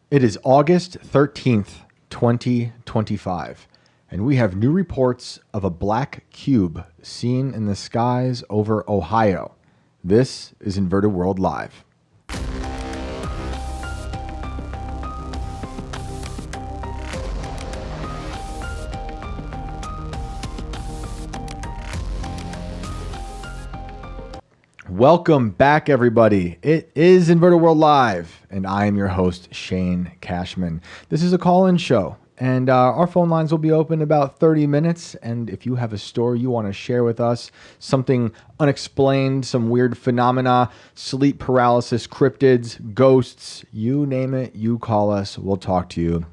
It is August 13th, 2025, and we have new reports of a black cube seen in the skies over Ohio. This is Inverted World Live. Welcome back, everybody. It is Inverted World Live, and I am your host, Shane Cashman. This is a call-in show, and our phone lines will be open in about 30 minutes. And if you have a story you want to share with us, something unexplained, some weird phenomena, sleep paralysis, cryptids, ghosts, you name it, you call us, we'll talk to you.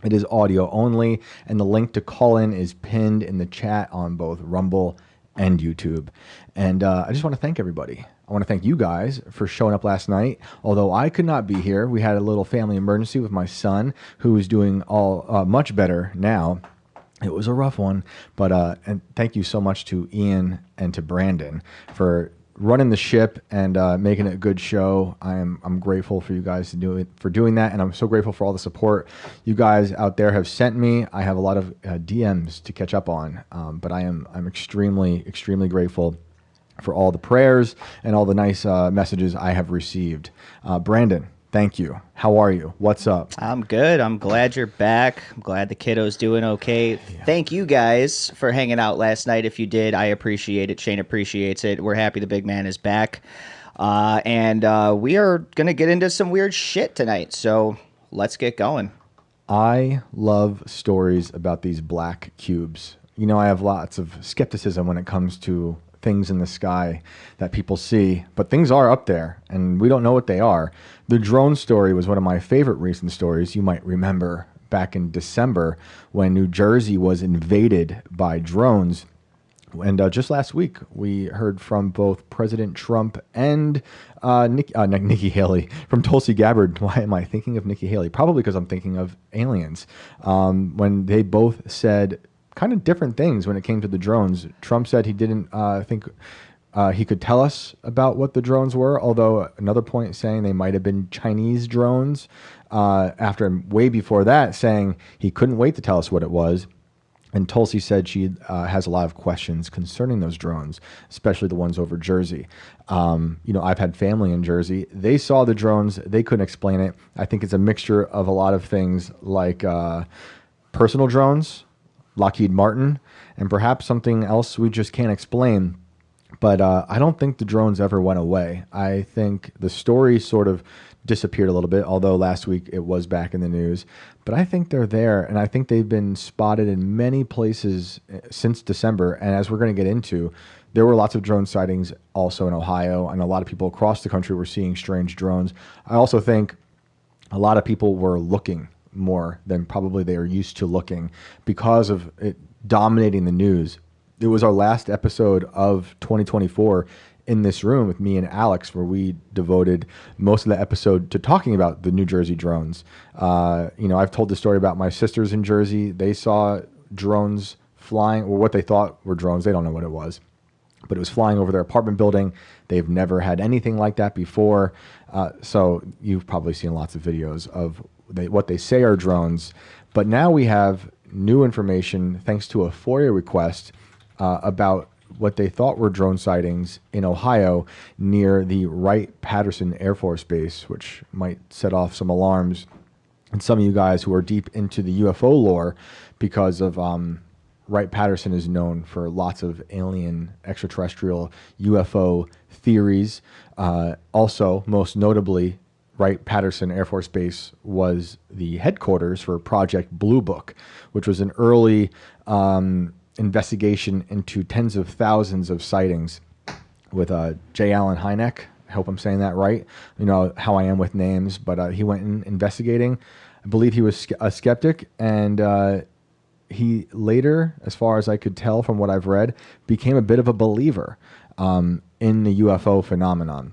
It is audio only, and the link to call in is pinned in the chat on both Rumble and YouTube. And I just want to thank everybody. I want to thank you guys for showing up last night. Although I could not be here, we had a little family emergency with my son, who is doing all much better now. It was a rough one, but and thank you so much to Ian and to Brandon for running the ship and making it a good show. I'm grateful for you guys for doing that, and I'm so grateful for all the support you guys out there have sent me. I have a lot of DMs to catch up on, but I'm extremely grateful for all the prayers and all the nice messages I have received. Brandon, thank you. How are you? What's up? I'm good. I'm glad you're back. I'm glad the kiddo's doing okay. Yeah. Thank you guys for hanging out last night. If you did, I appreciate it. Shane appreciates it. We're happy the big man is back. And we are going to get into some weird shit tonight. So let's get going. I love stories about these black cubes. You know, I have lots of skepticism when it comes to things in the sky that people see, but things are up there and we don't know what they are. The drone story was one of my favorite recent stories. You might remember back in December when New Jersey was invaded by drones. And just last week, we heard from both President Trump and Nikki Haley from Tulsi Gabbard. Why am I thinking of Nikki Haley? Probably because I'm thinking of aliens. When they both said kind of different things when it came to the drones. Trump said he didn't think he could tell us about what the drones were, although another point saying they might have been Chinese drones. After way before that saying he couldn't wait to tell us what it was. And Tulsi said she has a lot of questions concerning those drones, especially the ones over Jersey. I've had family in Jersey. They saw the drones. They couldn't explain it. I think it's a mixture of a lot of things like personal drones, Lockheed Martin, and perhaps something else we just can't explain. But I don't think the drones ever went away. I think the story sort of disappeared a little bit, although last week it was back in the news. But I think they're there, and I think they've been spotted in many places since December. And as we're going to get into, there were lots of drone sightings also in Ohio, and a lot of people across the country were seeing strange drones. I also think a lot of people were looking more than probably they are used to looking because of it dominating the news. It was our last episode of 2024 in this room with me and Alex, where we devoted most of the episode to talking about the New Jersey drones. I've told the story about my sisters in Jersey. They saw drones flying, or what they thought were drones. They don't know what it was, but it was flying over their apartment building. They've never had anything like that before. So you've probably seen lots of videos of what they say are drones. But now we have new information thanks to a FOIA request about what they thought were drone sightings in Ohio near the Wright Patterson Air Force Base, which might set off some alarms in some of you guys who are deep into the UFO lore, because of Wright Patterson is known for lots of alien, extraterrestrial UFO theories. Also, most notably, Wright Patterson Air Force Base was the headquarters for Project Blue Book, which was an early investigation into tens of thousands of sightings with J. Allen Hynek. I hope I'm saying that right. You know how I am with names, but he went in investigating. I believe he was a skeptic, and he later, as far as I could tell from what I've read, became a bit of a believer in the UFO phenomenon.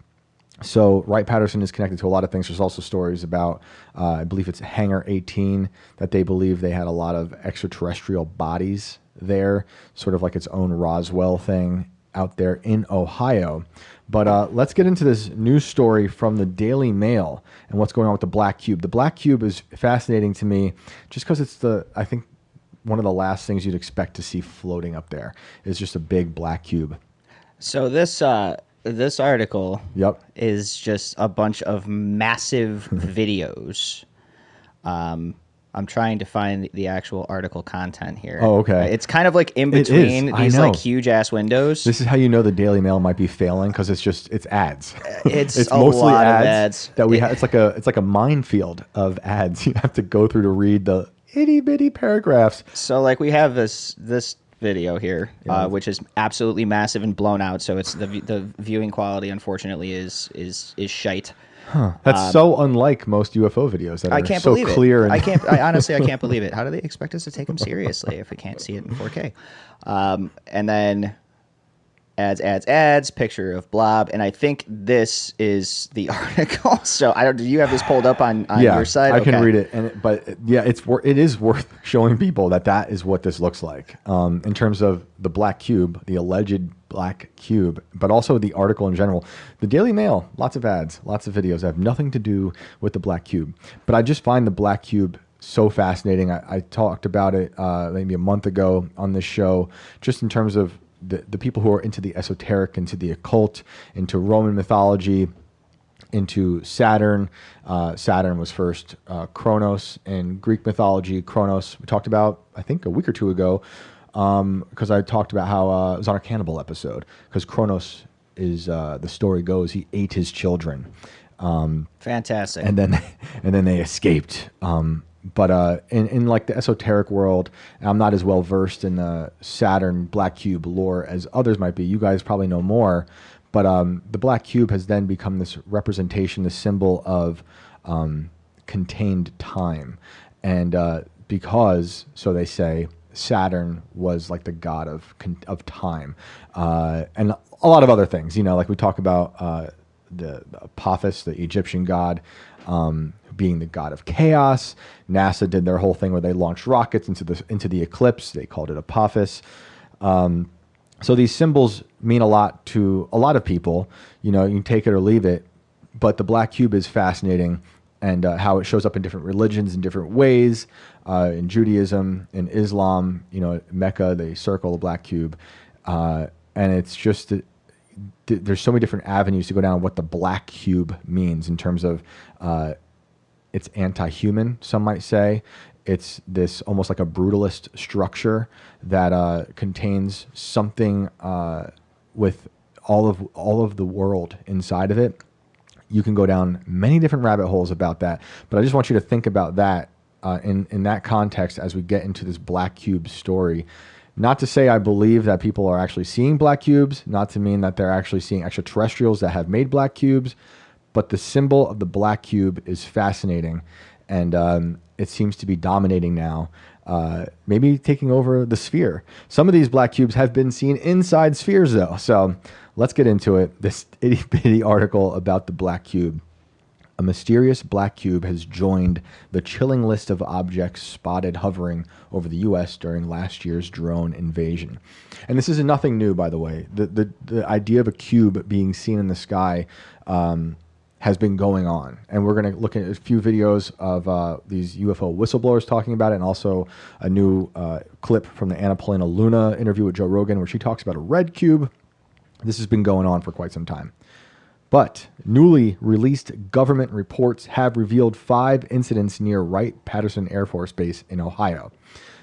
So Wright Patterson is connected to a lot of things. There's also stories about, I believe it's Hangar 18, that they believe they had a lot of extraterrestrial bodies there, sort of like its own Roswell thing. out there in Ohio. But let's get into this news story from the Daily Mail and what's going on with the black cube. The black cube is fascinating to me just because it's I think, one of the last things you'd expect to see floating up there is just a big black cube. So this article Yep. is just a bunch of massive videos. I'm trying to find the actual article content here. Oh, okay. It's kind of like in It is. between I these know. like huge ass windows. This is how you know the Daily Mail might be failing, because it's ads. It's a mostly lot of ads. that we have. It's like a minefield of ads you have to go through to read the itty bitty paragraphs. So like we have this video here, which is absolutely massive and blown out. So it's the viewing quality, unfortunately, is shite. That's so unlike most UFO videos that I are can't so believe clear. it. And I honestly can't believe it. How do they expect us to take them seriously if we can't see it in 4K? And then ads, picture of blob, and I think this is the article. So do you have this pulled up on your side? I can Okay. read it, but it is worth showing people that is what this looks like in terms of the black cube, the alleged black cube, but also the article in general. The Daily Mail, lots of ads, lots of videos that have nothing to do with the black cube. But I just find the black cube so fascinating. I talked about it maybe a month ago on this show, just in terms of the people who are into the esoteric, into the occult, into Roman mythology, into Saturn. Saturn was first Kronos in Greek mythology. Kronos we talked about, I think, a week or two ago, because I talked about how it was on our cannibal episode, because Kronos is, the story goes, he ate his children. Fantastic. And then they escaped. But in like the esoteric world, I'm not as well versed in the Saturn black cube lore as others might be. You guys probably know more. But the black cube has then become this representation, this symbol of contained time. And because, so they say, Saturn was like the god of time, and a lot of other things. Like we talk about the Apophis, the Egyptian god, being the god of chaos. NASA did their whole thing where they launched rockets into the eclipse. They called it Apophis. So these symbols mean a lot to a lot of people. You can take it or leave it, but the black cube is fascinating, and how it shows up in different religions in different ways. In Judaism, in Islam, Mecca, they circle the black cube, and it's just there's so many different avenues to go down what the black cube means in terms of it's anti-human, some might say. It's this almost like a brutalist structure that contains something with all of the world inside of it. You can go down many different rabbit holes about that, but I just want you to think about that in that context as we get into this black cube story. Not to say I believe that people are actually seeing black cubes, not to mean that they're actually seeing extraterrestrials that have made black cubes, but the symbol of the black cube is fascinating, and it seems to be dominating now, maybe taking over the sphere. Some of these black cubes have been seen inside spheres, though. So let's get into it. This itty-bitty article about the black cube. A mysterious black cube has joined the chilling list of objects spotted hovering over the U.S. during last year's drone invasion. And this is nothing new, by the way. The idea of a cube being seen in the sky has been going on. And we're going to look at a few videos of these UFO whistleblowers talking about it, and also a new clip from the Anna Paulina Luna interview with Joe Rogan where she talks about a red cube. This has been going on for quite some time. But newly released government reports have revealed 5 incidents near Wright Patterson Air Force Base in Ohio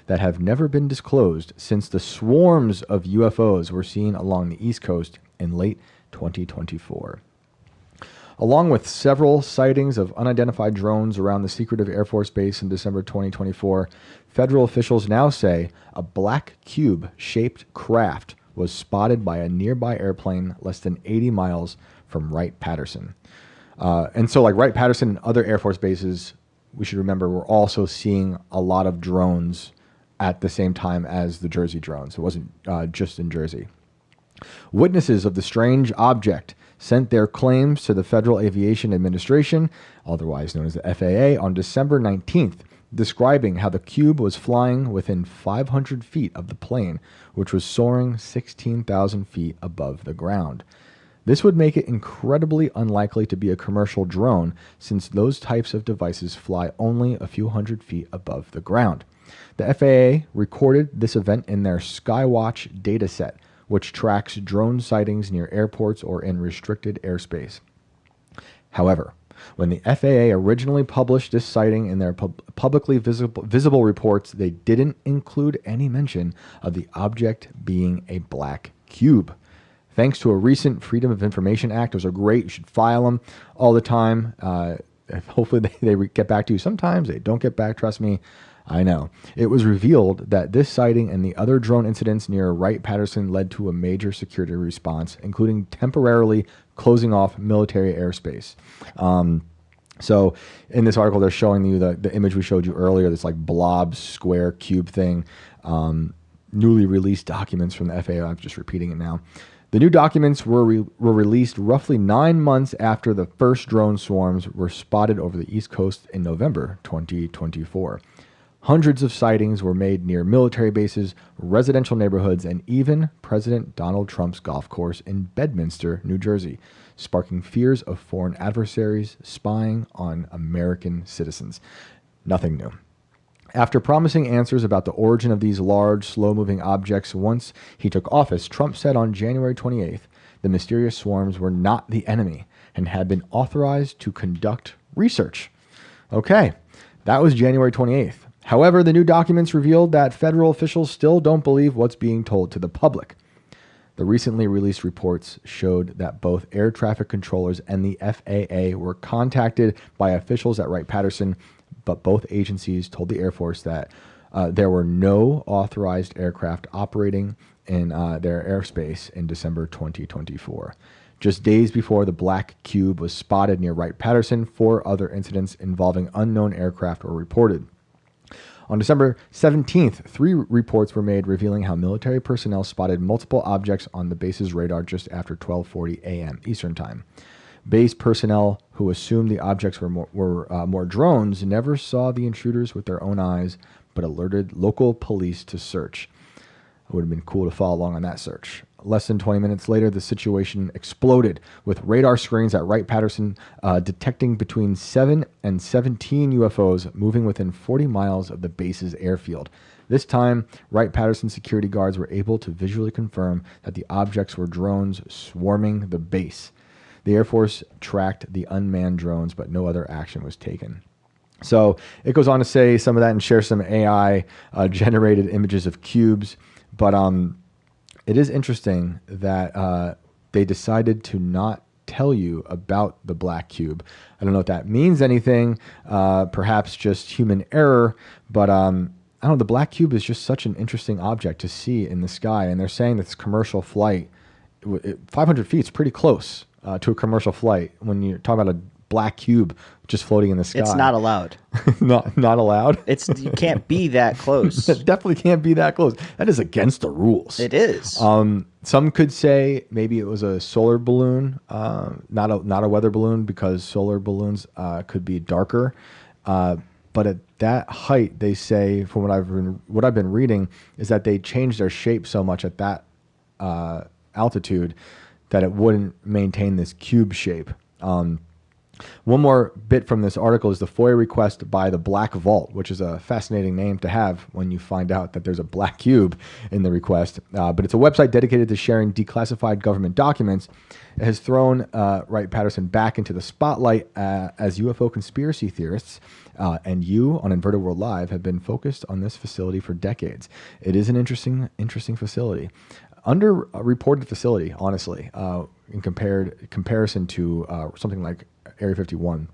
that have never been disclosed since the swarms of UFOs were seen along the East Coast in late 2024. Along with several sightings of unidentified drones around the secretive Air Force Base in December 2024, federal officials now say a black cube-shaped craft was spotted by a nearby airplane less than 80 miles from Wright Patterson. And so like Wright Patterson and other Air Force bases, we should remember, we're also seeing a lot of drones at the same time as the Jersey drones. It wasn't just in Jersey. Witnesses of the strange object sent their claims to the Federal Aviation Administration, otherwise known as the FAA, on December 19th, describing how the cube was flying within 500 feet of the plane, which was soaring 16,000 feet above the ground. This would make it incredibly unlikely to be a commercial drone, since those types of devices fly only a few hundred feet above the ground. The FAA recorded this event in their Skywatch dataset, which tracks drone sightings near airports or in restricted airspace. However, when the FAA originally published this sighting in their publicly visible reports, they didn't include any mention of the object being a black cube. Thanks to a recent Freedom of Information Act, those are great. You should file them all the time. Hopefully they get back to you. Sometimes they don't get back, trust me. I know. It was revealed that this sighting and the other drone incidents near Wright Patterson led to a major security response, including temporarily closing off military airspace. So in this article, they're showing you the image we showed you earlier, this like blob square cube thing, newly released documents from the FAA. I'm just repeating it now. The new documents were released roughly 9 months after the first drone swarms were spotted over the East Coast in November 2024. Hundreds of sightings were made near military bases, residential neighborhoods, and even President Donald Trump's golf course in Bedminster, New Jersey, sparking fears of foreign adversaries spying on American citizens. Nothing new. After promising answers about the origin of these large, slow-moving objects once he took office, Trump said on January 28th the mysterious swarms were not the enemy and had been authorized to conduct research. Okay, that was January 28th. However, the new documents revealed that federal officials still don't believe what's being told to the public. The recently released reports showed that both air traffic controllers and the FAA were contacted by officials at Wright Patterson, but both agencies told the Air Force that there were no authorized aircraft operating in their airspace in December 2024. Just days before the black cube was spotted near Wright Patterson, 4 other incidents involving unknown aircraft were reported. On December 17th, 3 reports were made revealing how military personnel spotted multiple objects on the base's radar just after 12:40 a.m. Eastern Time. Base personnel who assumed the objects were more drones never saw the intruders with their own eyes, but alerted local police to search. It would have been cool to follow along on that search. Less than 20 minutes later, the situation exploded, with radar screens at Wright Patterson detecting between 7 and 17 UFOs moving within 40 miles of the base's airfield. This time, Wright Patterson security guards were able to visually confirm that the objects were drones swarming the base. The Air Force tracked the unmanned drones, but no other action was taken. So it goes on to say some of that and share some AI generated images of cubes. But it is interesting that they decided to not tell you about the black cube. I don't know if that means anything, perhaps just human error, but I don't know, the black cube is just such an interesting object to see in the sky. And they're saying that this commercial flight, 500 feet is pretty close to a commercial flight when you're talking about a black cube just floating in the sky. It's not allowed. not allowed? You can't be that close. It definitely can't be that close. That is against the rules. It is. Some could say maybe it was a solar balloon, not a weather balloon, because solar balloons could be darker. But at that height, they say, from what I've been reading, is that they changed their shape so much at that altitude that it wouldn't maintain this cube shape. One more bit from this article is the FOIA request by the Black Vault, which is a fascinating name to have when you find out that there's a black cube in the request. But it's a website dedicated to sharing declassified government documents. It has thrown Wright Patterson back into the spotlight as UFO conspiracy theorists and you on Inverted World Live have been focused on this facility for decades. It is an interesting facility. Underreported facility, honestly, in comparison to something like Area 51.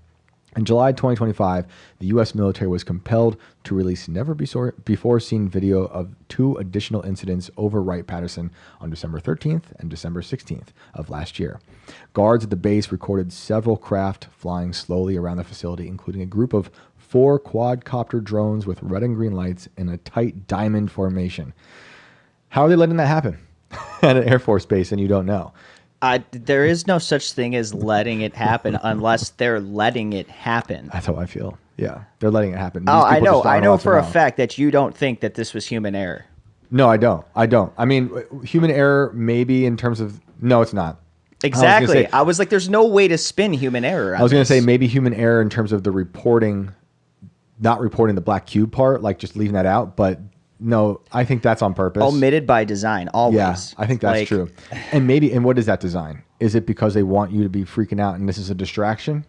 In July 2025, the U.S. military was compelled to release never-before-seen video of 2 additional incidents over Wright Patterson on December 13th and December 16th of last year. Guards at the base recorded several craft flying slowly around the facility, including a group of 4 quadcopter drones with red and green lights in a tight diamond formation. How are they letting that happen at an Air Force base and you don't know? There is no such thing as letting it happen unless they're letting it happen. That's how I feel. Yeah, they're letting it happen. Oh, These I people know. just don't I know what to for a fact that you don't think that this was human error. No, I don't. I mean, human error, maybe in terms of, no, it's not. Exactly. I was like, there's no way to spin human error. I was going to say maybe human error in terms of the reporting, not reporting the black cube part, like just leaving that out. But no, I think that's on purpose. Omitted by design, always. Yeah, I think that's true. And what is that design? Is it because they want you to be freaking out and this is a distraction?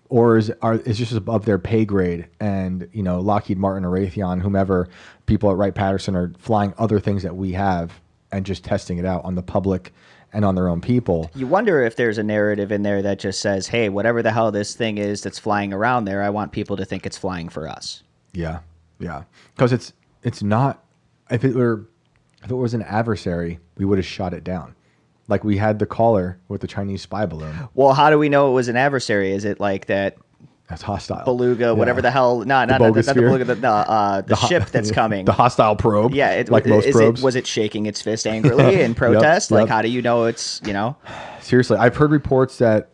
Or is just above their pay grade, and Lockheed Martin or Raytheon, whomever, people at Wright Patterson are flying other things that we have and just testing it out on the public and on their own people. You wonder if there's a narrative in there that just says, hey, whatever the hell this thing is that's flying around there, I want people to think it's flying for us. Yeah. Because it's not. If it was an adversary, we would have shot it down. Like we had the caller with the Chinese spy balloon. Well, how do we know it was an adversary? Is it like that? That's hostile. Beluga, whatever the hell. Not the beluga. The ship that's coming. The hostile probe. Yeah, like most probes. Was it shaking its fist angrily in protest? Yep. Like, how do you know it's Seriously, I've heard reports that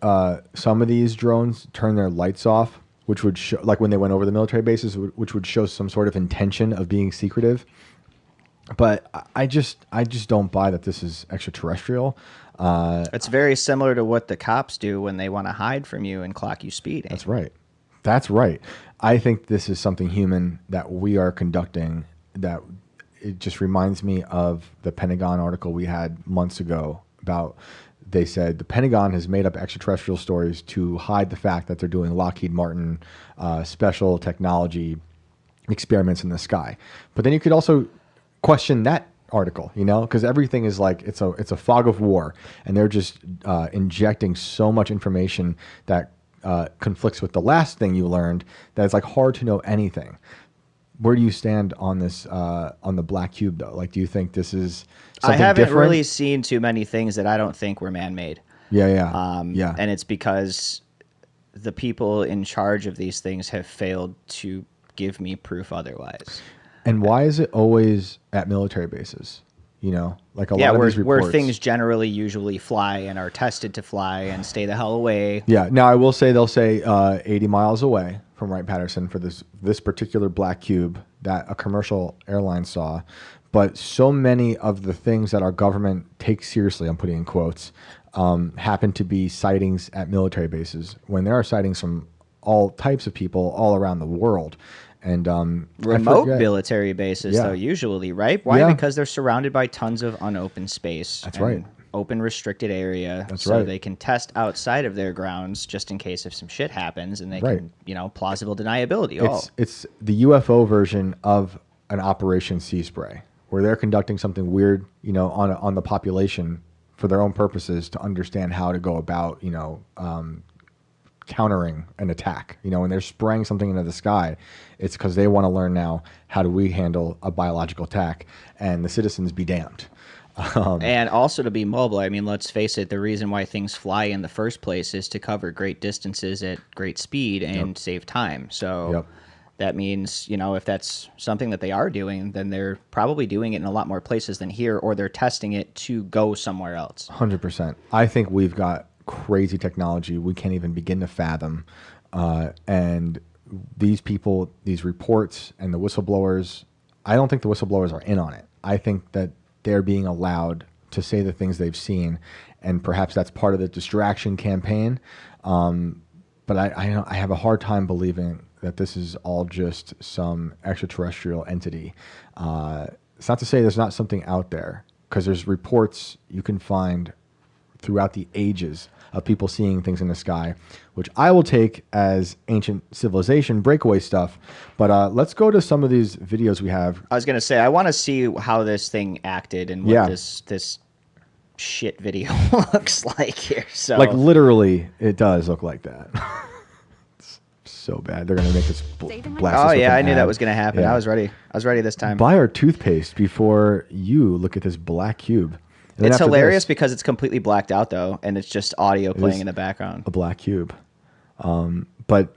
some of these drones turn their lights off, which would show, like when they went over the military bases, which would show some sort of intention of being secretive. But I just don't buy that this is extraterrestrial. It's very similar to what the cops do when they want to hide from you and clock you speeding. That's right. I think this is something human that we are conducting. That it just reminds me of the Pentagon article we had months ago about. They said the Pentagon has made up extraterrestrial stories to hide the fact that they're doing Lockheed Martin special technology experiments in the sky. But then you could also question that article, because everything is like it's a fog of war, and they're just injecting so much information that conflicts with the last thing you learned that it's like hard to know anything. Where do you stand on this on the black cube though? Like, do you think this is something I haven't different? really seen too many things that I don't think were man-made. Yeah. And it's because the people in charge of these things have failed to give me proof otherwise. And why is it always at military bases? Like a lot of these reports. Where things generally usually fly and are tested to fly and stay the hell away. Yeah. Now, I will say they'll say 80 miles away from Wright Patterson for this particular black cube that a commercial airline saw. But so many of the things that our government takes seriously, I'm putting in quotes, happen to be sightings at military bases when there are sightings from all types of people all around the world. And remote military bases, though, usually, right? Why? Yeah. Because they're surrounded by tons of unopened space. That's right. Open, restricted area. That's right. So they can test outside of their grounds just in case if some shit happens, and they can, plausible deniability. It's the UFO version of an Operation Sea Spray, where they're conducting something weird, on the population for their own purposes to understand how to go about, countering an attack. When they're spraying something into the sky, it's because they want to learn now how do we handle a biological attack, and the citizens be damned. And also to be mobile. I mean, let's face it, the reason why things fly in the first place is to cover great distances at great speed and save time. So that means, if that's something that they are doing, then they're probably doing it in a lot more places than here, or they're testing it to go somewhere else. 100%. I think we've got crazy technology we can't even begin to fathom. And these people, these reports and the whistleblowers, I don't think the whistleblowers are in on it. I think that they're being allowed to say the things they've seen, and perhaps that's part of the distraction campaign. But I have a hard time believing that this is all just some extraterrestrial entity. It's not to say there's not something out there, because there's reports you can find throughout the ages of people seeing things in the sky, which I will take as ancient civilization breakaway stuff. But let's go to some of these videos we have. I was going to say, I want to see how this thing acted and what this shit video looks like here. So, like, literally, it does look like that. It's so bad. They're going to make us blast us. Oh, yeah, I knew that was going to happen. Yeah. I was ready. I was ready this time. Buy our toothpaste before you look at this black cube. It's hilarious because it's completely blacked out, though, and it's just audio playing in the background. A black cube. But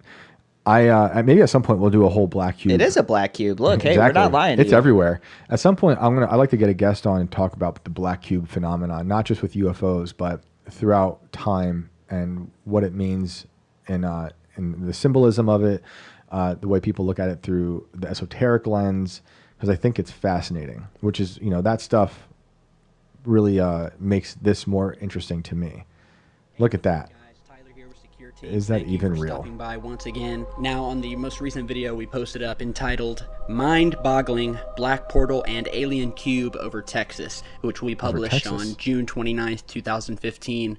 I maybe at some point we'll do a whole black cube. It is a black cube. Look, hey, we're not lying to It's you. everywhere. At some point, I'd like to get a guest on and talk about the black cube phenomenon, not just with UFOs, but throughout time and what it means in the symbolism of it, the way people look at it through the esoteric lens, because I think it's fascinating, which is, that stuff really makes this more interesting to me. Look at that. Is that even real? Stopping by once again. Now on the most recent video we posted up entitled Mind-Boggling Black Portal and Alien Cube over Texas, which we published on June 29th, 2015,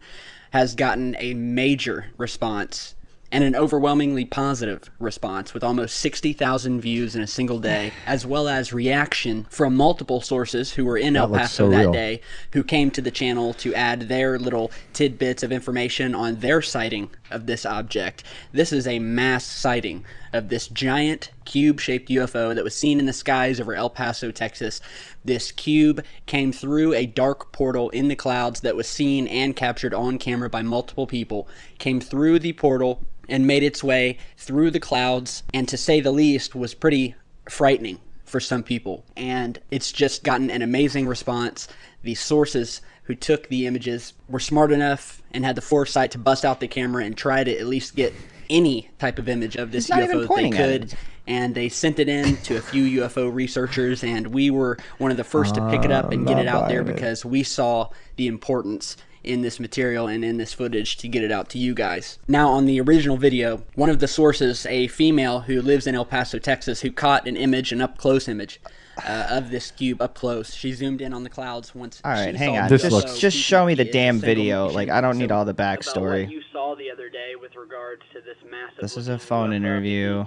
has gotten a major response and an overwhelmingly positive response with almost 60,000 views in a single day, as well as reaction from multiple sources who were in El Paso that day, who came to the channel to add their little tidbits of information on their sighting of this object. This is a mass sighting of this giant cube-shaped UFO that was seen in the skies over El Paso, Texas. This cube came through a dark portal in the clouds that was seen and captured on camera by multiple people, came through the portal and made its way through the clouds, and to say the least was pretty frightening for some people. And it's just gotten an amazing response. The sources who took the images were smart enough and had the foresight to bust out the camera and try to at least get any type of image of this UFO that they could. And they sent it in to a few UFO researchers, and we were one of the first to pick it up and get it out there because we saw the importance in this material and in this footage to get it out to you guys. Now, on the original video, one of the sources, a female who lives in El Paso, Texas, who caught an image, an up-close image of this cube up close. She zoomed in on the clouds once. All right, she hang saw on. the Just show me the damn video. mission. Like, I don't need all the About backstory. what you saw the other day with regards to this massive. This is a phone interview.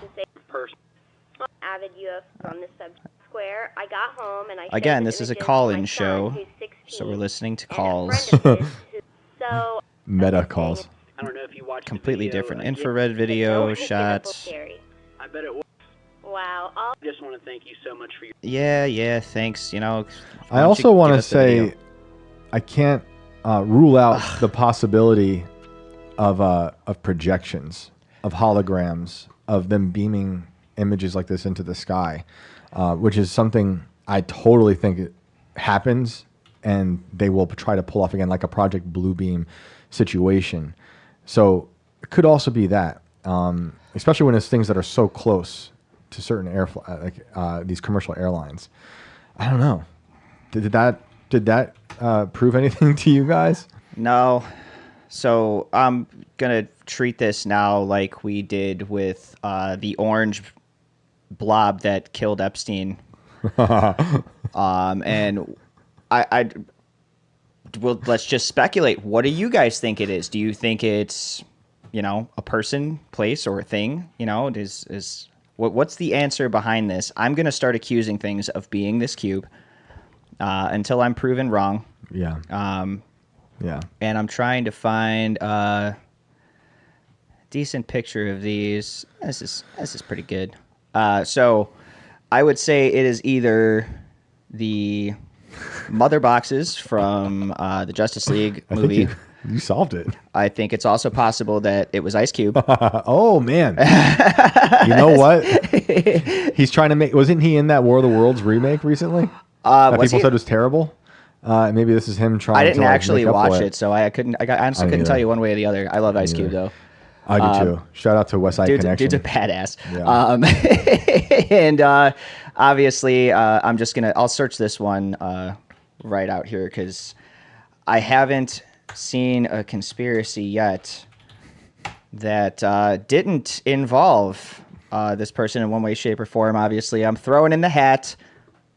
Avid UFO on this subject square. I got home and I Again, showed this is a images to call-in my show, son, who's 16, so we're listening to and a calls. friend of his who- so Meta calls. I don't know if you watched Completely the video, different yeah, infrared video it's shots. scary. I bet it was. Wow. I just want to thank you so much for your. Yeah, thanks. You know, I also want to say I can't rule out the possibility of projections, of holograms, of them beaming images like this into the sky, which is something I totally think it happens, and they will try to pull off again, like a Project Bluebeam situation. So it could also be that, especially when it's things that are so close to certain like these commercial airlines. I don't know. Did that prove anything to you guys? No. So I'm gonna treat this now like we did with the orange blob that killed Epstein. And well, let's just speculate. What do you guys think it is? Do you think it's, a person, place, or a thing? What's the answer behind this? I'm gonna start accusing things of being this cube until I'm proven wrong. Yeah. Yeah. And I'm trying to find a decent picture of these. This is pretty good. So I would say it is either the mother boxes from the Justice League movie. I think you solved it. I think it's also possible that it was Ice Cube. Oh, man. You know what? He's trying to make... Wasn't he in that War of the Worlds remake recently? That people said was terrible? Maybe this is him trying to... I didn't actually watch it, so I honestly couldn't tell you one way or the other. I love Ice Cube, though. I do too. Shout out to West Side Connection. Dude's a badass. Yeah. And obviously, I'll search this one right out here because I haven't seen a conspiracy yet that didn't involve this person in one way, shape, or form. Obviously, I'm throwing in the hat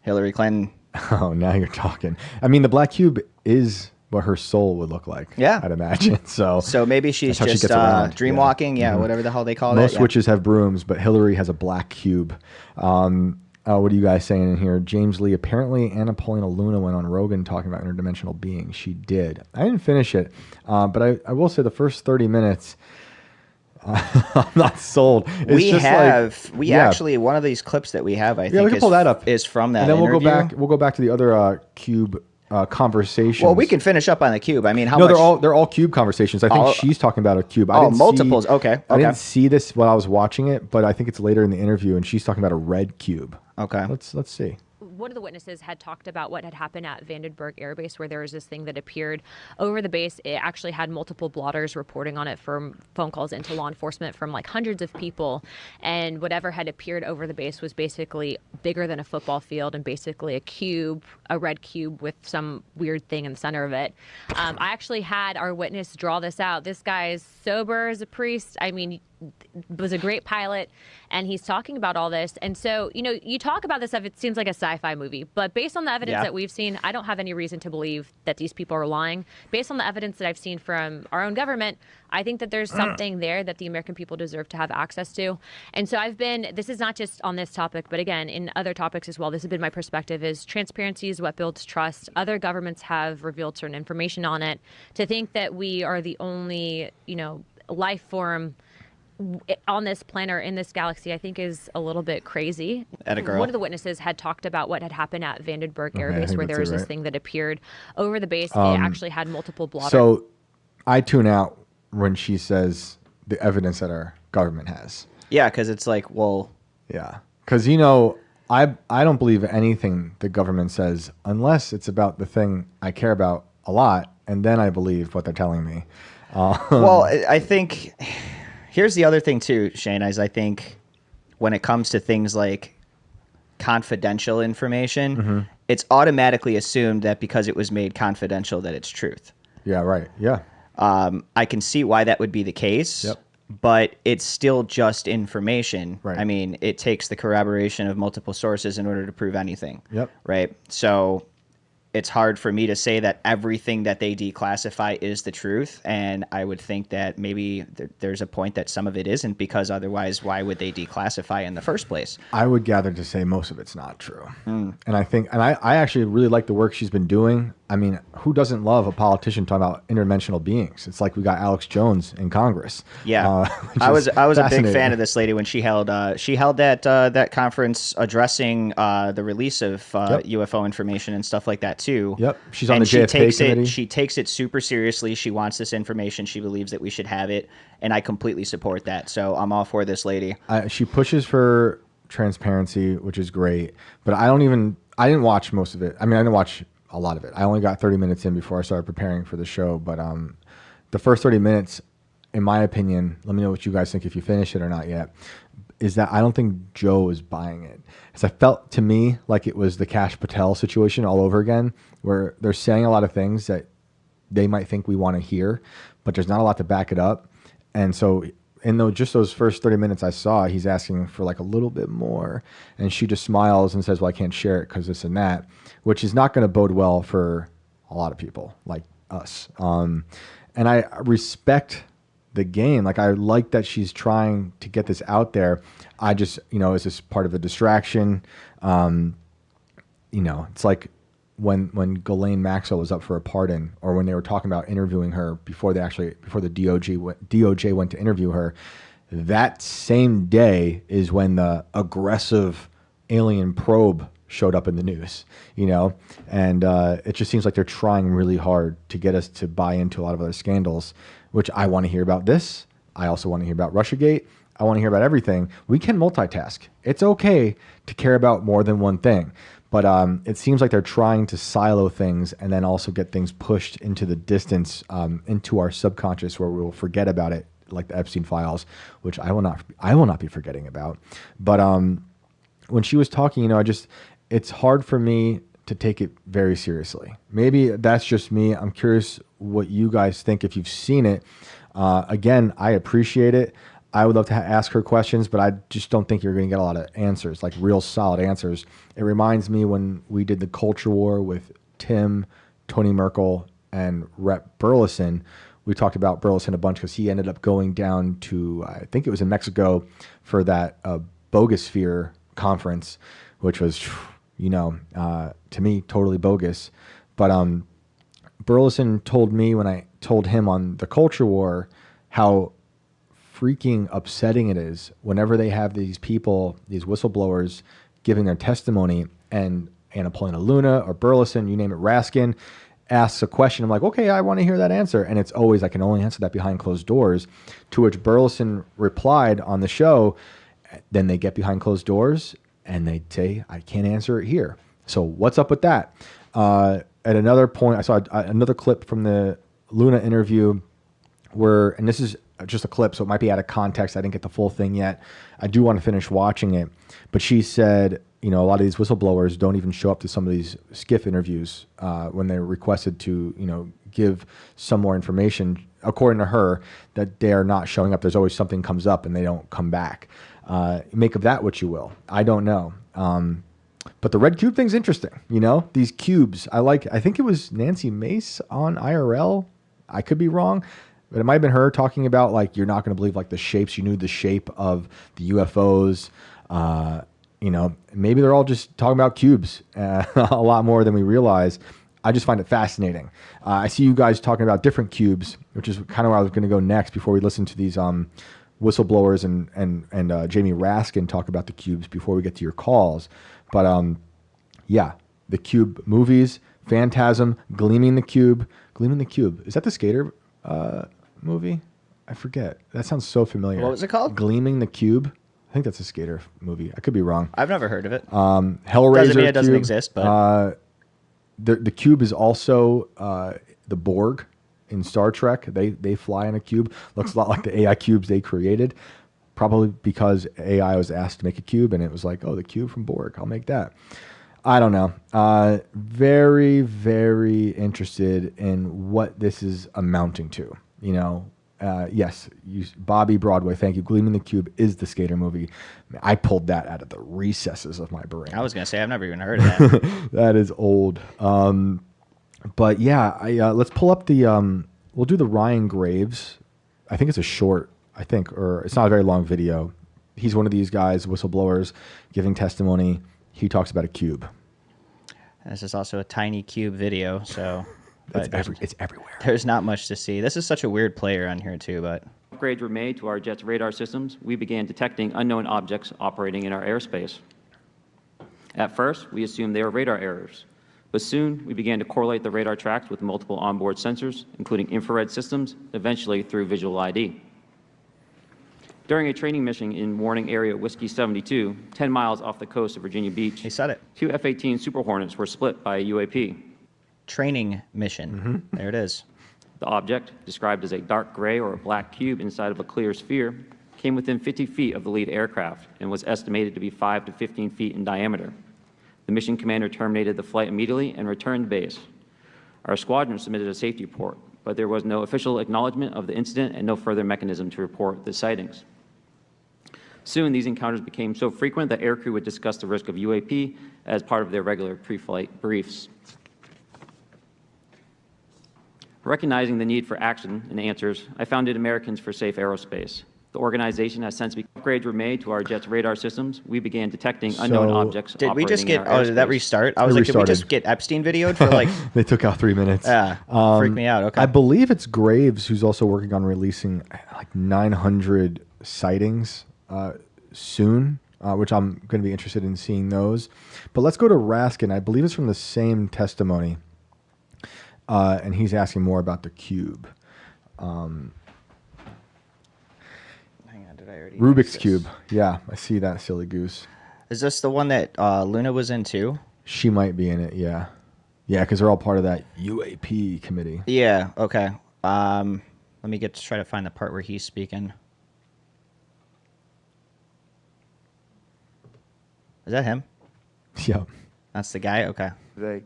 Hillary Clinton. Oh, now you're talking. I mean, the black cube is what her soul would look like. Yeah. I'd imagine. So maybe she's just she gets around. dream walking. Yeah, whatever the hell they call Most it. Most witches have brooms, but Hillary has a black cube. What are you guys saying in here? James Lee, apparently Anna Paulina Luna went on Rogan talking about interdimensional beings. She did. I didn't finish it, but I will say the first 30 minutes, I'm not sold. It's actually, one of these clips that we have, I think, we can pull that up. Is from that and then interview. We'll go back to the other cube conversations. Well, we can finish up on the cube. I mean, how much? They're all cube conversations. I think she's talking about a cube. Multiples. Okay. I didn't see this while I was watching it, but I think it's later in the interview, and she's talking about a red cube. Okay. Let's see. one of the witnesses had talked about what had happened at Vandenberg Air Base, where there was this thing that appeared over the base. It actually had multiple blotters reporting on it from phone calls into law enforcement from like hundreds of people. And whatever had appeared over the base was basically bigger than a football field and basically a cube, a red cube with some weird thing in the center of it. I actually had our witness draw this out. This guy is sober as a priest. I mean, was a great pilot, and he's talking about all this. And so, you know, you talk about this stuff, it seems like a sci-fi movie, but based on the evidence that we've seen, I don't have any reason to believe that these people are lying. Based on the evidence that I've seen from our own government, I think that there's something there that the American people deserve to have access to. And so this is not just on this topic, but again, in other topics as well, this has been my perspective, is transparency is what builds trust. Other governments have revealed certain information on it. To think that we are the only, you know, life form on this planet or in this galaxy, I think is a little bit crazy. One of the witnesses had talked about what had happened at Vandenberg Air Base, where there was this thing that appeared over the base. It actually had multiple blotters. So I tune out when she says the evidence that our government has. Yeah, because it's like, well... Yeah, because, you know, I don't believe anything the government says unless it's about the thing I care about a lot, and then I believe what they're telling me. Well, I think... Here's the other thing too, Shane, is I think when it comes to things like confidential information, it's automatically assumed that because it was made confidential that it's truth. Yeah, right. Yeah. I can see why that would be the case, but it's still just information. Right. I mean, it takes the corroboration of multiple sources in order to prove anything. Yep. Right. So it's hard for me to say that everything that they declassify is the truth. And I would think that maybe there's a point that some of it isn't, because otherwise, why would they declassify in the first place? I would gather to say most of it's not true. And I think, and I actually really like the work she's been doing. I mean, who doesn't love a politician talking about interdimensional beings? It's like we got Alex Jones in Congress. Yeah, I was a big fan of this lady when she held that conference addressing the release of UFO information and stuff like that too. Yep, she's on the JFK committee. She takes it super seriously. She wants this information. She believes that we should have it, and I completely support that. So I'm all for this lady. She pushes for transparency, which is great. But I didn't watch most of it. I mean, I didn't watch a lot of it. I only got 30 minutes in before I started preparing for the show. But the first 30 minutes, in my opinion, let me know what you guys think if you finish it or not yet, is that I don't think Joe is buying it. Because I felt to me like it was the Kash Patel situation all over again, where they're saying a lot of things that they might think we want to hear, but there's not a lot to back it up. And so in just those first 30 minutes I saw, he's asking for like a little bit more. And she just smiles and says, well, I can't share it because this and that, which is not going to bode well for a lot of people like us. And I respect the game. Like, I like that she's trying to get this out there. I just, is this part of a distraction? It's like when Ghislaine Maxwell was up for a pardon, or when they were talking about interviewing her before the DOJ went to interview her. That same day is when the aggressive alien probe showed up in the news, and it just seems like they're trying really hard to get us to buy into a lot of other scandals, which I want to hear about this. I also want to hear about Russiagate. I want to hear about everything. We can multitask. It's okay to care about more than one thing. But it seems like they're trying to silo things and then also get things pushed into the distance, into our subconscious, where we will forget about it, like the Epstein files, which I will not be forgetting about. But when she was talking, it's hard for me to take it very seriously. Maybe that's just me. I'm curious what you guys think if you've seen it. Again, I appreciate it. I would love to ask her questions, but I just don't think you're going to get a lot of answers, like real solid answers. It reminds me when we did the culture war with Tim, Tony Merkel, and Rep Burleson. We talked about Burleson a bunch because he ended up going down to, I think it was in Mexico, for that Bogosphere conference, which was, to me, totally bogus. But Burleson told me when I told him on the culture war how freaking upsetting it is whenever they have these people, these whistleblowers, giving their testimony, and Anna Paulina Luna or Burleson, you name it, Raskin, asks a question. I'm like, okay, I want to hear that answer. And it's always, I can only answer that behind closed doors. To which Burleson replied on the show, then they get behind closed doors and they say, I can't answer it here. So what's up with that? At another point, I saw another clip from the Luna interview where, and this is just a clip, so it might be out of context. I didn't get the full thing yet. I do want to finish watching it. But she said, a lot of these whistleblowers don't even show up to some of these skiff interviews when they're requested to, give some more information. According to her, that they are not showing up. There's always something comes up and they don't come back. Make of that what you will. I don't know. But the red cube thing's interesting. These cubes. I think it was Nancy Mace on IRL. I could be wrong, but it might have been her talking about like, you're not going to believe like the shapes. You knew the shape of the UFOs. Maybe they're all just talking about cubes a lot more than we realize. I just find it fascinating. I see you guys talking about different cubes, which is kind of where I was going to go next before we listen to these whistleblowers and Jamie Raskin talk about the cubes before we get to your calls. But yeah, the cube movies, Phantasm, Gleaming the Cube. Is that the skater movie? I forget. That sounds so familiar. What was it called? Gleaming the Cube. I think that's a skater movie. I could be wrong. I've never heard of it. Hellraiser. Doesn't mean it doesn't cube. exist, but the cube is also the Borg in Star Trek. They fly in a cube. Looks a lot like the AI cubes they created. Probably because AI was asked to make a cube, and it was like, oh, the cube from Borg. I'll make that. I don't know. Very, very interested in what this is amounting to. Yes, Bobby Broadway, thank you. Gleaming the Cube is the skater movie. I pulled that out of the recesses of my brain. I was going to say, I've never even heard of that. That is old. But yeah, let's pull up we'll do the Ryan Graves. I think it's a short, or it's not a very long video. He's one of these guys, whistleblowers, giving testimony. He talks about a cube. This is also a tiny cube video, so... It's everywhere. There's not much to see. This is such a weird player on here too, but... Upgrades were made to our jet's radar systems. We began detecting unknown objects operating in our airspace. At first, we assumed they were radar errors, but soon we began to correlate the radar tracks with multiple onboard sensors, including infrared systems, eventually through visual ID. During a training mission in Warning Area Whiskey 72, 10 miles off the coast of Virginia Beach, He said it. two F-18 Super Hornets were split by a UAP. Training mission. There it is. The object, described as a dark gray or a black cube inside of a clear sphere, came within 50 feet of the lead aircraft and was estimated to be 5 to 15 feet in diameter. The mission commander terminated the flight immediately and returned to base. Our squadron submitted a safety report, but there was no official acknowledgement of the incident and no further mechanism to report the sightings. Soon, these encounters became so frequent that aircrew would discuss the risk of UAP as part of their regular pre-flight briefs. Recognizing the need for action and answers, I founded Americans for Safe Aerospace. The organization has since upgrades were made to our jet's radar systems. We began detecting unknown objects. Did we just operating in get? our Oh, did that airspace. restart? I was like, did we just get Epstein videoed for like? They took out 3 minutes. Yeah, freaked me out. Okay. I believe it's Graves who's also working on releasing like 900 sightings soon, which I'm going to be interested in seeing those. But let's go to Raskin. I believe it's from the same testimony. And he's asking more about the cube. Hang on, did I already? Rubik's Cube. Yeah, I see that, silly goose. Is this the one that Luna was in too? She might be in it, yeah. Yeah, because they're all part of that UAP committee. Yeah, okay. Let me try to find the part where he's speaking. Is that him? Yeah. That's the guy? Okay. Today.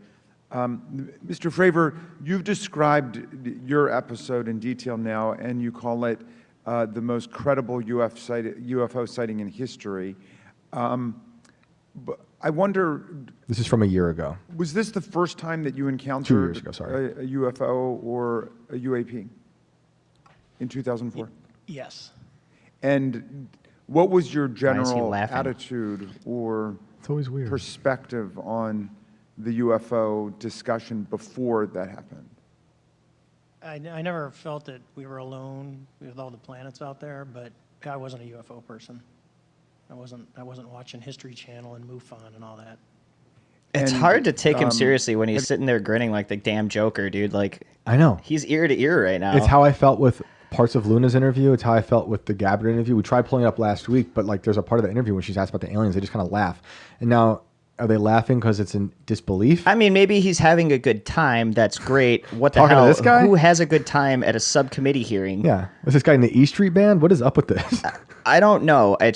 Mr. Fravor, you've described your episode in detail now, and you call it the most credible UFO sighting in history. But I wonder... This is from a year ago. Was this the first time that you encountered 2 years ago, sorry. a UFO or a UAP in 2004? Yes. And what was your Why is he general laughing? attitude or It's always weird. perspective on the UFO discussion before that happened? I never felt that we were alone with all the planets out there, but I wasn't a UFO person. I wasn't watching History Channel and MUFON and all that. It's And, hard to take him seriously when he's sitting there grinning like the damn Joker, dude. Like, I know. he's ear to ear right now. It's how I felt with parts of Luna's interview. It's how I felt with the Gabbard interview. We tried pulling it up last week, but like there's a part of the interview when she's asked about the aliens, they just kind of laugh. And now Are they laughing because it's in disbelief? I mean, maybe he's having a good time. That's great. What the Talking to hell? this guy? Who has a good time at a subcommittee hearing? Yeah. Is this guy in the E Street Band? What is up with this? I don't know. That's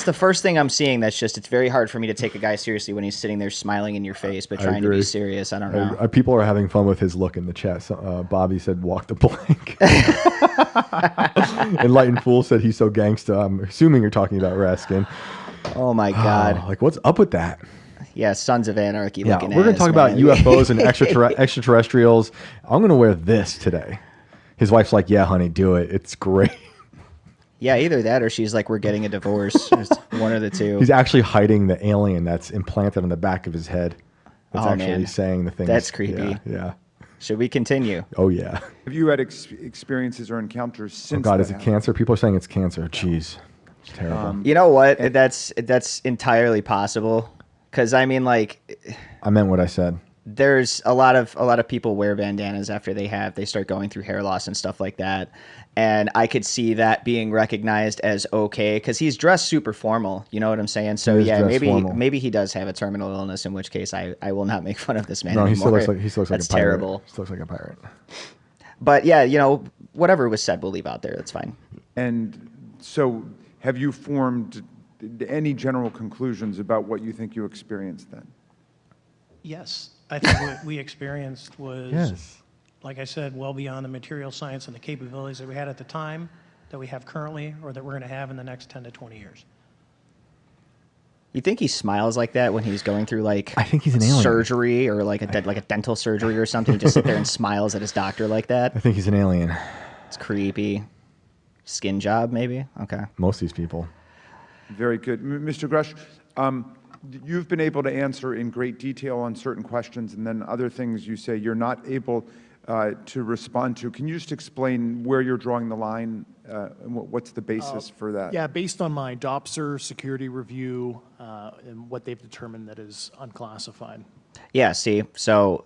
the first thing I'm seeing. It's very hard for me to take a guy seriously when he's sitting there smiling in your face, but trying to be agree. serious. I don't know. People are having fun with his look in the chat. So, Bobby said, walk the plank. Enlightened Fool said he's so gangsta. I'm assuming you're talking about Raskin. Oh my God. Like, what's up with that? Yeah, Sons of Anarchy Yeah, looking we're going ass, to talk about man. UFOs and extraterrestrials. I'm going to wear this today. His wife's like, yeah, honey, do it. It's great. Yeah, either that or she's like, we're getting a divorce. It's one of the two. He's actually hiding the alien that's implanted on the back of his head. That's Oh, actually man. saying the things. That's creepy. Yeah. Should we continue? Oh, yeah. Have you had experiences or encounters since? Oh, God, that is it happened? cancer? People are saying it's cancer. Jeez. It's terrible. You know what? That's entirely possible. Because I mean, like, I meant what I said. there's a lot of people wear bandanas after they start going through hair loss and stuff like that, and I could see that being recognized as okay because he's dressed super formal. You know what I'm saying? So He is yeah, dressed formal. maybe he does have a terminal illness. In which case, I will not make fun of this man No, anymore. he still looks like That's a pirate. terrible. He still looks like a pirate. But yeah, you know, whatever was said, we'll leave out there. That's fine. And so, have you formed any general conclusions about what you think you experienced then? Yes, I think what we experienced was, Yes. like I said, well beyond the material science and the capabilities that we had at the time, that we have currently, or that we're going to have in the next 10 to 20 years. You think he smiles like that when he's going through like I think he's an alien. surgery or like a dental surgery or something? He just sit there and smiles at his doctor like that. I think he's an alien. It's creepy. Skin job, maybe. Okay. Most of these people. Very good. Mr. Grush, you've been able to answer in great detail on certain questions, and then other things you say you're not able to respond to. Can you just explain where you're drawing the line and what's the basis for that? Yeah, based on my DOPSR security review and what they've determined that is unclassified. Yeah, see, so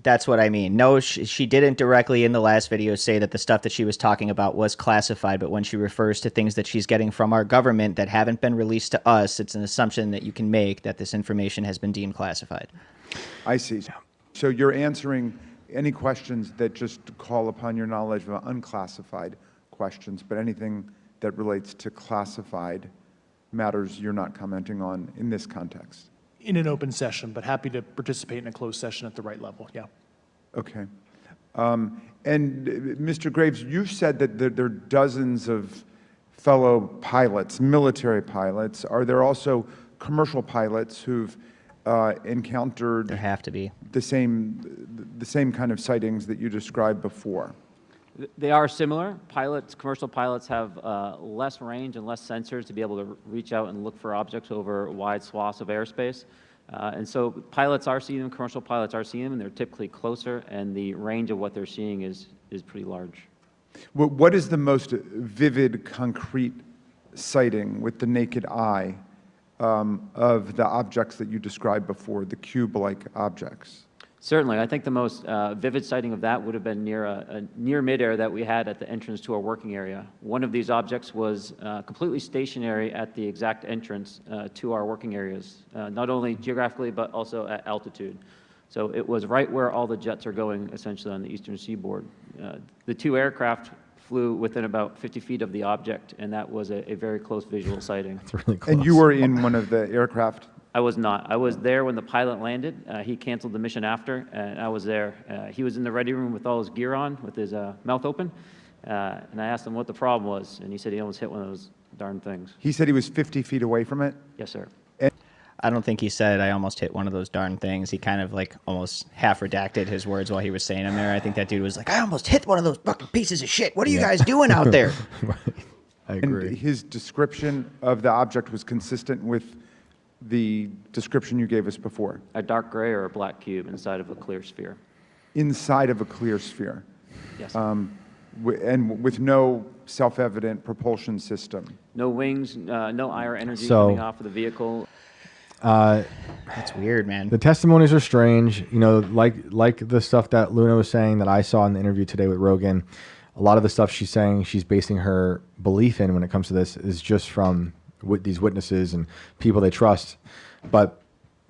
that's what I mean. No, she didn't directly in the last video say that the stuff that she was talking about was classified, but when she refers to things that she's getting from our government that haven't been released to us, it's an assumption that you can make that this information has been deemed classified. I see. So you're answering any questions that just call upon your knowledge of unclassified questions, but anything that relates to classified matters you're not commenting on in this context. In an open session, but happy to participate in a closed session at the right level, yeah. Okay. And Mr. Graves, you've said that there are dozens of fellow pilots, military pilots. Are there also commercial pilots who've encountered There have to be. the same kind of sightings that you described before? They are similar. Commercial pilots have less range and less sensors to be able to reach out and look for objects over wide swaths of airspace. And so pilots are seeing them, commercial pilots are seeing them, and they're typically closer, and the range of what they're seeing is pretty large. What is the most vivid, concrete sighting with the naked eye of the objects that you described before, the cube-like objects? Certainly. I think the most vivid sighting of that would have been near midair that we had at the entrance to our working area. One of these objects was completely stationary at the exact entrance to our working areas, not only geographically but also at altitude. So it was right where all the jets are going, essentially, on the eastern seaboard. The two aircraft flew within about 50 feet of the object, and that was a very close visual sighting. It's really close. And you were in one of the aircraft? I was not. I was there when the pilot landed. He canceled the mission after, and I was there. He was in the ready room with all his gear on, with his mouth open, and I asked him what the problem was, and he said he almost hit one of those darn things. He said he was 50 feet away from it? Yes, sir. I don't think he said I almost hit one of those darn things. He kind of like almost half redacted his words while he was saying them there. I think that dude was like, I almost hit one of those fucking pieces of shit. What are you guys doing out there? I And agree. his description of the object was consistent with the description you gave us before? A dark gray or a black cube inside of a clear sphere. Inside of a clear sphere? Yes. And with no self-evident propulsion system? No wings, no IR energy So- coming off of the vehicle. That's weird, man. The testimonies are strange. You know, like the stuff that Luna was saying that I saw in the interview today with Rogan. A lot of the stuff she's saying, she's basing her belief in when it comes to this is just from these witnesses and people they trust. but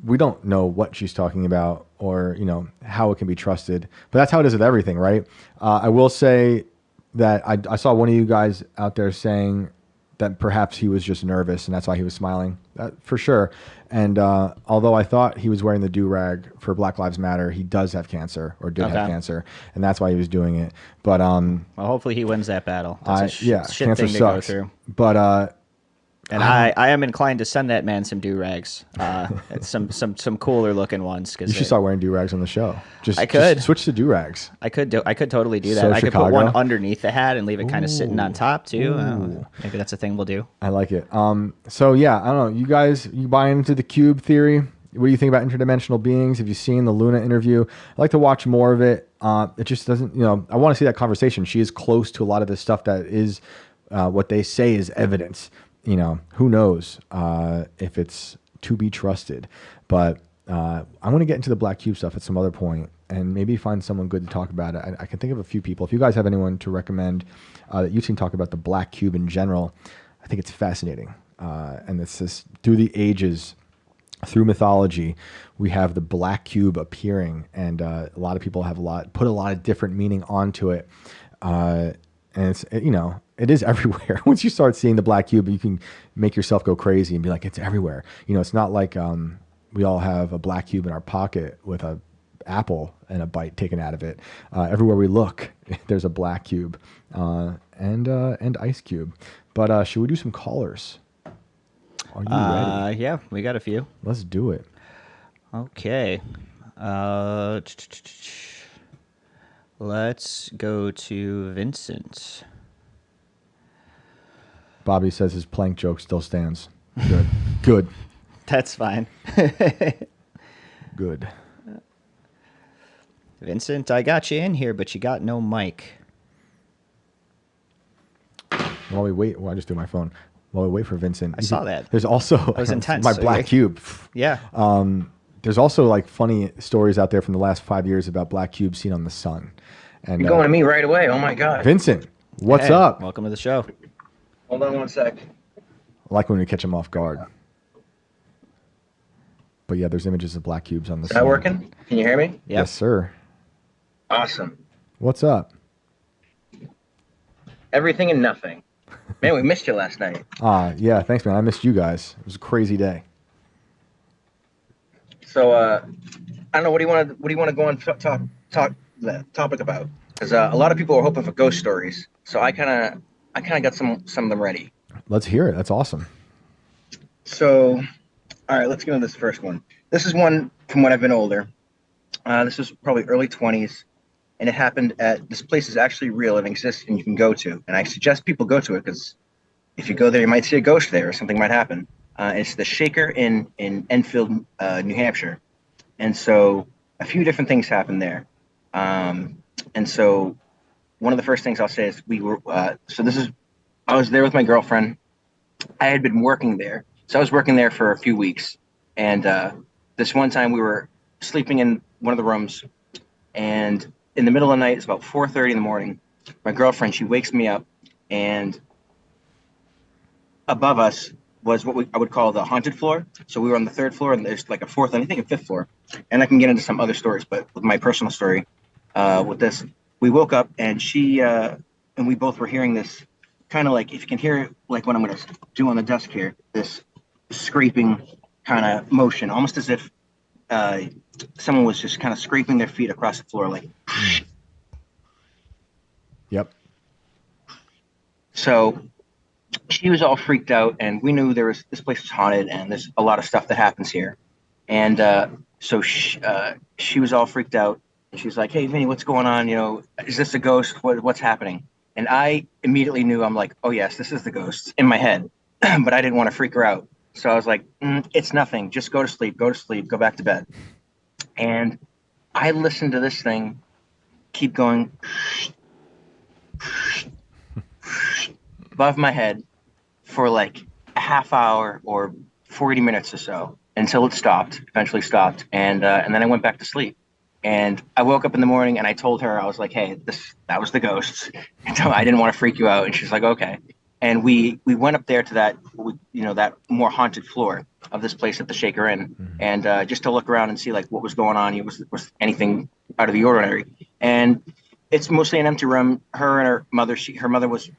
we don't know what she's talking about or, how it can be trusted. But that's how it is with everything, right? I will say that I saw one of you guys out there saying that perhaps he was just nervous and that's why he was smiling, for sure. And although I thought he was wearing the do-rag for Black Lives Matter, he does have cancer or did have cancer, and that's why he was doing it. But well, hopefully he wins that battle. That's shit cancer thing to sucks. go through. But and I am inclined to send that man some do-rags, some cooler looking ones. You should start wearing do-rags on the show. I could just switch to do-rags. I could totally do that. So I could Chicago? put one underneath the hat and leave it kind of sitting on top too. Maybe that's a thing we'll do. I like it. So yeah, I don't know. You guys, you buy into the cube theory? What do you think about interdimensional beings? Have you seen the Luna interview? I'd like to watch more of it. It just doesn't, I want to see that conversation. She is close to a lot of the stuff that is what they say is evidence. Who knows if it's to be trusted. But I want to get into the black cube stuff at some other point and maybe find someone good to talk about it. I can think of a few people. If you guys have anyone to recommend that you've seen talk about the black cube in general, I think it's fascinating. And it's just through the ages, through mythology, we have the black cube appearing, and a lot of people have put a lot of different meaning onto it. And it's, it is everywhere. Once you start seeing the black cube, you can make yourself go crazy and be like, it's everywhere. It's not like we all have a black cube in our pocket with a apple and a bite taken out of it. Everywhere we look, there's a black cube and ice cube. But should we do some callers? Are you ready? Yeah, we got a few. Let's do it. Okay. Let's go to Vincent. Bobby says his plank joke still stands. Good. Good. That's fine. Good. Vincent, I got you in here, but you got no mic. While we wait, I just threw my phone. While we wait for Vincent. I saw that. There's also that was intense. my black cube. Yeah. There's also like funny stories out there from the last 5 years about black cubes seen on the sun. And you're going to me right away. Oh my God. Vincent, what's up? Welcome to the show. Hold on one sec. I like when we catch him off guard. But yeah, there's images of black cubes on the sun. Is that working? Can you hear me? Yep. Yes, sir. Awesome. What's up? Everything and nothing. Man, we missed you last night. Yeah, thanks, man. I missed you guys. It was a crazy day. So, I don't know. What do you want to go on talk the topic about? Because a lot of people are hoping for ghost stories. So I kind of got some of them ready. Let's hear it. That's awesome. So, all right, let's get into this first one. This is one from when I've been older. This was probably early 20s. And it happened this place is actually real and exists and you can go to. And I suggest people go to it because if you go there, you might see a ghost there or something might happen. It's the Shaker in Enfield, New Hampshire. And so a few different things happened there. And so one of the first things I'll say is I was there with my girlfriend. I had been working there. So I was working there for a few weeks. And this one time we were sleeping in one of the rooms and in the middle of the night, it's about 4:30 in the morning. My girlfriend, she wakes me up, and above us was what I would call the haunted floor. So we were on the third floor, and there's like a fourth, and I think a fifth floor. And I can get into some other stories, but with my personal story, with this, we woke up, and and we both were hearing this kind of like, if you can hear like what I'm going to do on the desk here, this scraping kind of motion, almost as if someone was just kind of scraping their feet across the floor, like. Yep. So she was all freaked out, and we knew this place was haunted, and there's a lot of stuff that happens here. And so she was all freaked out, and she was like, "Hey, Vinny, what's going on? Is this a ghost? What's happening?" And I immediately knew, I'm like, "Oh yes, this is the ghost," in my head, but I didn't want to freak her out. So I was like, "It's nothing. Just go to sleep. Go to sleep. Go back to bed." And I listened to this thing keep going above my head for like a half hour or 40 minutes or so until it eventually stopped. And then I went back to sleep. And I woke up in the morning and I told her, I was like, "Hey, that was the ghosts. I didn't want to freak you out." And she's like, "Okay." And we went up there to that, that more haunted floor of this place at the Shaker Inn, and just to look around and see like what was going on. Was anything out of the ordinary? And it's mostly an empty room. Her and her mother, her mother was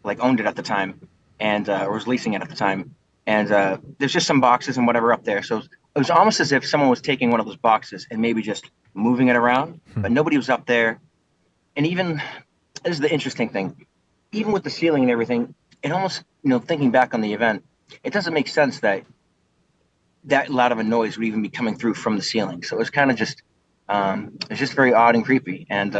like owned it at the time, and or was leasing it at the time. And there's just some boxes and whatever up there. So it was almost as if someone was taking one of those boxes and maybe just moving it around, but nobody was up there. And even, this is the interesting thing, even with the ceiling and everything, it almost, thinking back on the event, it doesn't make sense that loud of a noise would even be coming through from the ceiling. So it was kind of just, it's just very odd and creepy. And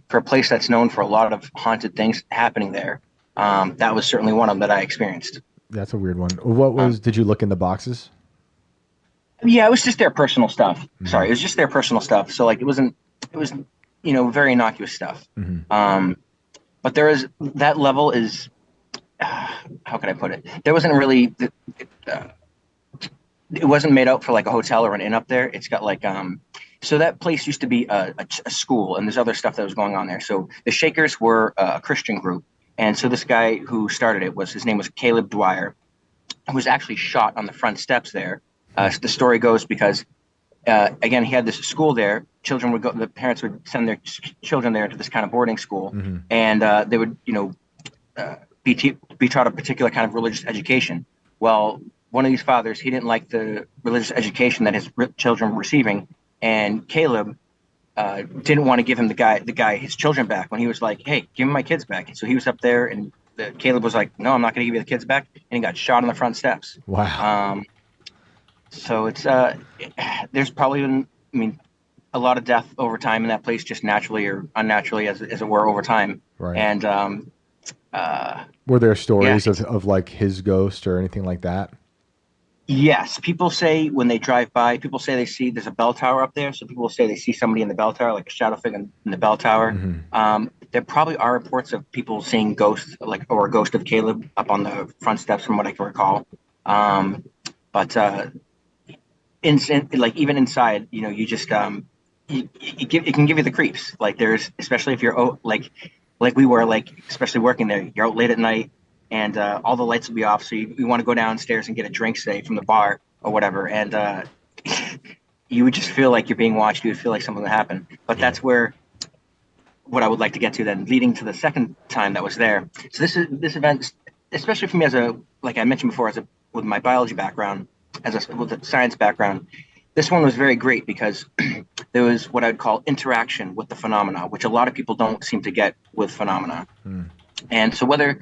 for a place that's known for a lot of haunted things happening there, that was certainly one of them that I experienced. That's a weird one. What was, did you look in the boxes? Yeah, it was just their personal stuff. Mm-hmm. Sorry, it was just their personal stuff. So like, it was, very innocuous stuff. Mm-hmm. But there is, that level is, how can I put it? There wasn't really, it wasn't made out for like a hotel or an inn up there. It's got like, so that place used to be a school, and there's other stuff that was going on there. So the Shakers were a Christian group. And so this guy who started it his name was Caleb Dwyer, who was actually shot on the front steps there. The story goes because, again, he had this school there. Children would go, the parents would send their children there to this kind of boarding school, mm-hmm. and they would, be taught a particular kind of religious education. Well, one of these fathers, he didn't like the religious education that his children were receiving, and Caleb didn't want to give him the guy his children back when he was like, hey, give him my kids back. And so he was up there, and Caleb was like, no, I'm not going to give you the kids back, and he got shot on the front steps. Wow. So it's there's probably been, a lot of death over time in that place, just naturally or unnaturally, as it were, over time. Right. And were there stories of like his ghost or anything like that? Yes, people say when they drive by, people say they see there's a bell tower up there. So people will say they see somebody in the bell tower, like a shadow figure in the bell tower. Mm-hmm. There probably are reports of people seeing ghosts, or a ghost of Caleb up on the front steps, from what I can recall. But even inside, you just it can give you the creeps. Like there's, especially if you're like we were, especially working there, you're out late at night. And all the lights will be off, so you want to go downstairs and get a drink, say, from the bar or whatever, and you would just feel like you're being watched. You would feel like something would happen. But that's where what I would like to get to then, leading to the second time that was there. So this event, especially for me like I mentioned before, with my biology background, with a science background, this one was very great because there was what I would call interaction with the phenomena, which a lot of people don't seem to get with phenomena. And so whether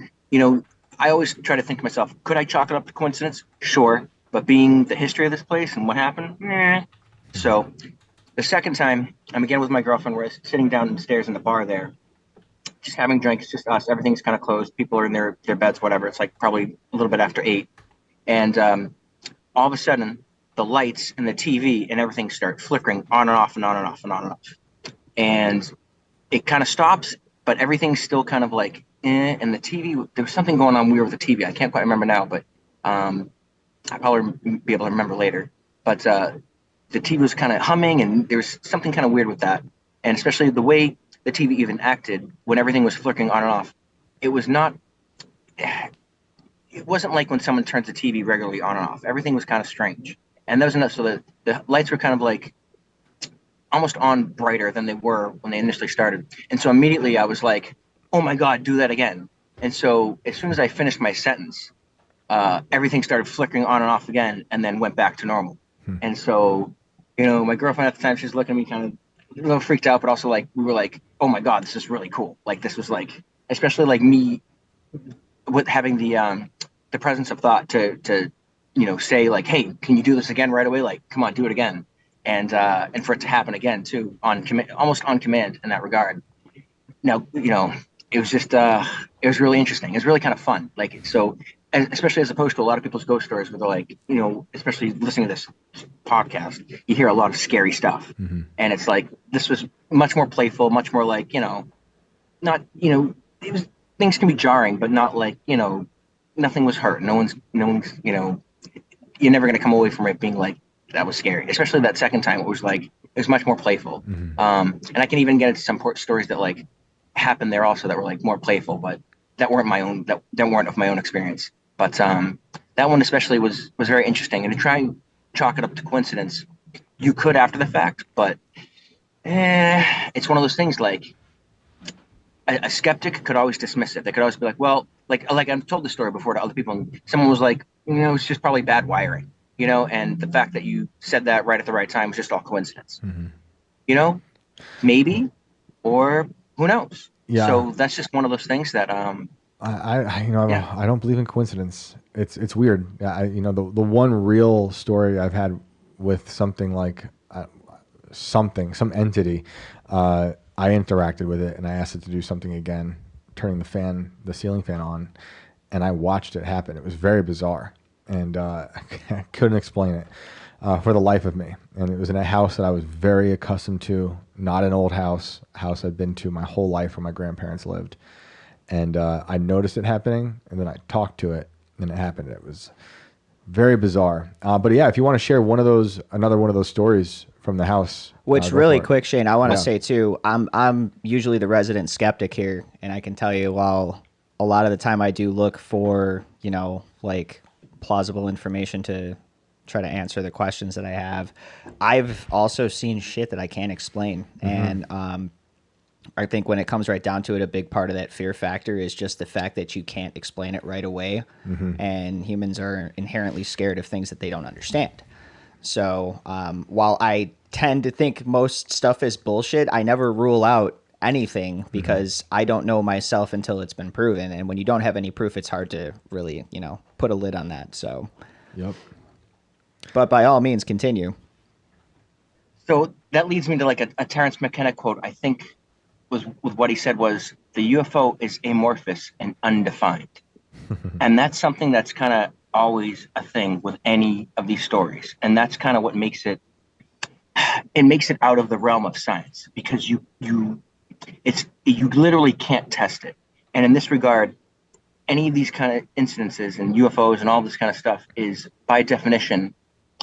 I always try to think to myself, could I chalk it up to coincidence? Sure. But being the history of this place and what happened, So the second time, I'm again with my girlfriend. We're sitting downstairs in the bar there, just having drinks, just us. Everything's kind of closed. People are in their beds, whatever. It's like probably a little bit after 8. And all of a sudden, the lights and the TV and everything start flickering on and off and on and off and on and off. And it kind of stops, but everything's still kind of like, and the TV, there was something going on weird with the TV. I can't quite remember now, but I'll probably be able to remember later. But the TV was kind of humming, and there was something kind of weird with that. And especially the way the TV even acted when everything was flickering on and off. It wasn't like when someone turns the TV regularly on and off. Everything was kind of strange. And that was enough. So the lights were kind of like almost on brighter than they were when they initially started. And so immediately I was like, oh my God, do that again. And so as soon as I finished my sentence, everything started flickering on and off again, and then went back to normal. And so, my girlfriend at the time, she's looking at me kind of a little freaked out, but also like, we were like, oh my God, this is really cool. Like this was like, especially like me with having the presence of thought to say like, hey, can you do this again right away? Like, come on, do it again. And for it to happen again too, almost on command in that regard. Now, it was just, it was really interesting. It was really kind of fun. Like, so, especially as opposed to a lot of people's ghost stories where they're like, especially listening to this podcast, you hear a lot of scary stuff. Mm-hmm. And it's like, this was much more playful, much more like, not, it was, things can be jarring, but not like, nothing was hurt. No one's, you're never going to come away from it being like, that was scary. Especially that second time, it was much more playful. Mm-hmm. And I can even get into some stories that like happened there also that were like more playful, but that weren't my own, that weren't of my own experience. But that one especially was very interesting. And to try and chalk it up to coincidence, you could after the fact, but it's one of those things like a skeptic could always dismiss it. They could always be like, well, like I've told the story before to other people, and someone was like, it's just probably bad wiring, and the fact that you said that right at the right time was just all coincidence. Mm-hmm. Maybe, or who knows? Yeah. So that's just one of those things that I don't believe in coincidence. It's weird. The one real story I've had with something like some entity, I interacted with it and I asked it to do something again, turning the ceiling fan on, and I watched it happen. It was very bizarre, and I couldn't explain it for the life of me. And it was in a house that I was very accustomed to, not an old house I'd been to my whole life where my grandparents lived. And I noticed it happening, and then I talked to it, and it happened. It was very bizarre. But yeah, if you want to share another one of those stories from the house. Which really quick, Shane, I want to say too, I'm usually the resident skeptic here, and I can tell you, while a lot of the time I do look for, like plausible information to try to answer the questions that I have, I've also seen shit that I can't explain. Mm-hmm. And I think when it comes right down to it, a big part of that fear factor is just the fact that you can't explain it right away. Mm-hmm. And humans are inherently scared of things that they don't understand. So while I tend to think most stuff is bullshit, I never rule out anything because I don't know myself until it's been proven. And when you don't have any proof, it's hard to really, put a lid on that. So, yep. But by all means, continue. So that leads me to like a Terrence McKenna quote, I think, was with what he said was, the UFO is amorphous and undefined. And that's something that's kind of always a thing with any of these stories. And that's kind of what makes it out of the realm of science, because you literally can't test it. And in this regard, any of these kind of incidences and UFOs and all this kind of stuff is by definition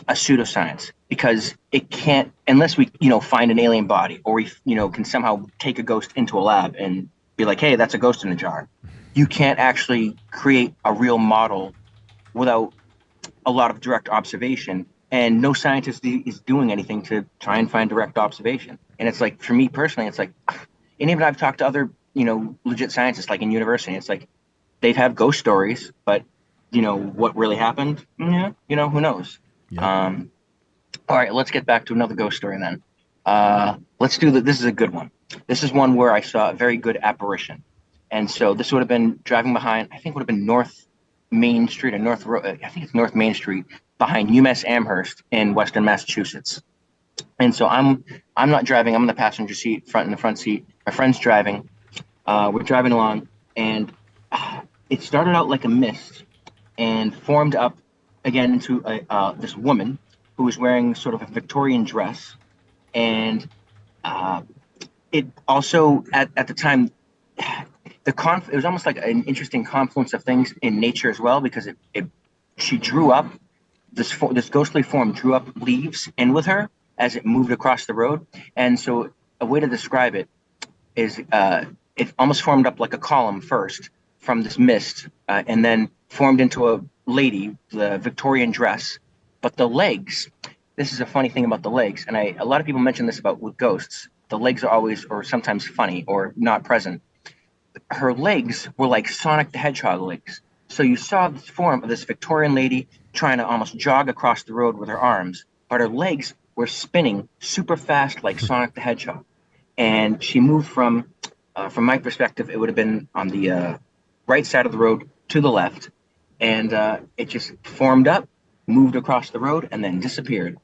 a pseudoscience, because it can't, unless we, find an alien body, or we, can somehow take a ghost into a lab and be like, hey, that's a ghost in a jar. You can't actually create a real model without a lot of direct observation, and no scientist is doing anything to try and find direct observation. And it's like, for me personally, it's like, and even I've talked to other, legit scientists, like in university, it's like, they've had ghost stories, but what really happened? Yeah, who knows? Yeah. All right, let's get back to another ghost story then. Let's do this is a good one. This is one where I saw a very good apparition. And so this would have been driving behind, I think would have been North Main Street, or I think it's North Main Street, behind UMass Amherst in Western Massachusetts. And so I'm not driving, I'm in the passenger seat, in the front seat. My friend's driving. We're driving along, and it started out like a mist and formed up again into this woman who was wearing sort of a Victorian dress. And it also, at the time, it was almost like an interesting confluence of things in nature as well, because she drew up, this ghostly form drew up leaves in with her as it moved across the road. And so a way to describe it is it almost formed up like a column first from this mist, and then formed into a lady, the Victorian dress. But the legs, this is a funny thing about the legs, and a lot of people mention this about with ghosts. The legs are always, or sometimes funny, or not present. Her legs were like Sonic the Hedgehog legs. So you saw this form of this Victorian lady trying to almost jog across the road with her arms, but her legs were spinning super fast like Sonic the Hedgehog. And she moved from my perspective, it would have been on the right side of the road to the left. And it just formed up, moved across the road, and then disappeared.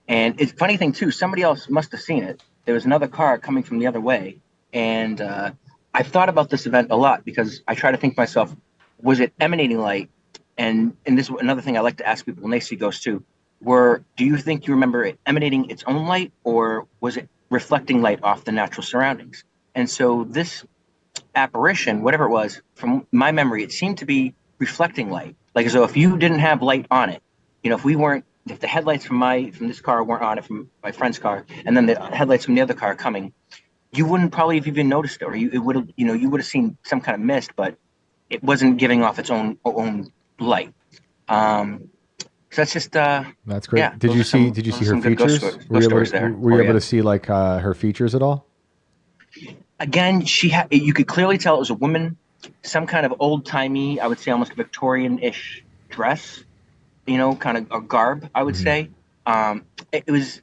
And it's a funny thing, too, somebody else must have seen it. There was another car coming from the other way. And I've thought about this event a lot, because I try to think to myself, was it emanating light? And this is another thing I like to ask people when they see ghosts, too. Do you think you remember it emanating its own light, or was it reflecting light off the natural surroundings? And so this apparition, whatever it was, from my memory, it seemed to be reflecting light. Like as though if you didn't have light on it, if the headlights from this car weren't on it, from my friend's car, and then the headlights from the other car coming, you wouldn't probably have even noticed it, or you would have seen some kind of mist, but it wasn't giving off its own light. So that's just that's great. Yeah, Did you see her features? Were you able to see like her features at all? Again, you could clearly tell it was a woman, some kind of old-timey, I would say almost Victorian-ish dress, kind of a garb, I would say. It was,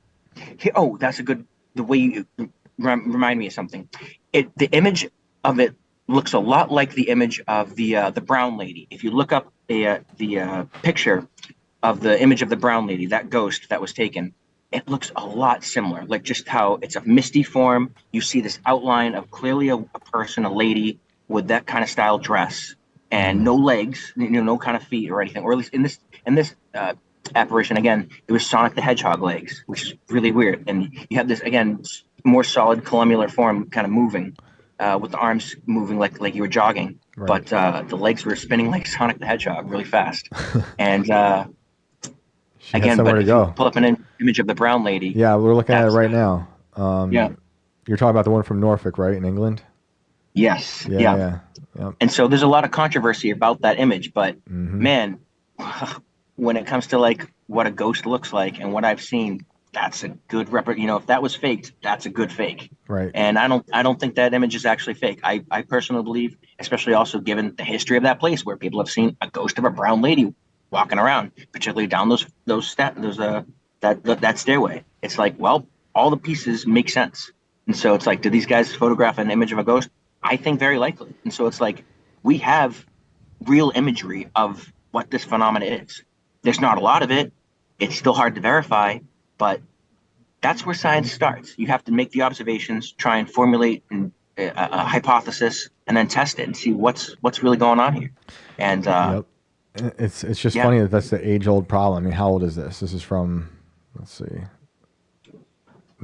that's the way you remind me of something. The image of it looks a lot like the image of the brown lady. If you look up the picture of the image of the brown lady, that ghost that was taken, it looks a lot similar, like just how it's a misty form. You see this outline of clearly a person, a lady with that kind of style dress and no legs, no kind of feet or anything, or at least in this apparition, again, it was Sonic the Hedgehog legs, which is really weird. And you have this, again, more solid columnar form kind of moving, with the arms moving like you were jogging, right. But the legs were spinning like Sonic the Hedgehog really fast. And again, but if you pull up an image of the brown lady. Yeah, we're looking at it right now. Yeah. You're talking about the one from Norfolk, right, in England? Yes. Yeah. And so there's a lot of controversy about that image, but man, when it comes to like what a ghost looks like and what I've seen, that's a good if that was faked, that's a good fake. Right. And I don't think that image is actually fake. I personally believe, especially also given the history of that place where people have seen a ghost of a brown lady walking around, particularly down that stairway. It's like, well, all the pieces make sense. And so it's like, did these guys photograph an image of a ghost? I think very likely. And so it's like, we have real imagery of what this phenomenon is. There's not a lot of it. It's still hard to verify, but that's where science starts. You have to make the observations, try and formulate a hypothesis, and then test it and see what's really going on here. And it's just funny that's the age-old problem. I mean, how old is this? This is from, let's see.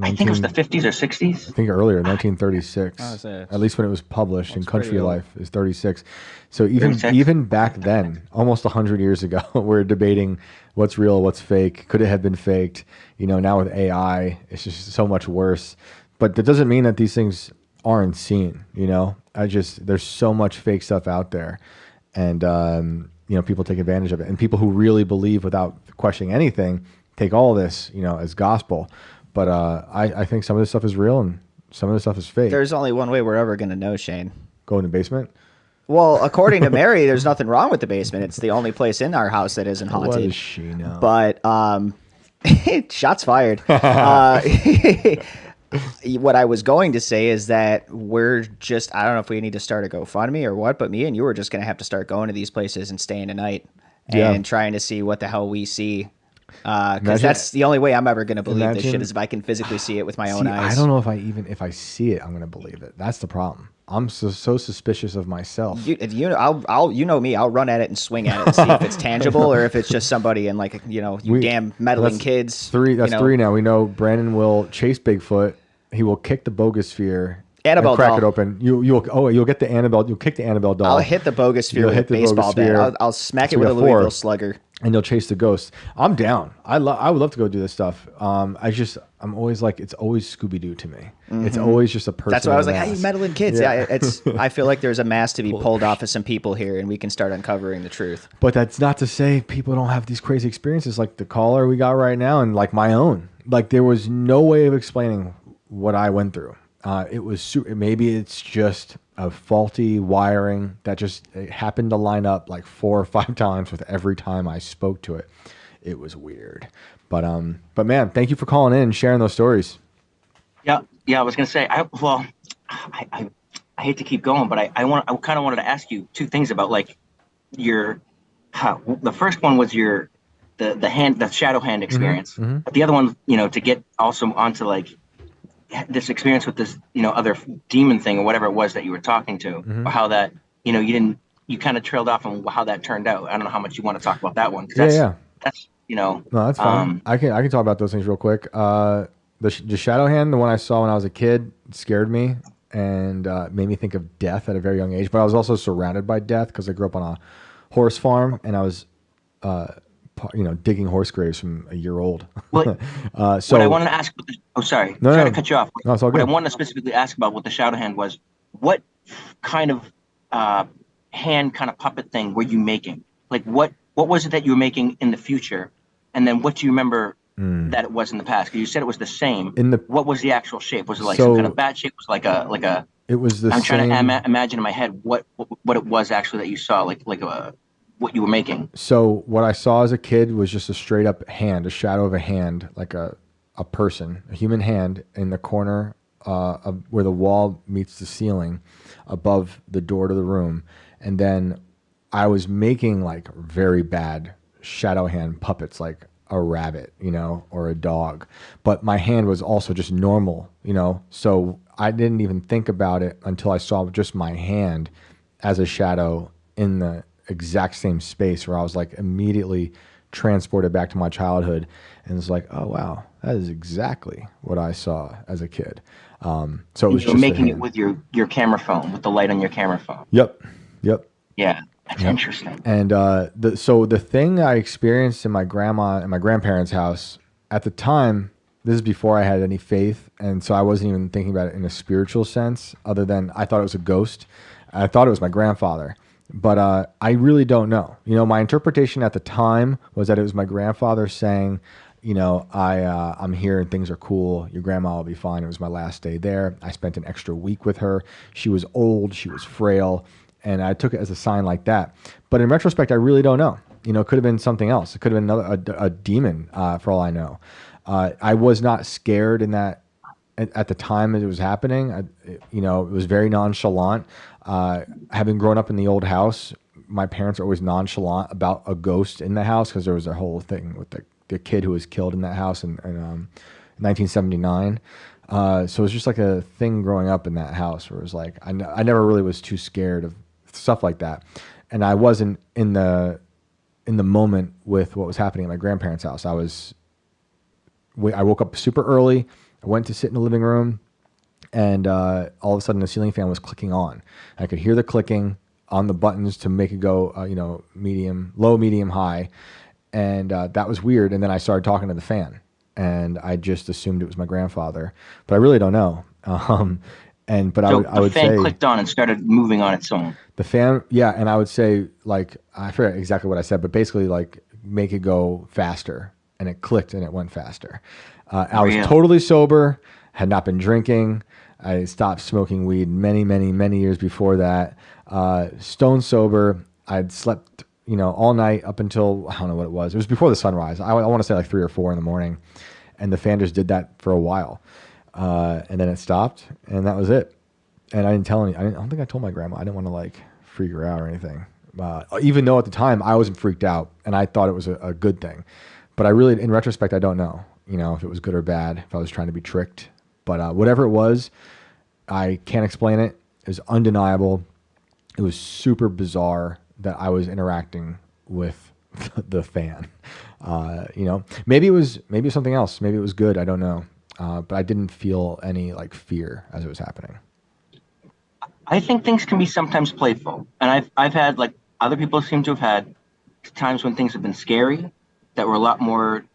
I think it was the 50s or 60s. I think earlier, 1936. At least when it was published in Country Life is 36. So even back then, almost 100 years ago, we're debating what's real, what's fake. Could it have been faked? Now with AI, it's just so much worse. But that doesn't mean that these things aren't seen. There's so much fake stuff out there, and people take advantage of it. And people who really believe without questioning anything take all this, as gospel. But I think some of this stuff is real and some of this stuff is fake. There's only one way we're ever going to know, Shane. Go in the basement? Well, according to Mary, there's nothing wrong with the basement. It's the only place in our house that isn't haunted. What does she know? But shots fired. What I was going to say is that we're just, I don't know if we need to start a GoFundMe or what, but me and you are just going to have to start going to these places and staying a night and trying to see what the hell we see. Because that's the only way I'm ever going to believe this shit is if I can physically see it with my own eyes. I don't know if I see it, I'm going to believe it. That's the problem. I'm so suspicious of myself. I'll you know me. I'll run at it and swing at it and see if it's tangible or if it's just somebody and like damn meddling kids. Three now. We know Brandon will chase Bigfoot. He will kick the bogosphere. Annabelle crack doll. It open. You'll get the Annabelle. You'll kick the Annabelle doll. I'll hit the bogosphere with a baseball bat. I'll smack it with a Louisville Slugger. And you'll chase the ghosts. I'm down. I would love to go do this stuff. I'm always like, it's always Scooby-Doo to me. Mm-hmm. It's always just a person. That's why I was like, hey, you meddling kids. Yeah, I feel like there's a mask to be pulled off of some people here, and we can start uncovering the truth. But that's not to say people don't have these crazy experiences like the caller we got right now, and like my own. Like there was no way of explaining what I went through. Maybe it's just a faulty wiring that just happened to line up like 4 or 5 times with every time I spoke to it. It was weird, but man, thank you for calling in and sharing those stories. Yeah. I was gonna say, I hate to keep going, but I kind of wanted to ask you 2 things about like the first one was the shadow hand experience, but the other one, to get also onto like this experience with this, other demon thing or whatever it was that you were talking to, or how that, you kind of trailed off on how that turned out. I don't know how much you want to talk about that one. That's no, that's fine. I can talk about those things real quick. The shadow hand, the one I saw when I was a kid, scared me and made me think of death at a very young age. But I was also surrounded by death because I grew up on a horse farm and I was, digging horse graves from a year old. Well, so what I wanted to ask, sorry to cut you off. No, it's all good. What I wanted to specifically ask about what the shadow hand was, what kind of hand kind of puppet thing were you making? Like what was it that you were making in the future? And then what do you remember that it was in the past? Because you said it was the same. What was the actual shape? Was it like some kind of bat shape? Was it like a It was the I'm same. trying to imagine in my head what it was actually that you saw, like what you were making. So what I saw as a kid was just a straight up hand, a shadow of a hand, like a person, a human hand in the corner of where the wall meets the ceiling above the door to the room. And then I was making like very bad shadow hand puppets, like a rabbit, or a dog. But my hand was also just normal, so I didn't even think about it until I saw just my hand as a shadow in the exact same space, where I was like immediately transported back to my childhood, and it's like, oh wow, that is exactly what I saw as a kid. So it was You're just making it with your camera phone, with the light on your camera phone. Yep. Yeah, that's interesting. And so the thing I experienced in my grandma and my grandparents' house at the time, this is before I had any faith, and so I wasn't even thinking about it in a spiritual sense, other than I thought it was a ghost. I thought it was my grandfather. But I really don't know. My interpretation at the time was that it was my grandfather saying, I'm here and things are cool. Your grandma will be fine. It was my last day there. I spent an extra week with her. She was old. She was frail. And I took it as a sign like that. But in retrospect, I really don't know. It could have been something else. It could have been a demon, for all I know. I was not scared in that at the time it was happening. It was very nonchalant. Having grown up in the old house, my parents are always nonchalant about a ghost in the house, because there was a whole thing with the kid who was killed in that house in 1979. So it was just like a thing growing up in that house, where it was like I never really was too scared of stuff like that, and I wasn't in the moment with what was happening at my grandparents' house. I woke up super early. I went to sit in the living room, and all of a sudden the ceiling fan was clicking on. I could hear the clicking on the buttons to make it go, medium, low, medium, high, and that was weird. And then I started talking to the fan, and I just assumed it was my grandfather, but I really don't know. But I would say the fan clicked on and started moving on its own. The fan, yeah, and I would say, like, I forget exactly what I said, but basically like make it go faster, and it clicked and it went faster. I was totally sober, had not been drinking. I stopped smoking weed many, many, many years before that. Stone sober. I'd slept, all night up until, I don't know what it was. It was before the sunrise. I want to say like 3 or 4 in the morning. And the fan just did that for a while. And then it stopped, and that was it. And I didn't tell any. I don't think I told my grandma. I didn't want to like freak her out or anything. Even though at the time I wasn't freaked out, and I thought it was a good thing. But I really, in retrospect, I don't know. If it was good or bad. If I was trying to be tricked. But whatever it was, I can't explain it. It was undeniable. It was super bizarre that I was interacting with the fan. Maybe it was something else. Maybe it was good. I don't know. But I didn't feel any like fear as it was happening. I think things can be sometimes playful, and I've had, like other people seem to have had, times when things have been scary that were a lot more,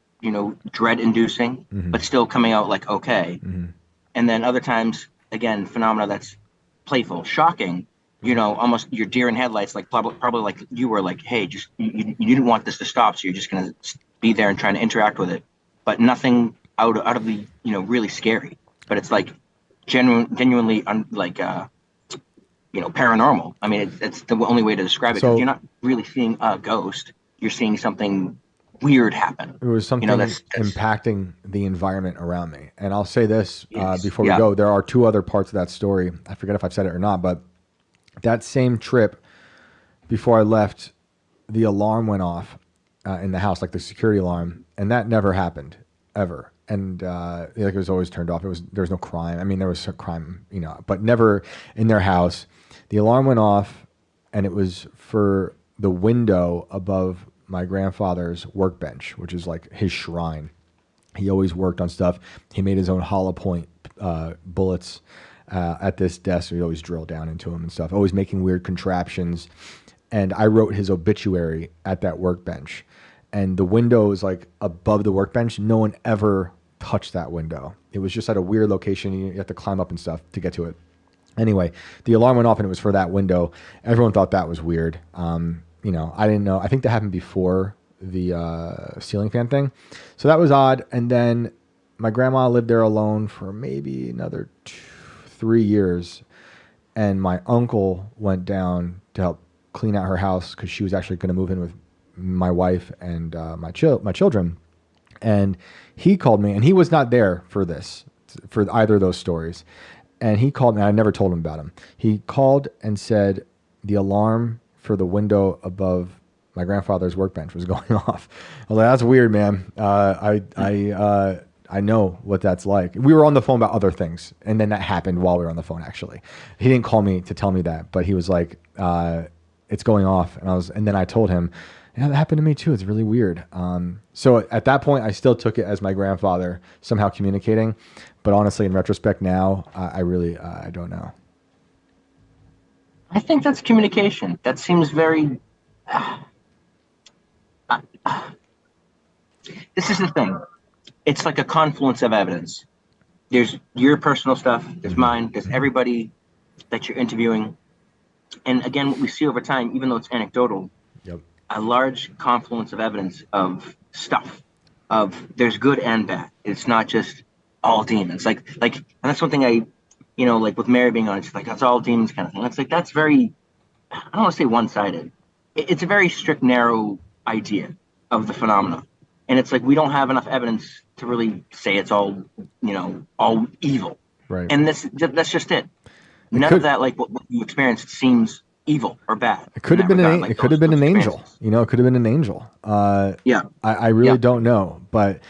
dread-inducing, but still coming out like okay. And then other times, again, phenomena that's playful, shocking. Almost your deer in headlights, like probably like you were like, hey, just you didn't want this to stop, so you're just gonna be there and trying to interact with it, but nothing out of the really scary. But it's like genuinely paranormal. I mean, it's the only way to describe it. So, you're not really seeing a ghost; you're seeing something weird happen. It was something that's impacting the environment around me. And I'll say this before we go: there are 2 other parts of that story. I forget if I've said it or not, but that same trip, before I left, the alarm went off in the house, like the security alarm, and that never happened ever. And it was always turned off. There was no crime. I mean, there was a crime, but never in their house. The alarm went off, and it was for the window above my grandfather's workbench, which is like his shrine. He always worked on stuff. He made his own hollow point bullets at this desk. So he'd always drill down into them and stuff, always making weird contraptions. And I wrote his obituary at that workbench. And the window was like above the workbench. No one ever touched that window. It was just at a weird location. You have to climb up and stuff to get to it. Anyway, the alarm went off and it was for that window. Everyone thought that was weird. You know, I didn't know. I think that happened before the ceiling fan thing. So that was odd. And then my grandma lived there alone for maybe another 3 years. And my uncle went down to help clean out her house because she was actually going to move in with my wife and my children. And he called me, and he was not there for this, for either of those stories. And he called me. I never told him about him. He called and said the alarm for the window above my grandfather's workbench was going off. I was like, that's weird, man. I know what that's like. We were on the phone about other things, and then that happened while we were on the phone, actually. He didn't call me to tell me that, but he was like, it's going off. And then I told him, yeah, that happened to me too. It's really weird. So at that point, I still took it as my grandfather somehow communicating. But honestly, in retrospect now, I really, I don't know. I think that's communication. That seems very... This is the thing. It's like a confluence of evidence. There's your personal stuff, there's mine, there's everybody that you're interviewing. And again, what we see over time, even though it's anecdotal, a large confluence of evidence of stuff, of there's good and bad. It's not just all demons. Like, and that's one thing like with Mary being on, it's like, that's all demons kind of thing. It's like, that's very, I don't want to say one-sided. It's a very strict, narrow idea of the phenomena. And it's like, we don't have enough evidence to really say it's all, all evil. Right. And that's just it. None of that, like what you experienced, seems evil or bad. It could have been an angel. It could have been an angel. I really don't know. But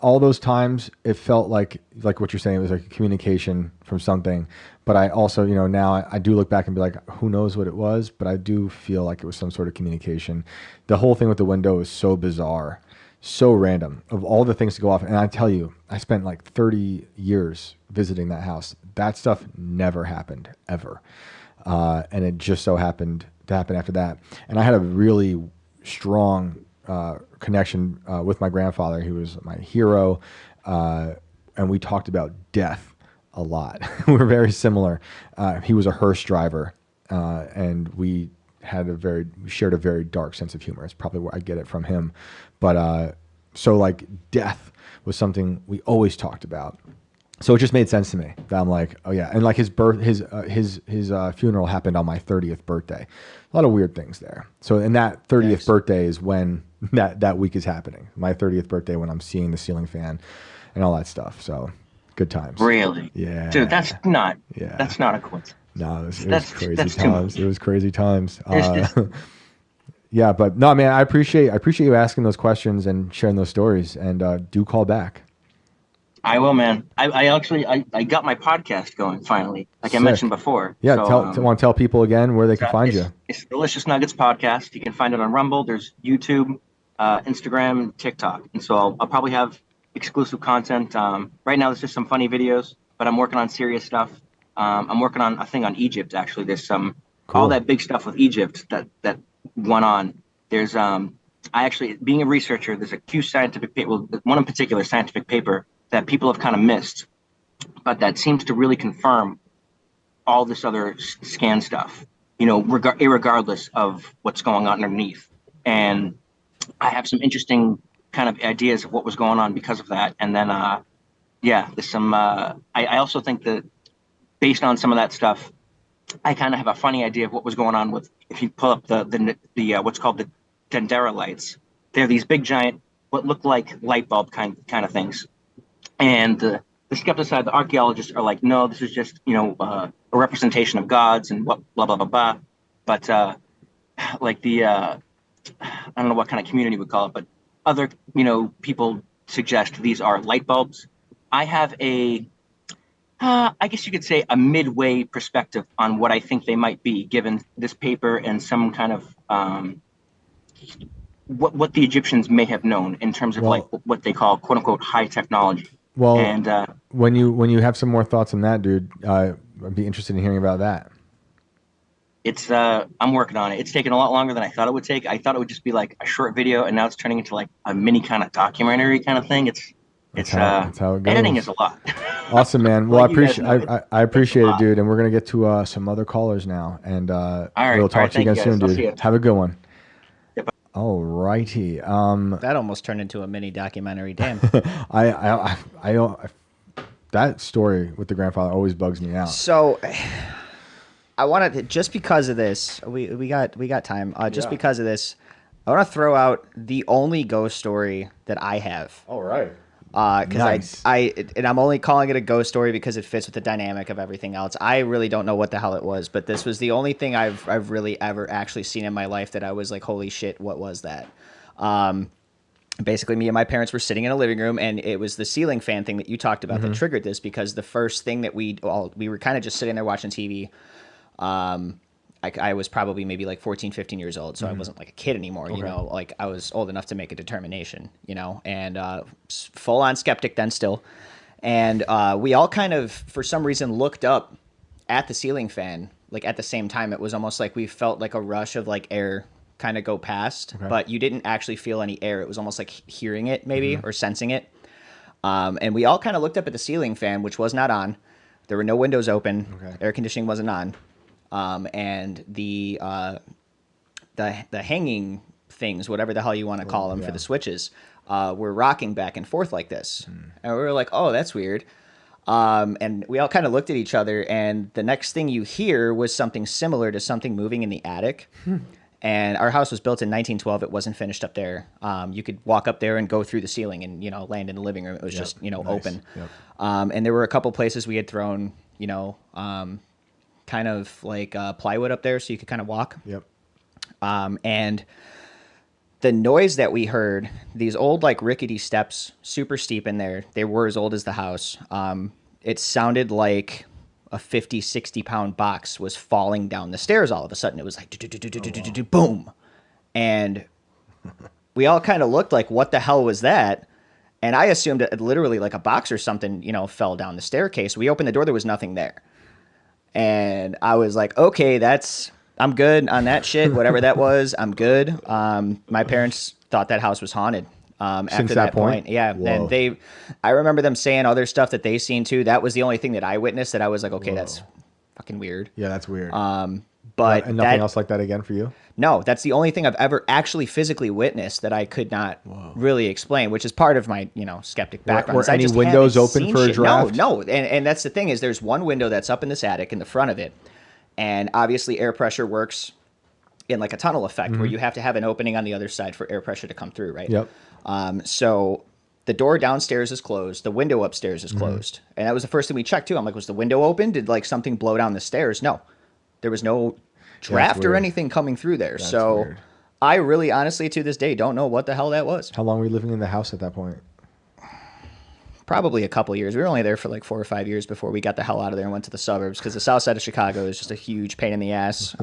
all those times, it felt like what you're saying, it was like a communication from something. But I also, now I do look back and be like, who knows what it was? But I do feel like it was some sort of communication. The whole thing with the window is so bizarre, so random. Of all the things to go off, and I tell you, I spent like 30 years visiting that house. That stuff never happened, ever. And it just so happened to happen after that. And I had a really strong connection with my grandfather. He was my hero. And we talked about death a lot. We were very similar. He was a hearse driver. And we shared a very dark sense of humor. It's probably where I get it from him. But so like death was something we always talked about. So it just made sense to me that I'm like, oh yeah. And like his funeral happened on my 30th birthday. A lot of weird things there. So in that 30th birthday is when that week is happening. My 30th birthday, when I'm seeing the ceiling fan and all that stuff. So good times. Really? Yeah. Dude, that's not a coincidence. No, it was crazy times. It was crazy times. Yeah, but no, man, I appreciate you asking those questions and sharing those stories, and do call back. I will, man. I actually got my podcast going finally, like I mentioned before. Yeah, so, want to tell people again where they can find you. It's Delicious Nuggets Podcast. You can find it on Rumble. There's YouTube, Instagram, TikTok. And so I'll probably have exclusive content. Right now, there's just some funny videos, but I'm working on serious stuff. I'm working on a thing on Egypt, actually. There's some, all that big stuff with Egypt that went on. There's, I actually, being a researcher, there's a few scientific paper, one in particular scientific paper that people have kind of missed, but that seems to really confirm all this other scan stuff, irregardless of what's going on underneath. And I have some interesting kind of ideas of what was going on because of that. And then, there's some, I also think that based on some of that stuff, I kind of have a funny idea of what was going on with, if you pull up the what's called the Dendera lights. They're these big, giant, what look like light bulb kind of things. And the skeptic side, the archaeologists are like, no, this is just, a representation of gods and what, blah, blah, blah, blah. But like I don't know what kind of community we call it, but other, people suggest these are light bulbs. I have I guess you could say a midway perspective on what I think they might be, given this paper and some kind of what the Egyptians may have known in terms of like what they call quote unquote high technology. Well, and when you have some more thoughts on that, dude, I'd be interested in hearing about that. It's I'm working on it. It's taken a lot longer than I thought it would take. I thought it would just be like a short video, and now it's turning into like a mini kind of documentary kind of thing. It's that's how it goes. editing is a lot. Awesome, man. Well, you guys know, I appreciate it, dude. And we're gonna get to some other callers now, and we'll talk to you again soon, dude. Have a good one. All righty. That almost turned into a mini documentary. Damn. I that story with the grandfather always bugs me out. So I wanted to, just because of this, we got time. Just because of this, I want to throw out the only ghost story that I have. All right. Because Nice. and I'm only calling it a ghost story because it fits with the dynamic of everything else. I really don't know what the hell it was, but this was the only thing I've really ever actually seen in my life that I was like, holy shit, what was that? Basically, me and my parents were sitting in a living room, and it was the ceiling fan thing that you talked about that triggered this, because the first thing that we were kind of just sitting there watching TV. I was probably maybe like 14, 15 years old, so I wasn't like a kid anymore, you know, like I was old enough to make a determination, you know, and full on skeptic then still. And we all kind of, for some reason, looked up at the ceiling fan, like at the same time. It was almost like we felt like a rush of like air kind of go past, but you didn't actually feel any air. It was almost like hearing it maybe or sensing it. And we all kind of looked up at the ceiling fan, which was not on. There were no windows open. Air conditioning wasn't on. And the hanging things, whatever the hell you want to call them for the switches, were rocking back and forth like this. And we were like, oh, that's weird. And we all kind of looked at each other, and the next thing you hear was something similar to something moving in the attic. And our house was built in 1912. It wasn't finished up there. You could walk up there and go through the ceiling and, you know, land in the living room. It was just, you know, open. And there were a couple places we had thrown, you know, kind of like plywood up there so you could kind of walk. And the noise that we heard, these old like rickety steps, super steep in there, they were as old as the house. It sounded like a 50, 60 pound box was falling down the stairs all of a sudden. It was like boom. And we all kind of looked like, what the hell was that? And I assumed it literally like a box or something, you know, fell down the staircase. We opened the door, there was nothing there. And I was like, okay, I'm good on that shit. Whatever that was, I'm good. My parents thought that house was haunted. After that point. Yeah. Whoa. And I remember them saying other stuff that they seen too. That was the only thing that I witnessed that I was like, okay, that's fucking weird. Yeah, that's weird. But and nothing else like that again for you? No, that's the only thing I've ever actually physically witnessed that I could not really explain, which is part of my, you know, skeptic background. Were any windows open for a draft? No. And that's the thing is there's one window that's up in this attic in the front of it. And obviously air pressure works in like a tunnel effect where you have to have an opening on the other side for air pressure to come through, right? Yep. So the door downstairs is closed. The window upstairs is closed. And that was the first thing we checked too. I'm like, was the window open? Did like something blow down the stairs? No. There was no draft or anything coming through there. That's so weird. I really honestly to this day don't know what the hell that was. How long were you living in the house at that point? Probably a couple years. We were only there for like 4 or 5 years before we got the hell out of there and went to the suburbs because the south side of Chicago is just a huge pain in the ass.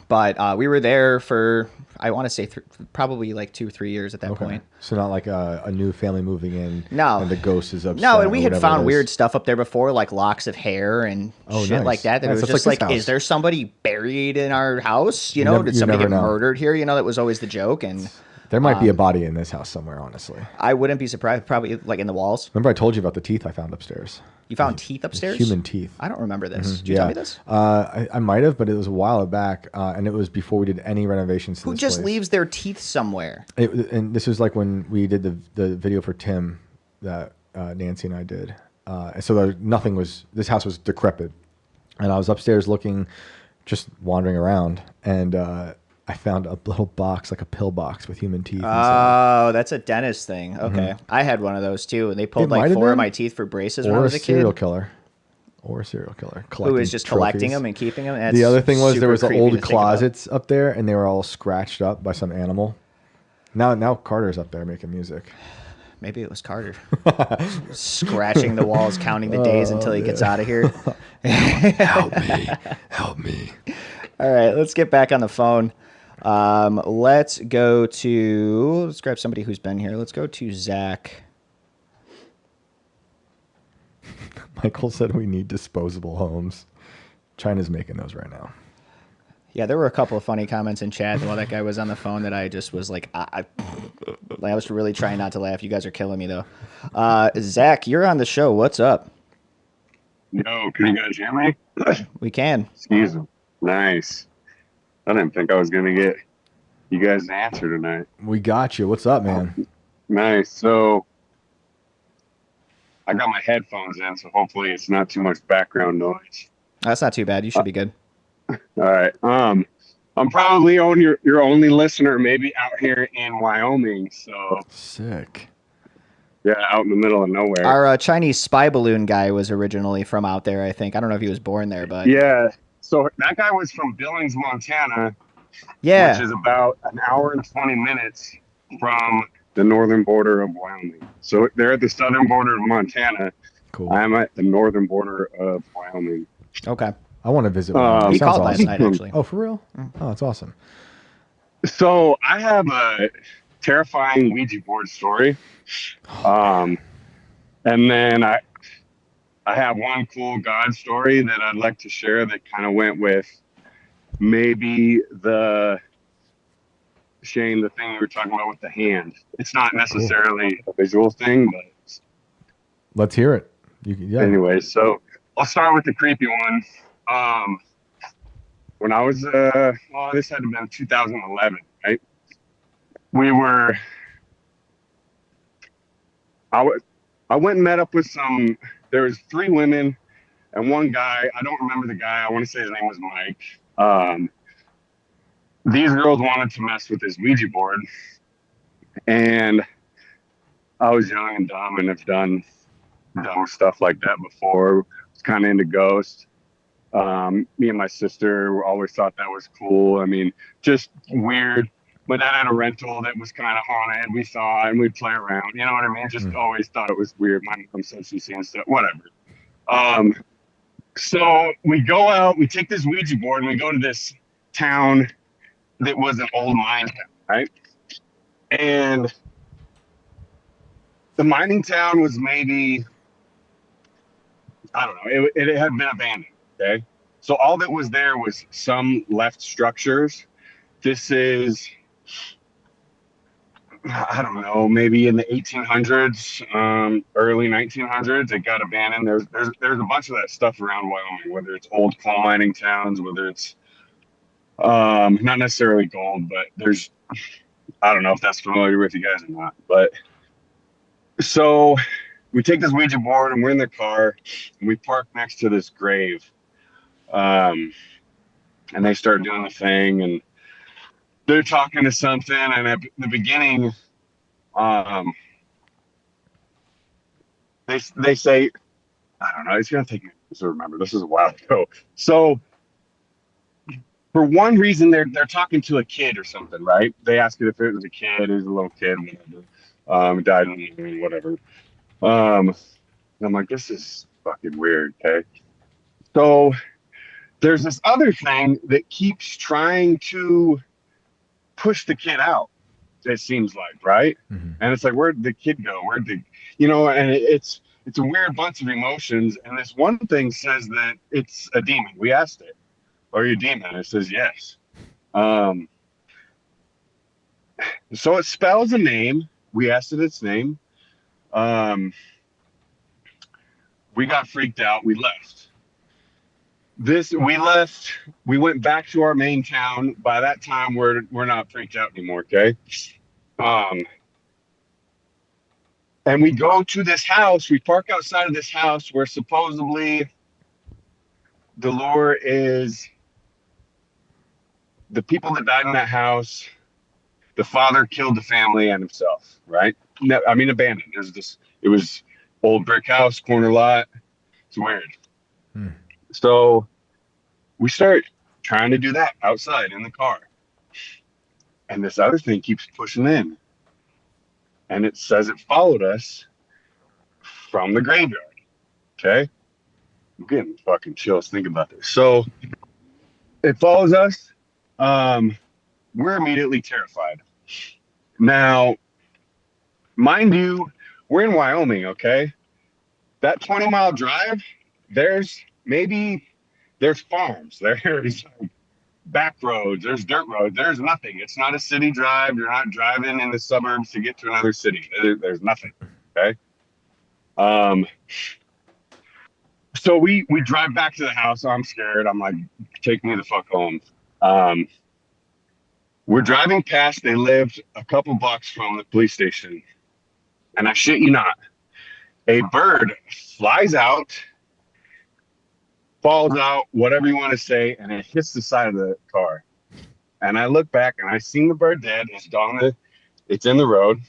But we were there for, I want to say probably like 2 or 3 years at that point. So not like a new family moving in. No. And the ghost is upset. No, and we had found weird stuff up there before, like locks of hair and shit like that. That Nice. it was That's just like like, this is house. there somebody buried in our house? You know, did you somebody never get know. murdered here? You know, that was always the joke. And There might be a body in this house somewhere, honestly. I wouldn't be surprised, probably like in the walls. Remember I told you about the teeth I found upstairs? You found teeth upstairs? Human teeth. I don't remember this. Did you tell me this? I might have, but it was a while back, and it was before we did any renovations to Who this just place. leaves their teeth somewhere? And this was like when we did the video for Tim that Nancy and I did. And so this house was decrepit. And I was upstairs looking, just wandering around, and I found a little box, like a pill box with human teeth inside. Oh, that's a dentist thing. Okay. I had one of those too, and they pulled It might like have 4 of been. my teeth for braces when I Or a was a serial kid. killer. Or a serial killer. Who was just collecting trophies. them and keeping them? That's The other thing was super there was the creepy to old think about. closets up there, and they were all scratched up by some animal. Now Carter's up there making music. Maybe it was Carter. Scratching the walls, counting the days until he gets out of here. Help me. All right, let's get back on the phone. Let's grab somebody who's been here. Let's go to Zach. Michael said we need disposable homes. China's making those right now. Yeah, there were a couple of funny comments in chat while that guy was on the phone that I just was like, I was really trying not to laugh. You guys are killing me though. Zach, you're on the show. What's up? Yo, can you guys hear me? We can. Excuse me. Nice. I didn't think I was going to get you guys an answer tonight. We got you. What's up, man? Nice. So I got my headphones in, so hopefully it's not too much background noise. That's not too bad. You should be good. All right. I'm probably your only listener, maybe out here in Wyoming. So sick. Yeah, out in the middle of nowhere. Our Chinese spy balloon guy was originally from out there, I think. I don't know if he was born there, but yeah. So that guy was from Billings, Montana. Yeah. Which is about an hour and 20 minutes from the northern border of Wyoming. So they're at the southern border of Montana. Cool. I'm at the northern border of Wyoming. Okay. I want to visit. Wyoming. He Sounds called last awesome. night, actually. Oh, for real? Oh, that's awesome. So I have a terrifying Ouija board story. And then I have one cool God story that I'd like to share that kind of went with maybe the thing we were talking about with the hand. It's not necessarily a visual thing, but let's hear it. Yeah. Anyway, so I'll start with the creepy one. When I was, this had to have been 2011, right? I went and met up with there was 3 women and 1 guy. I don't remember the guy. I want to say his name was Mike. These girls wanted to mess with this Ouija board, and I was young and dumb and have done dumb stuff like that before. Was kind of into ghosts. Me and my sister always thought that was cool. I mean, just weird. My dad had a rental that was kind of haunted. We saw and we'd play around. You know what I mean? Just always thought it was weird. My mom said she's seen stuff. Whatever. So we go out. We take this Ouija board and we go to this town that was an old mine town, right? And the mining town was maybe, I don't know, it had been abandoned, okay? So all that was there was some left structures. This is, I don't know, maybe in the 1800s, early 1900s, it got abandoned. There's a bunch of that stuff around Wyoming, whether it's old coal mining towns, whether it's not necessarily gold, but I don't know if that's familiar with you guys or not. But so we take this Ouija board and we're in the car and we park next to this grave. And they start doing the thing and they're talking to something. And at the beginning, they say, I don't know, it's going to take me to remember. This is a while ago. So for one reason, they're talking to a kid or something, right? They ask it if it was a kid, it was a little kid, whatever. Died in whatever. And I'm like, this is fucking weird, okay? So there's this other thing that keeps trying to push the kid out, it seems like, right? Mm-hmm. And it's like, where'd the kid go? And it's a weird bunch of emotions. And this one thing says that it's a demon. We asked it, are you a demon? It says yes. So it spells a name. We asked it its name. We got freaked out. We left. We went back to our main town. By that time, we're not freaked out anymore, okay? And we go to this house. We park outside of this house where supposedly the lure is the people that died in that house. The father killed the family and himself, right? No, I mean, abandoned. It was old brick house, corner lot. It's weird. So we start trying to do that outside in the car. And this other thing keeps pushing in. And it says it followed us from the graveyard. Okay? I'm getting fucking chills thinking about this. So it follows us. We're immediately terrified. Now, mind you, we're in Wyoming, okay? That 20-mile drive, there's farms. There's back roads, there's dirt roads, there's nothing. It's not a city drive. You're not driving in the suburbs to get to another city. There's nothing. Okay. So we drive back to the house. I'm scared. I'm like, take me the fuck home. We're driving past. They lived a couple blocks from the police station. And I shit you not, a bird flies out, falls out, whatever you want to say, and it hits the side of the car. And I look back and I seen the bird dead. It's in the road,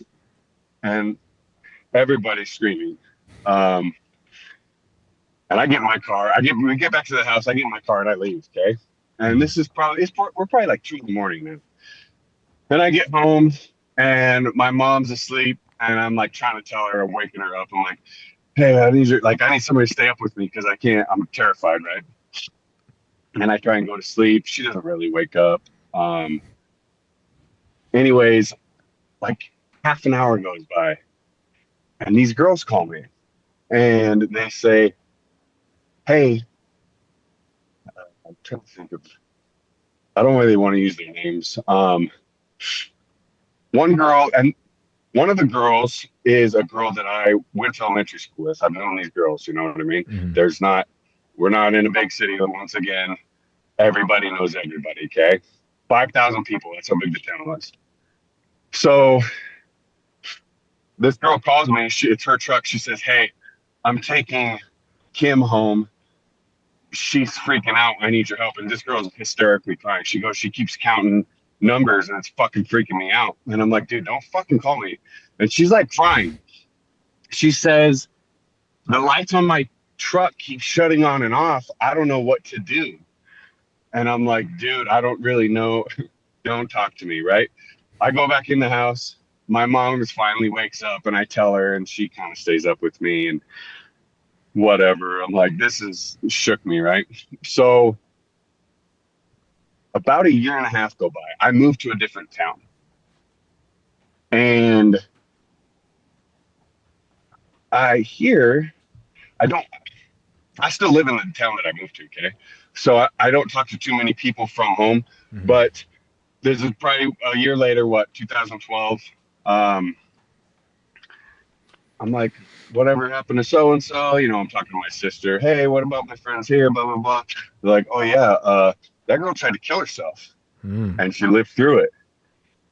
and everybody's screaming. And I get in my car. We get back to the house. I get in my car and I leave. Okay. And this is we're probably like 2 a.m. now. Then I get home and my mom's asleep, and I'm like trying to tell her, I'm waking her up. I'm like, hey, I need somebody to stay up with me because I can't. I'm terrified, right? And I try and go to sleep. She doesn't really wake up. Anyways, like half an hour goes by, and these girls call me, and they say, hey, I'm trying to think of, I don't really want to use their names. One of the girls is a girl that I went to elementary school with. I've known these girls, you know what I mean? Mm-hmm. We're not in a big city, but once again, everybody knows everybody, okay? 5,000 people, that's how big the town was. So this girl calls me, it's her truck. She says, hey, I'm taking Kim home. She's freaking out. I need your help. And this girl's hysterically crying. She keeps counting numbers, and it's fucking freaking me out. And I'm like, dude, don't fucking call me. And she's like crying. She says, the lights on my truck keep shutting on and off. I don't know what to do. And I'm like, dude, I don't really know. Don't talk to me, right? I go back in the house. My mom just finally wakes up, and I tell her, and she kind of stays up with me and whatever. I'm like, this shook me, right? So about 1.5 years go by. I moved to a different town. And I still live in the town that I moved to, okay? So I don't talk to too many people from home, mm-hmm. But this is probably a year later, 2012. I'm like, whatever happened to so-and-so? You know, I'm talking to my sister. Hey, what about my friends here? Blah, blah, blah. They're like, oh, yeah, that girl tried to kill herself, and she lived through it.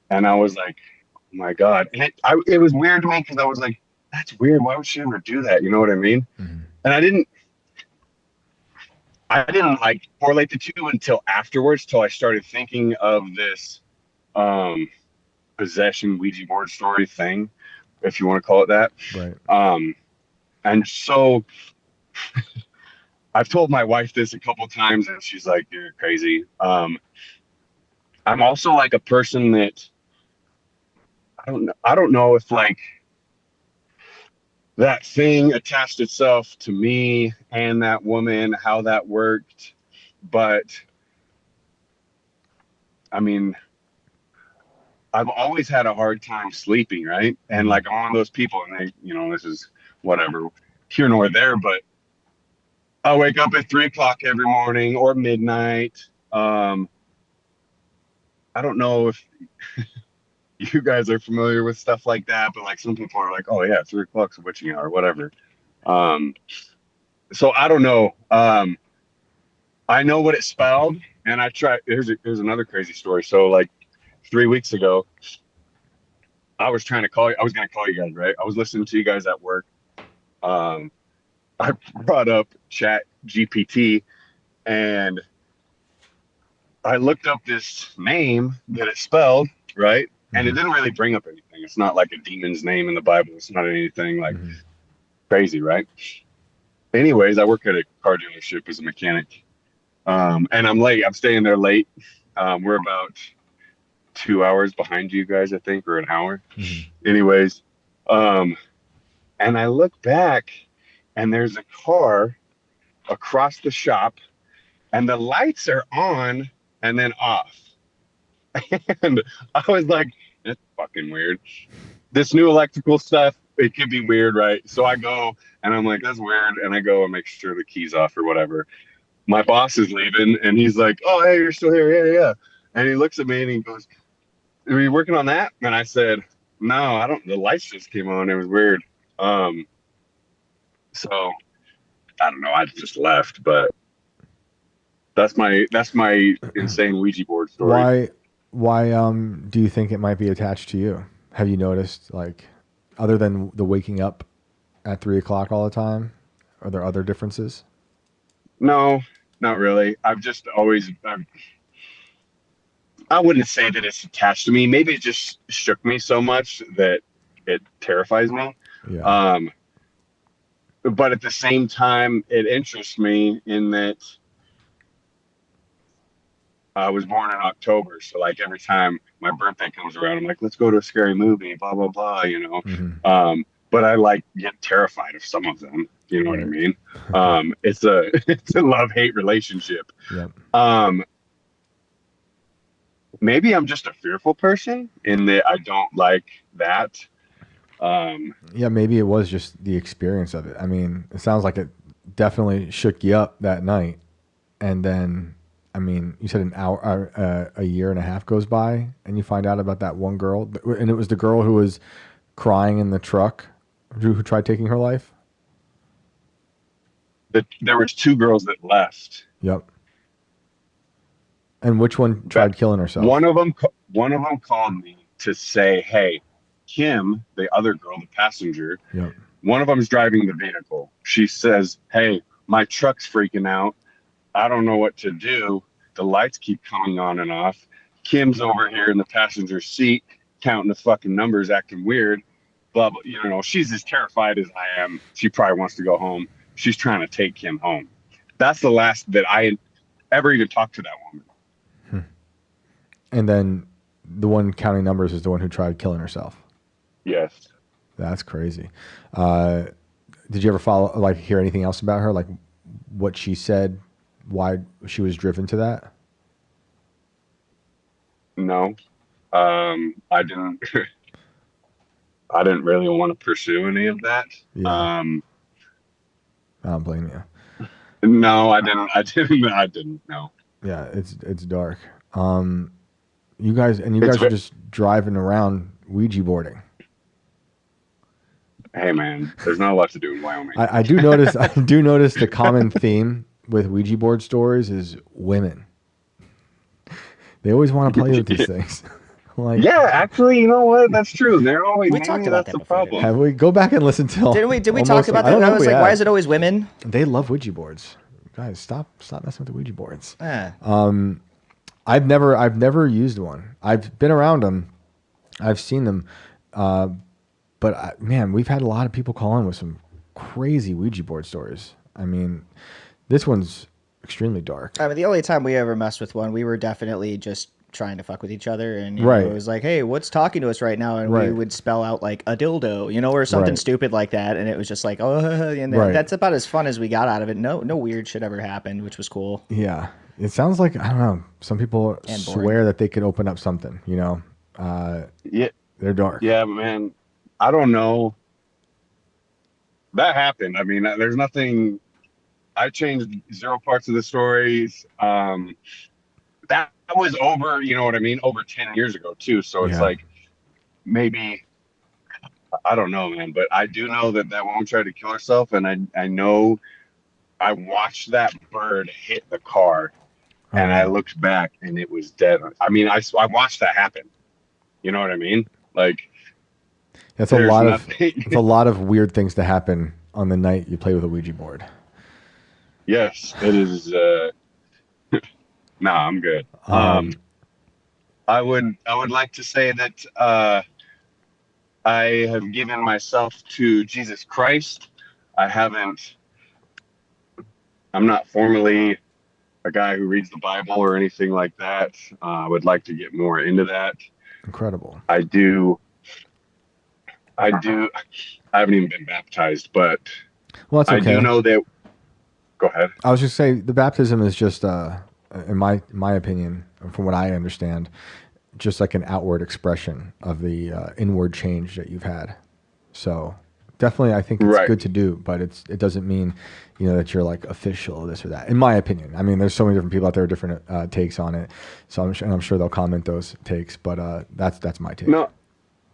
And I was like, oh, my God. And it was weird to me because I was like, that's weird. Why would she ever do that? You know what I mean? Mm-hmm. And I didn't like correlate the two until afterwards, till I started thinking of this possession Ouija board story thing, if you want to call it that. Right. And so I've told my wife this a couple of times, and she's like, you're crazy. I'm also like a person that I don't know if like that thing attached itself to me and that woman, how that worked. But I mean, I've always had a hard time sleeping, right? And like I'm one of those people, and they, you know, this is whatever, here nor there, but I wake up at 3:00 every morning or midnight. I don't know if you guys are familiar with stuff like that, but like some people are like, oh yeah, 3:00 is a witching hour, whatever. So I don't know. I know what it spelled, and I tried. Here's another crazy story. So like 3 weeks ago, I was going to call you guys, right? I was listening to you guys at work. I brought up Chat GPT, and I looked up this name that it spelled, right? And it didn't really bring up anything. It's not like a demon's name in the Bible. It's not anything like crazy, right? Anyways, I work at a car dealership as a mechanic. And I'm late. I'm staying there late. We're about 2 hours behind you guys, I think, or an hour. Mm-hmm. Anyways, and I look back, and there's a car across the shop, and the lights are on and then off. And I was like, that's fucking weird. This new electrical stuff, it could be weird, right? So I go, and I'm like, that's weird. And I go and make sure the key's off or whatever. my boss is leaving, and he's like, "Oh, hey, you're still here? Yeah, yeah." And he looks at me and he goes, "Are you working on that?" And I said, "No, I don't. The lights just came on. It was weird." So I don't know. I just left, but that's my insane Ouija board story. Why do you think it might be attached to you? Have you noticed, like, other than the waking up at 3 o'clock all the time, are there other differences? No, not really. I've just always. I wouldn't say that it's attached to me. Maybe it just shook me so much that it terrifies me. Yeah. But at the same time, it interests me in that I was born in October. So like every time my birthday comes around, I'm like, let's go to a scary movie, blah, blah, blah, you know? Mm-hmm. But I like get terrified of some of them. You know what I mean? It's a love-hate relationship. Yep. Maybe I'm just a fearful person in that I don't like that. Yeah, maybe it was just the experience of it. I mean, it sounds like it definitely shook you up that night. And then, I mean, you said a year and a half goes by and you find out about that one girl. And it was the girl who was crying in the truck who tried taking her life? There was 2 girls that left. Yep. And which one tried killing herself? One of them called me to say, "Hey, Kim, the other girl, the passenger, yep. One of them's driving the vehicle. She says, 'Hey, my truck's freaking out. I don't know what to do. The lights keep coming on and off. Kim's over here in the passenger seat counting the fucking numbers, acting weird. Blah, blah.'" You know, she's as terrified as I am. She probably wants to go home. She's trying to take Kim home. That's the last that I ever even talked to that woman. And then the one counting numbers is the one who tried killing herself. Yes. That's crazy. Did you ever hear anything else about her? Like what she said, why she was driven to that? No. I didn't I didn't really want to pursue any of that. Yeah. I don't blame you. No, I didn't. No. Yeah, it's dark. You guys are just driving around Ouija boarding. Hey man, there's not a lot to do in Wyoming. I do notice the common theme with Ouija board stories is women. They always want to play with these things. Like, yeah, actually, you know what? That's true. They're always. We talked about that the before, problem. have we go back and listen to? Did we talk about that? I was like, why is it always women? They love Ouija boards. Guys, stop messing with the Ouija boards. Ah. I've never used one. I've been around them. I've seen them. But man, we've had a lot of people call in with some crazy Ouija board stories. I mean, this one's extremely dark. I mean, the only time we ever messed with one, we were definitely just trying to fuck with each other, and right. It was like, hey, what's talking to us right now? And we would spell out like a dildo, or something stupid like that, and it was just like, oh, and that's about as fun as we got out of it. No weird shit ever happened, which was cool. Yeah, it sounds like, I don't know, some people swear that they could open up something. Yeah, they're dark. Yeah, but man, I don't know. That happened. I mean, there's nothing. I changed 0 parts of the stories. That was over, you know what I mean, over 10 years ago too. So it's like, maybe, I don't know, man, but I do know that woman tried to kill herself, and I know I watched that bird hit the car, and I looked back and it was dead. I mean, I watched that happen. You know what I mean? Like, that's a lot of weird things to happen on the night you play with a Ouija board. Yes, it is. Nah, I'm good. I would like to say that I have given myself to Jesus Christ. I'm not formally a guy who reads the Bible or anything like that. I would like to get more into that. Incredible. I haven't even been baptized, but well, that's okay. I do know that. Go ahead. I was just saying the baptism is just, in my opinion, from what I understand, just like an outward expression of the inward change that you've had. So definitely. I think it's Right. good to do, but it doesn't mean, that you're like official this or that. In my opinion, I mean, there's so many different people out there with different takes on it. So I'm sure they'll comment those takes, but that's my take. No,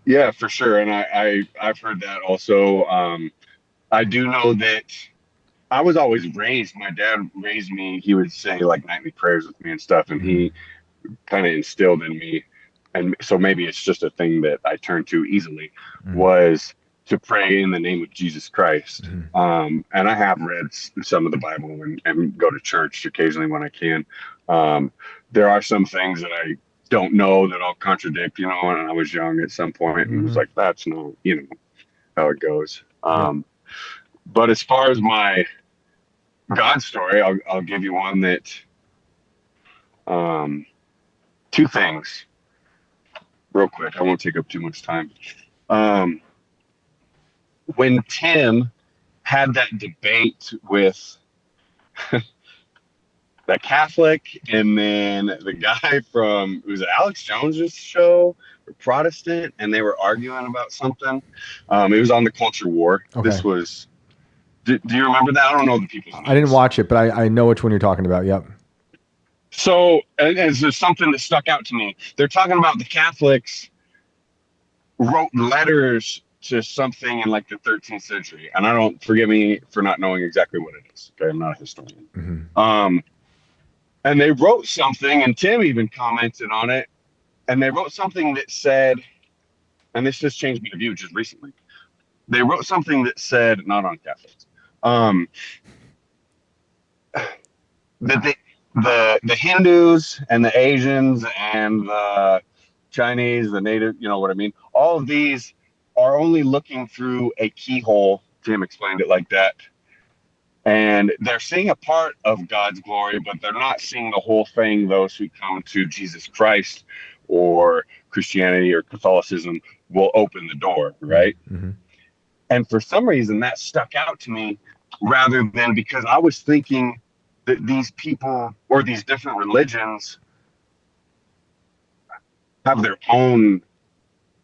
yeah, for sure. And I've heard that also. I do know that I was always raised. My dad raised me. He would say like nightly prayers with me and stuff, and he kind of instilled in me. And so maybe it's just a thing that I turn to easily, was to pray in the name of Jesus Christ. And I have read some of the Bible and go to church occasionally when I can. There are some things that I don't know that I'll contradict, when I was young at some point, and it was like, that's not, how it goes. But as far as my God story, I'll give you one that, two things real quick. I won't take up too much time. When Tim had that debate with the Catholic and then the guy from, it was Alex Jones's show, Protestant, and they were arguing about something. It was on the culture war. Okay. This was, do you remember that? I don't know the people's names. I didn't watch it, but I know which one you're talking about. Yep. So, and there's something that stuck out to me. They're talking about the Catholics wrote letters to something in like the 13th century. And I don't, forgive me for not knowing exactly what it is. Okay. I'm not a historian. And they wrote something, and Tim even commented on it. And they wrote something that said, and this just changed my view just recently. They wrote something that said, not on Catholics, that the Hindus and the Asians and the Chinese, the native, you know what I mean? All of these are only looking through a keyhole. Tim explained it like that. And they're seeing a part of God's glory, but they're not seeing the whole thing. Those who come to Jesus Christ or Christianity or Catholicism will open the door, right? And for some reason that stuck out to me, rather than, because I was thinking that these people or these different religions have their own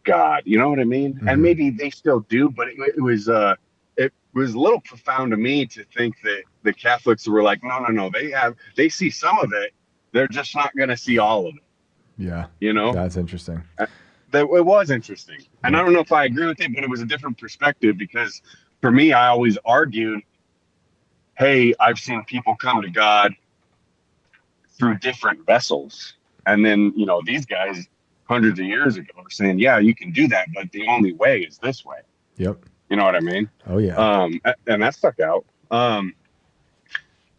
God, you know what I mean? And maybe they still do, but it was a little profound to me to think that the Catholics were like, no, they see some of it, they're just not going to see all of it. Yeah. You know? That's interesting. It was interesting. And I don't know if I agree with it, but it was a different perspective, because for me, I always argued, hey, I've seen people come to God through different vessels. And then, you know, these guys hundreds of years ago are saying, yeah, you can do that, but the only way is this way. Yep. You know what I mean? Oh yeah. And that stuck out.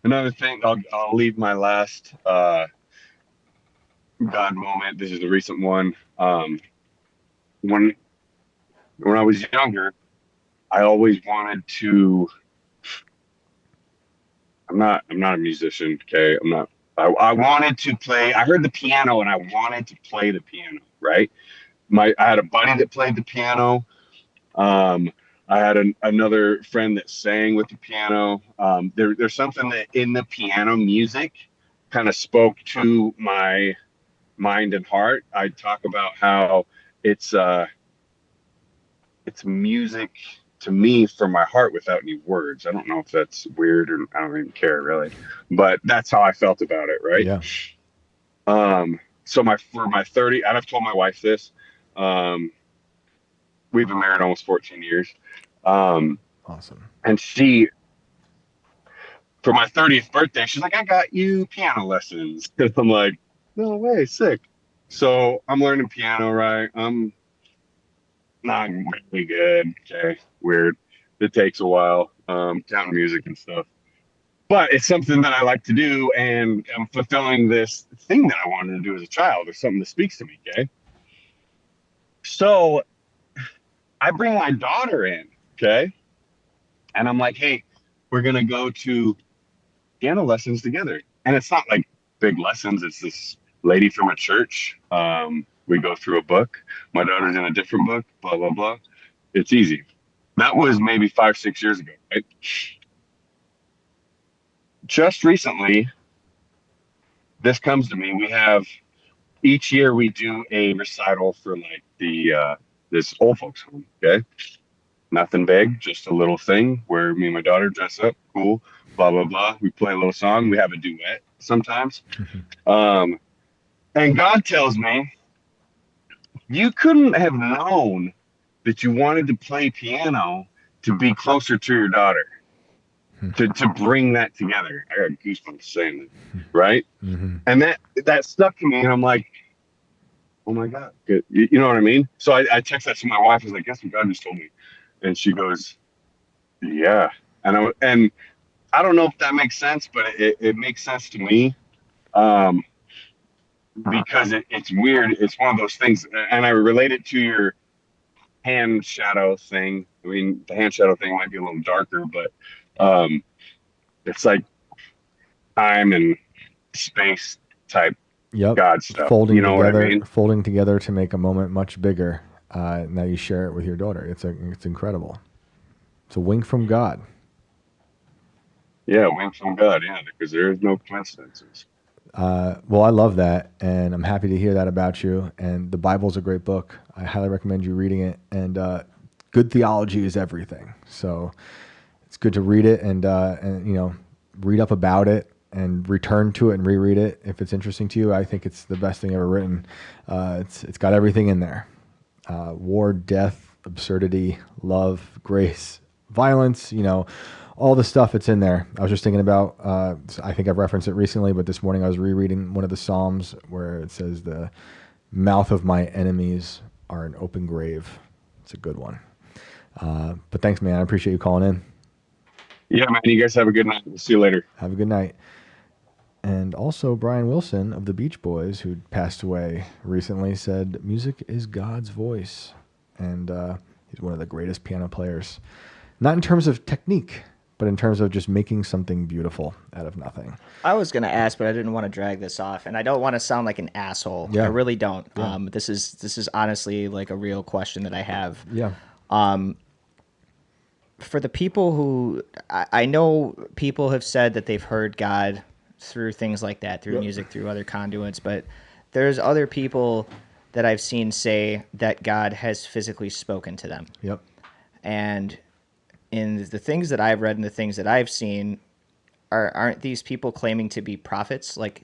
Another thing, I'll leave my last God moment. This is a recent one. When I was younger, I always wanted to. I'm not a musician. Okay, I'm not. I wanted to play. I heard the piano and I wanted to play the piano. Right. I had a buddy that played the piano. I had another friend that sang with the piano. There's something that in the piano music kind of spoke to my mind and heart. I talk about how it's music to me from my heart without any words. I don't know if that's weird, or I don't even care really, but that's how I felt about it. Right. Yeah. So for my 30, and I've told my wife this, we've been married almost 14 years. Awesome. And she, for my 30th birthday, she's like, I got you piano lessons. Cause I'm like, no way, sick. So I'm learning piano, right? I'm not really good. Okay. Weird. It takes a while, counting music and stuff, but it's something that I like to do. And I'm fulfilling this thing that I wanted to do as a child, or something that speaks to me. Okay. So I bring my daughter in. Okay. And I'm like, hey, we're going to go to piano lessons together. And it's not like big lessons. It's this lady from a church. We go through a book. My daughter's in a different book, blah, blah, blah. It's easy. That was maybe 5-6 years ago, right? Just recently, this comes to me. We have, each year we do a recital for like this old folks home, okay? Nothing big, just a little thing where me and my daughter dress up, cool, blah, blah, blah. We play a little song. We have a duet sometimes. And God tells me, you couldn't have known that you wanted to play piano to be closer to your daughter, to bring that together. I got goosebumps saying that, right? And that stuck to me, and I'm like, oh my God, good. You know what I mean? So I text that to my wife. I was like, guess what God just told me? And she goes, yeah. And I don't know if that makes sense, but it makes sense to me. Because it's weird. It's one of those things, and I relate it to your hand shadow thing. I mean, the hand shadow thing might be a little darker, but it's like time and space type God stuff. Folding together, what I mean? Folding together to make a moment much bigger. Now you share it with your daughter. It's incredible. It's a wink from God. Yeah, wink from God. Yeah, because there is no coincidences. Well, I love that, and I'm happy to hear that about you. And the Bible's a great book. I highly recommend you reading it. And good theology is everything. So it's good to read it and read up about it and return to it and reread it if it's interesting to you. I think it's the best thing ever written. It's got everything in there: war, death, absurdity, love, grace, violence. All the stuff that's in there. I was just thinking about, I think I've referenced it recently, but this morning I was rereading one of the Psalms where it says, the mouth of my enemies are an open grave. It's a good one. But thanks, man. I appreciate you calling in. Yeah, man. You guys have a good night. We'll see you later. Have a good night. And also Brian Wilson of the Beach Boys, who passed away recently, said music is God's voice. And he's one of the greatest piano players. Not in terms of technique, but in terms of just making something beautiful out of nothing. I was going to ask, but I didn't want to drag this off, and I don't want to sound like an asshole. Yeah. I really don't. Yeah. This is honestly like a real question that I have. Yeah. For the people who I know, people have said that they've heard God through things like that, through music, through other conduits, but there's other people that I've seen say that God has physically spoken to them. Yep. And in the things that I've read and the things that I've seen, aren't these people claiming to be prophets? Like,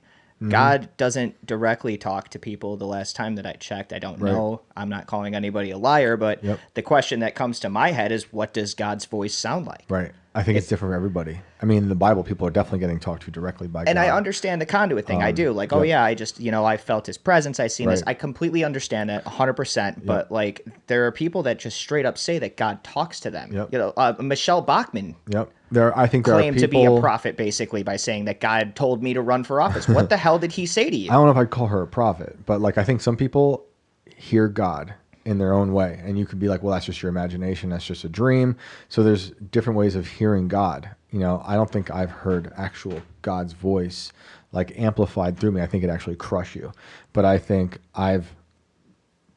God doesn't directly talk to people. The last time that I checked, I don't know. I'm not calling anybody a liar, but the question that comes to my head is, what does God's voice sound like? Right. I think it's different for everybody. I mean, in the Bible, people are definitely getting talked to directly by God. And I understand the conduit thing. I do. Like, I just, I felt his presence. I seen this. I completely understand that 100%. But like, there are people that just straight up say that God talks to them. Michelle Bachmann. I think there claimed are people, to be a prophet basically by saying that God told me to run for office. What the hell did he say to you? I don't know if I'd call her a prophet, but like, I think some people hear God in their own way, and you could be like, well, that's just your imagination, that's just a dream. So there's different ways of hearing God. I don't think I've heard actual God's voice like amplified through me. I think it actually crush you, but I think I've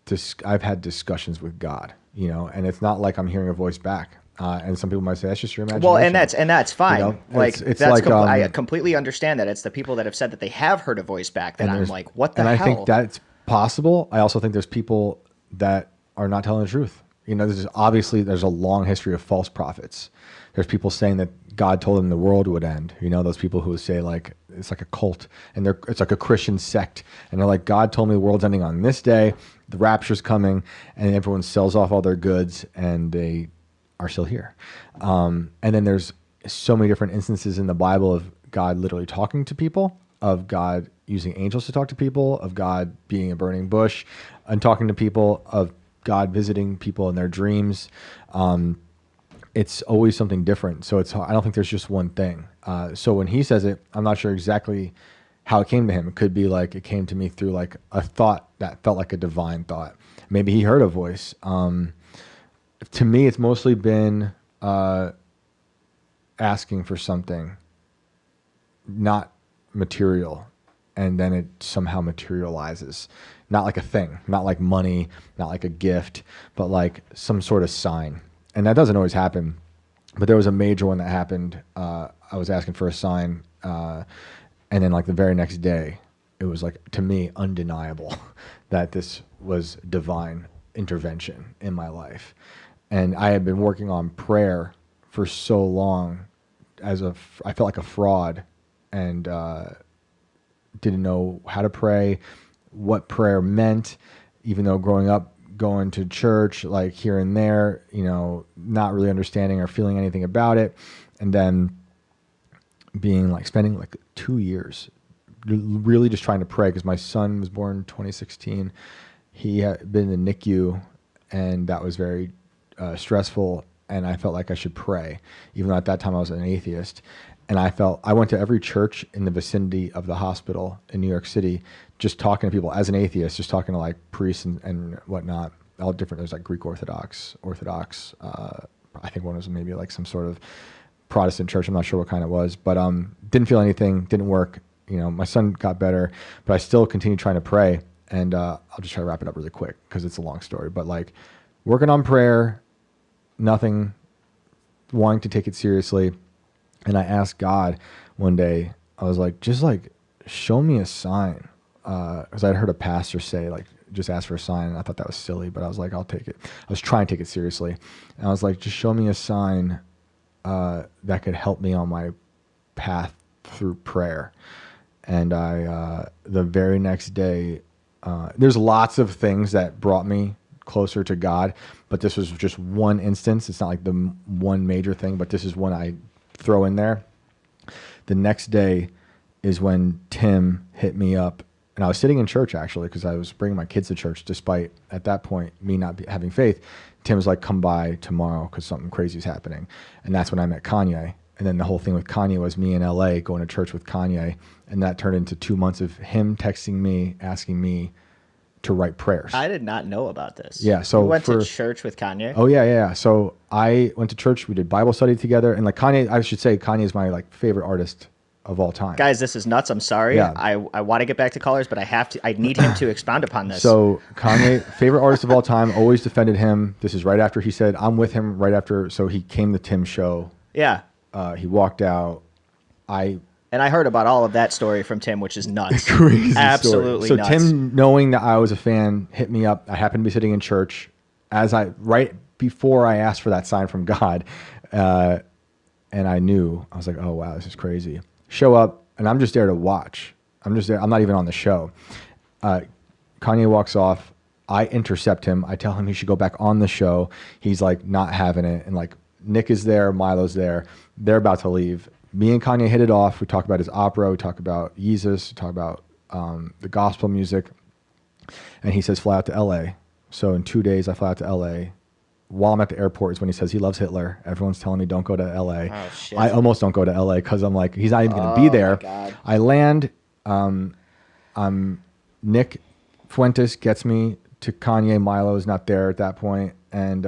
had discussions with God, and it's not like I'm hearing a voice back. And some people might say that's just your imagination. Well, and that's fine. It's like I completely understand that. It's the people that have said that they have heard a voice back that I'm like, what the hell? And I think that's possible. I also think there's people that are not telling the truth. There's a long history of false prophets. There's people saying that God told them the world would end. Those people who say like, it's like a cult, and it's like a Christian sect, and they're like, God told me the world's ending on this day, the rapture's coming, and everyone sells off all their goods, and they are still here. And then there's so many different instances in the Bible of God literally talking to people, of God using angels to talk to people, of God being a burning bush and talking to people, of God visiting people in their dreams. It's always something different. So I don't think there's just one thing. So when he says it, I'm not sure exactly how it came to him. It could be like it came to me through like a thought that felt like a divine thought. Maybe he heard a voice. To me, it's mostly been asking for something, not material, and then it somehow materializes. Not like a thing, not like money, not like a gift, but like some sort of sign. And that doesn't always happen, but there was a major one that happened. I was asking for a sign, and then like the very next day, it was like, to me, undeniable that this was divine intervention in my life. And I had been working on prayer for so long I felt like a fraud and didn't know how to pray, what prayer meant, even though growing up, going to church, like here and there, you know, not really understanding or feeling anything about it. And then spending like 2 years really just trying to pray, because my son was born in 2016. He had been in the NICU, and that was very stressful. And I felt like I should pray, even though at that time I was an atheist. And I went to every church in the vicinity of the hospital in New York City, just talking to people as an atheist, just talking to like priests and whatnot, all different. There's like Greek Orthodox. I think one was maybe like some sort of Protestant church. I'm not sure what kind it was, but didn't feel anything, didn't work. You know, my son got better, but I still continued trying to pray. And I'll just try to wrap it up really quick because it's a long story. But like working on prayer, nothing, wanting to take it seriously. And I asked God one day, I was like, just like, show me a sign. Because I'd heard a pastor say, like, just ask for a sign. And I thought that was silly, but I was like, I'll take it. I was trying to take it seriously. And I was like, just show me a sign that could help me on my path through prayer. And the very next day, there's lots of things that brought me closer to God, but this was just one instance. It's not like the one major thing, but this is one I throw in there. The next day is when Tim hit me up, and I was sitting in church actually, because I was bringing my kids to church despite at that point me not having faith. Tim was like, come by tomorrow because something crazy is happening. And that's when I met Kanye. And then the whole thing with Kanye was me in LA going to church with Kanye, and that turned into 2 months of him texting me, asking me to write prayers. I did not know about this. Yeah, so you went to church with Kanye? Oh yeah. So I went to church. We did Bible study together, and like Kanye, I should say Kanye is my like favorite artist of all time. Guys, this is nuts. I'm sorry. Yeah. I want to get back to callers, but I need him to expound upon this. So Kanye, favorite artist of all time, always defended him. This is right after he said, I'm with him right after. So he came to Tim's show. Yeah. He walked out. And I heard about all of that story from Tim, which is nuts. Crazy Absolutely story. So nuts. Tim, knowing that I was a fan, hit me up. I happened to be sitting in church right before I asked for that sign from God. And I knew, I was like, oh wow, this is crazy. Show up, and I'm just there to watch. I'm just there. I'm not even on the show. Kanye walks off. I intercept him. I tell him he should go back on the show. He's like not having it. And like Nick is there, Milo's there. They're about to leave. Me and Kanye hit it off. We talk about his opera. We talk about Jesus. We talk about the gospel music. And he says, fly out to LA. So in 2 days, I fly out to LA. While I'm at the airport is when he says he loves Hitler. Everyone's telling me don't go to LA. Oh, shit. I almost don't go to LA because I'm like, he's not even going to be there. I land. Nick Fuentes gets me to Kanye. Milo is not there at that point. And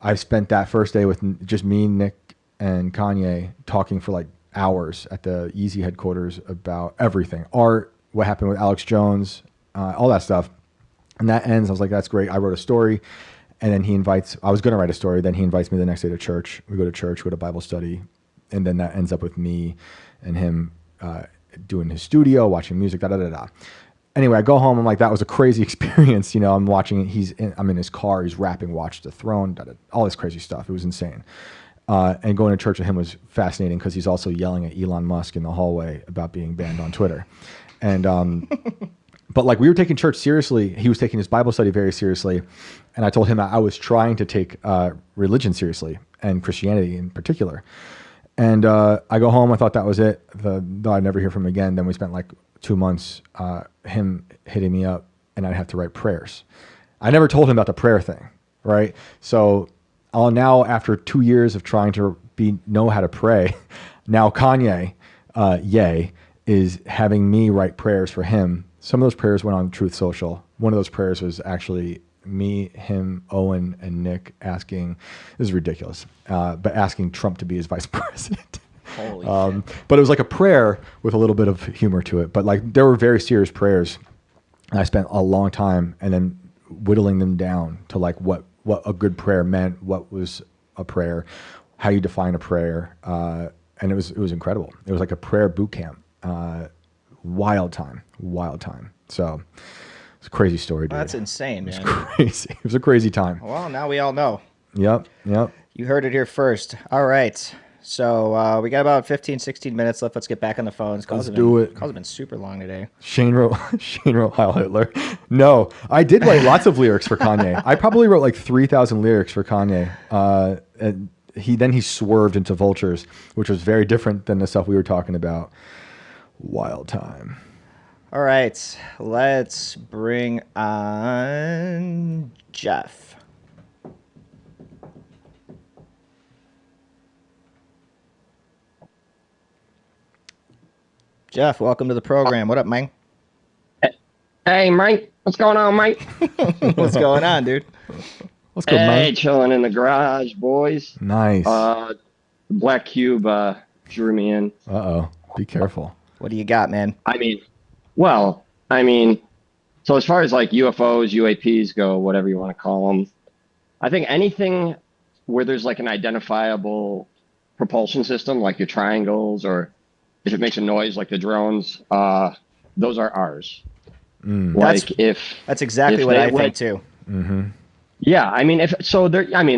I spent that first day with just me, Nick, and Kanye talking for like hours at the Yeezy headquarters about everything. Art, what happened with Alex Jones, all that stuff. And that ends. I was like, that's great. I wrote a story. And then I was going to write a story. Then he invites me the next day to church. We go to church, go to Bible study. And then that ends up with me and him doing his studio, watching music, da-da-da-da. Anyway, I go home. I'm like, that was a crazy experience. You know, I'm watching it. I'm in his car. He's rapping, Watch the Throne, all this crazy stuff. It was insane. And going to church with him was fascinating because he's also yelling at Elon Musk in the hallway about being banned on Twitter. And but like we were taking church seriously. He was taking his Bible study very seriously. And I told him I was trying to take religion seriously, and Christianity in particular. And I go home. I thought that was it. Though I'd never hear from him again. Then we spent like 2 months him hitting me up, and I'd have to write prayers. I never told him about the prayer thing, right? So now after 2 years of trying to know how to pray, now Kanye, is having me write prayers for him. Some of those prayers went on Truth Social. One of those prayers was actually me, him, Owen, and Nick asking, this is ridiculous, but asking Trump to be his vice president. Holy shit. But it was like a prayer with a little bit of humor to it. But like there were very serious prayers. And I spent a long time and then whittling them down to like what a good prayer meant, what was a prayer, how you define a prayer. And it was incredible. It was like a prayer boot camp. Wild time. So it's a crazy story, dude. Well, that's insane, man. It was crazy. It was a crazy time. Well, now we all know. Yep. You heard it here first. All right. So we got about 15, 16 minutes left. Let's get back on the phones. Let's do it. Calls have been super long today. Shane wrote Heil Hitler. No, I did write lots of lyrics for Kanye. I probably wrote like 3,000 lyrics for Kanye. And he swerved into Vultures, which was very different than the stuff we were talking about. Wild time. All right. Let's bring on Jeff. Jeff, welcome to the program. What up, man? Hey, Mike. What's going on, Mike? What's going on, dude? What's good, Hey, Mike? chilling in the garage, boys. Nice. The Black Cube drew me in. Uh-oh. Be careful. What do you got, man? So as far as like UFOs, UAPs go, whatever you want to call them, I think anything where there's like an identifiable propulsion system, like your triangles, or if it makes a noise like the drones, those are ours. That's exactly what I think too. Mm-hmm. Yeah, I mean,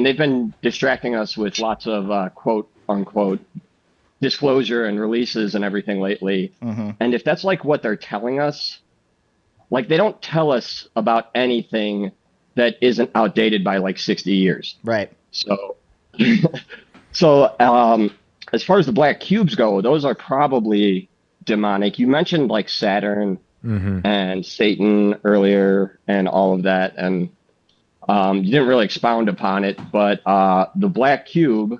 they've been distracting us with lots of quote unquote disclosure and releases and everything lately. Mm-hmm. And if that's like what they're telling us, like they don't tell us about anything that isn't outdated by like 60 years. Right. So, as far as the black cubes go, those are probably demonic. You mentioned like Saturn and Satan earlier and all of that. And you didn't really expound upon it, but the black cube,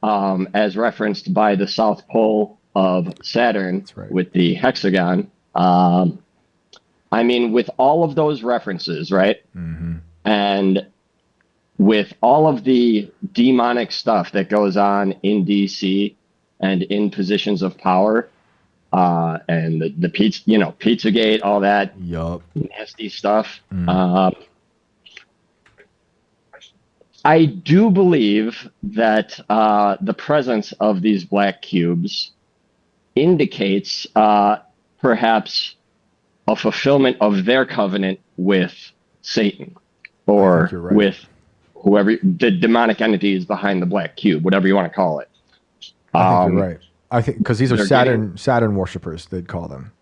as referenced by the South Pole of Saturn with the hexagon, I mean, with all of those references, right? And with all of the demonic stuff that goes on in DC and in positions of power, and the pizza, Pizzagate, all that nasty stuff. I do believe that the presence of these black cubes indicates perhaps a fulfillment of their covenant with Satan, or with whoever the demonic entity is behind the black cube, whatever you want to call it. I think you're right. I think because these are Saturn worshipers, they'd call them.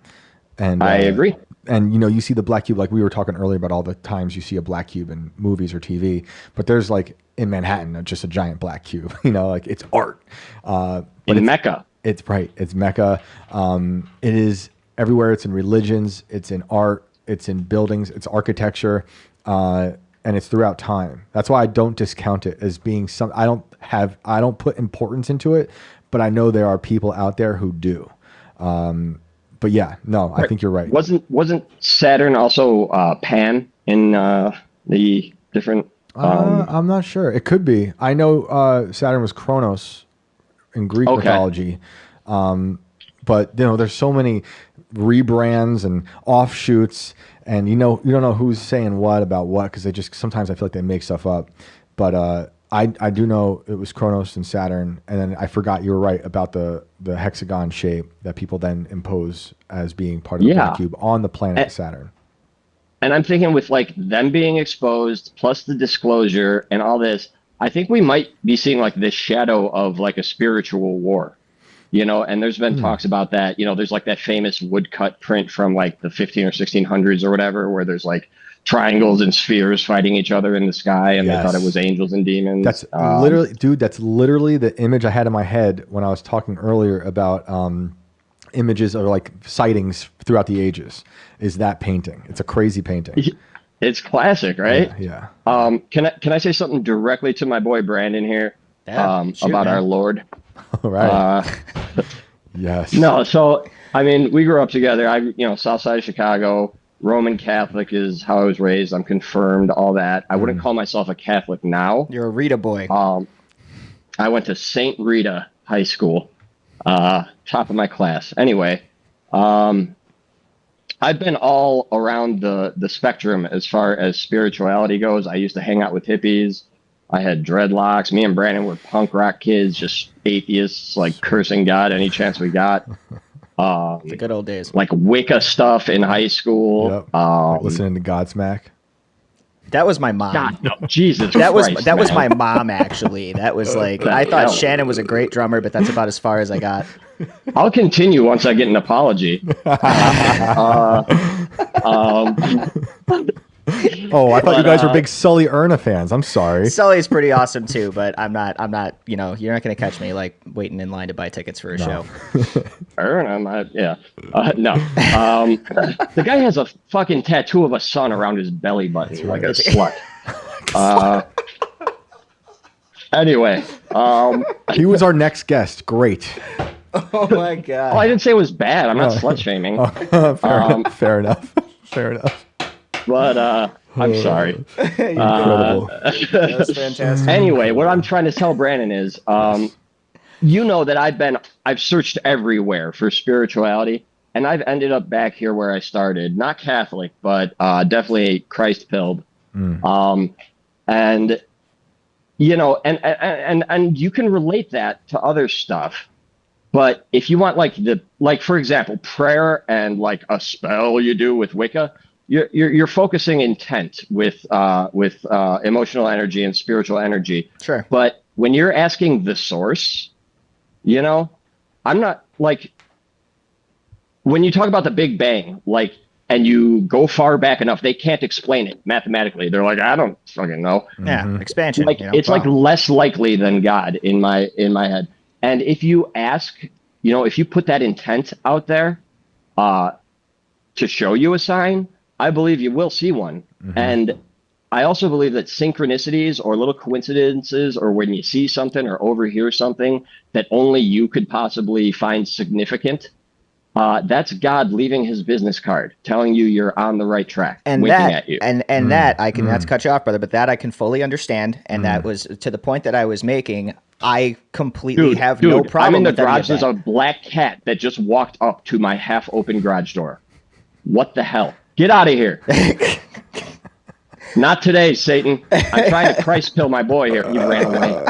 And I agree. And you see the black cube, like we were talking earlier about all the times you see a black cube in movies or TV, but there's like in Manhattan just a giant black cube. Like it's art. But in Mecca. It's right. It's Mecca. It is everywhere. It's in religions. It's in art. It's in buildings. It's architecture. And it's throughout time. That's why I don't discount it as being some. I don't put importance into it, but I know there are people out there who do. But yeah, no, I think you're right. Wasn't Saturn also Pan in the different? I'm not sure. It could be. I know Saturn was Kronos in Greek mythology, but there's so many rebrands and offshoots, and you don't know who's saying what about what, because they just sometimes I feel like they make stuff up. But I do know it was Kronos and Saturn, and then I forgot you were right about the hexagon shape that people then impose as being part of the black cube on the planet Saturn. And I'm thinking with like them being exposed, plus the disclosure and all this, I think we might be seeing like this shadow of like a spiritual war, and there's been talks about that. There's like that famous woodcut print from like the 15 or 1600s or whatever, where there's like triangles and spheres fighting each other in the sky, and they thought it was angels and demons. That's literally, dude, that's literally the image I had in my head when I was talking earlier about images or like sightings throughout the ages, is that painting. It's a crazy painting. It's classic, right? Yeah. Can I say something directly to my boy Brandon here about our Lord? All right. Yes. No, so I mean, we grew up together. South side of Chicago. Roman Catholic is how I was raised. I'm confirmed, all that. I wouldn't call myself a Catholic now. You're a Rita boy. I went to St. Rita High School, top of my class. Anyway, I've been all around the spectrum as far as spirituality goes. I used to hang out with hippies. I had dreadlocks. Me and Brandon were punk rock kids, just atheists, like cursing God any chance we got. The good old days. Like Wicca stuff in high school. Yep. Listening to Godsmack. That was my mom. God, no, Jesus That Christ, was man. my mom, actually. That was like, I thought Shannon was a great drummer, but that's about as far as I got. I'll continue once I get an apology. Oh, I thought you guys were big Sully Erna fans. I'm sorry. Sully's pretty awesome too, but I'm not, you're not going to catch me like waiting in line to buy tickets for a show. Erna, yeah. No. The guy has a fucking tattoo of a sun around his belly button, like a slut. Anyway. He was our next guest. Great. Oh my God. Well, I didn't say it was bad. I'm not slut shaming. Fair enough. Fair enough. But I'm sorry. Incredible. That's fantastic. Anyway, what I'm trying to tell Brandon is, you know that I've searched everywhere for spirituality, and I've ended up back here where I started. Not Catholic, but definitely Christ-pilled. And you know, and you can relate that to other stuff. But if you want like for example, prayer and like a spell you do with Wicca, you're focusing intent with emotional energy and spiritual energy. Sure. But when you're asking the source, you know, I'm not like, when you talk about the Big Bang, like, and you go far back enough, they can't explain it mathematically. They're like, I don't fucking know. Yeah, expansion. Like, it's like less likely than God in my head. And if you ask, you know, if you put that intent out there to show you a sign, I believe you will see one. And I also believe that synchronicities or little coincidences, or when you see something or overhear something that only you could possibly find significant, that's God leaving his business card, telling you you're on the right track, and winking that, at you. And that I can, not to cut you off, brother, but that I can fully understand. And that was to the point that I was making. I completely have no problem. I'm in the with any of garage. There's that. a black cat that just walked up to my half-open garage door. What the hell? Get out of here. Not today, Satan. I'm trying to Christ pill my boy here. He ran away.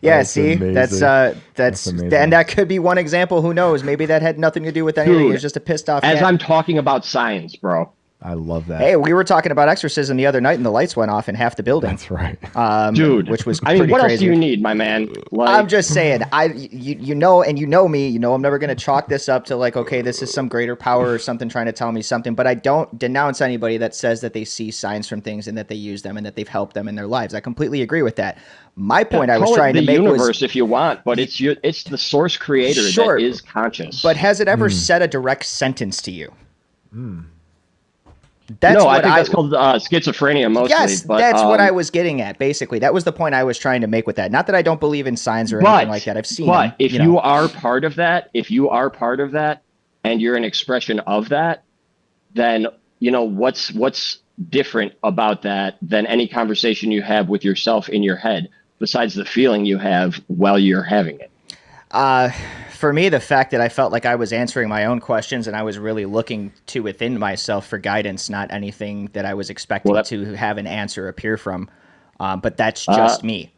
Yeah, That's see, amazing. that's amazing. and that could be one example. Who knows? Maybe that had nothing to do with anything. It was just a pissed off As cat. I'm talking about science, bro. I love that. Hey, we were talking about exorcism the other night, and the lights went off in half the building. That's right. Dude, which was I mean, pretty what crazy. else do you need, my man? Like, I'm just saying, you know, and you know me, you know, I'm never going to chalk this up to like, okay, this is some greater power or something trying to tell me something, but I don't denounce anybody that says that they see signs from things and that they use them and that they've helped them in their lives. I completely agree with that. My point I was call it trying to the make universe was, if you want, but it's the source creator Sure. that is conscious. but has it ever said a direct sentence to you? That's no, what I think that's called schizophrenia mostly. Yes, but, that's what I was getting at. Basically, that was the point I was trying to make with that. Not that I don't believe in signs or anything like that. I've seen them. But if you are part of that, and you're an expression of that, then you know what's different about that than any conversation you have with yourself in your head, besides the feeling you have while you're having it. For me, the fact that I felt like I was answering my own questions and I was really looking to within myself for guidance, not anything that I was expecting to have an answer appear from. But that's just me.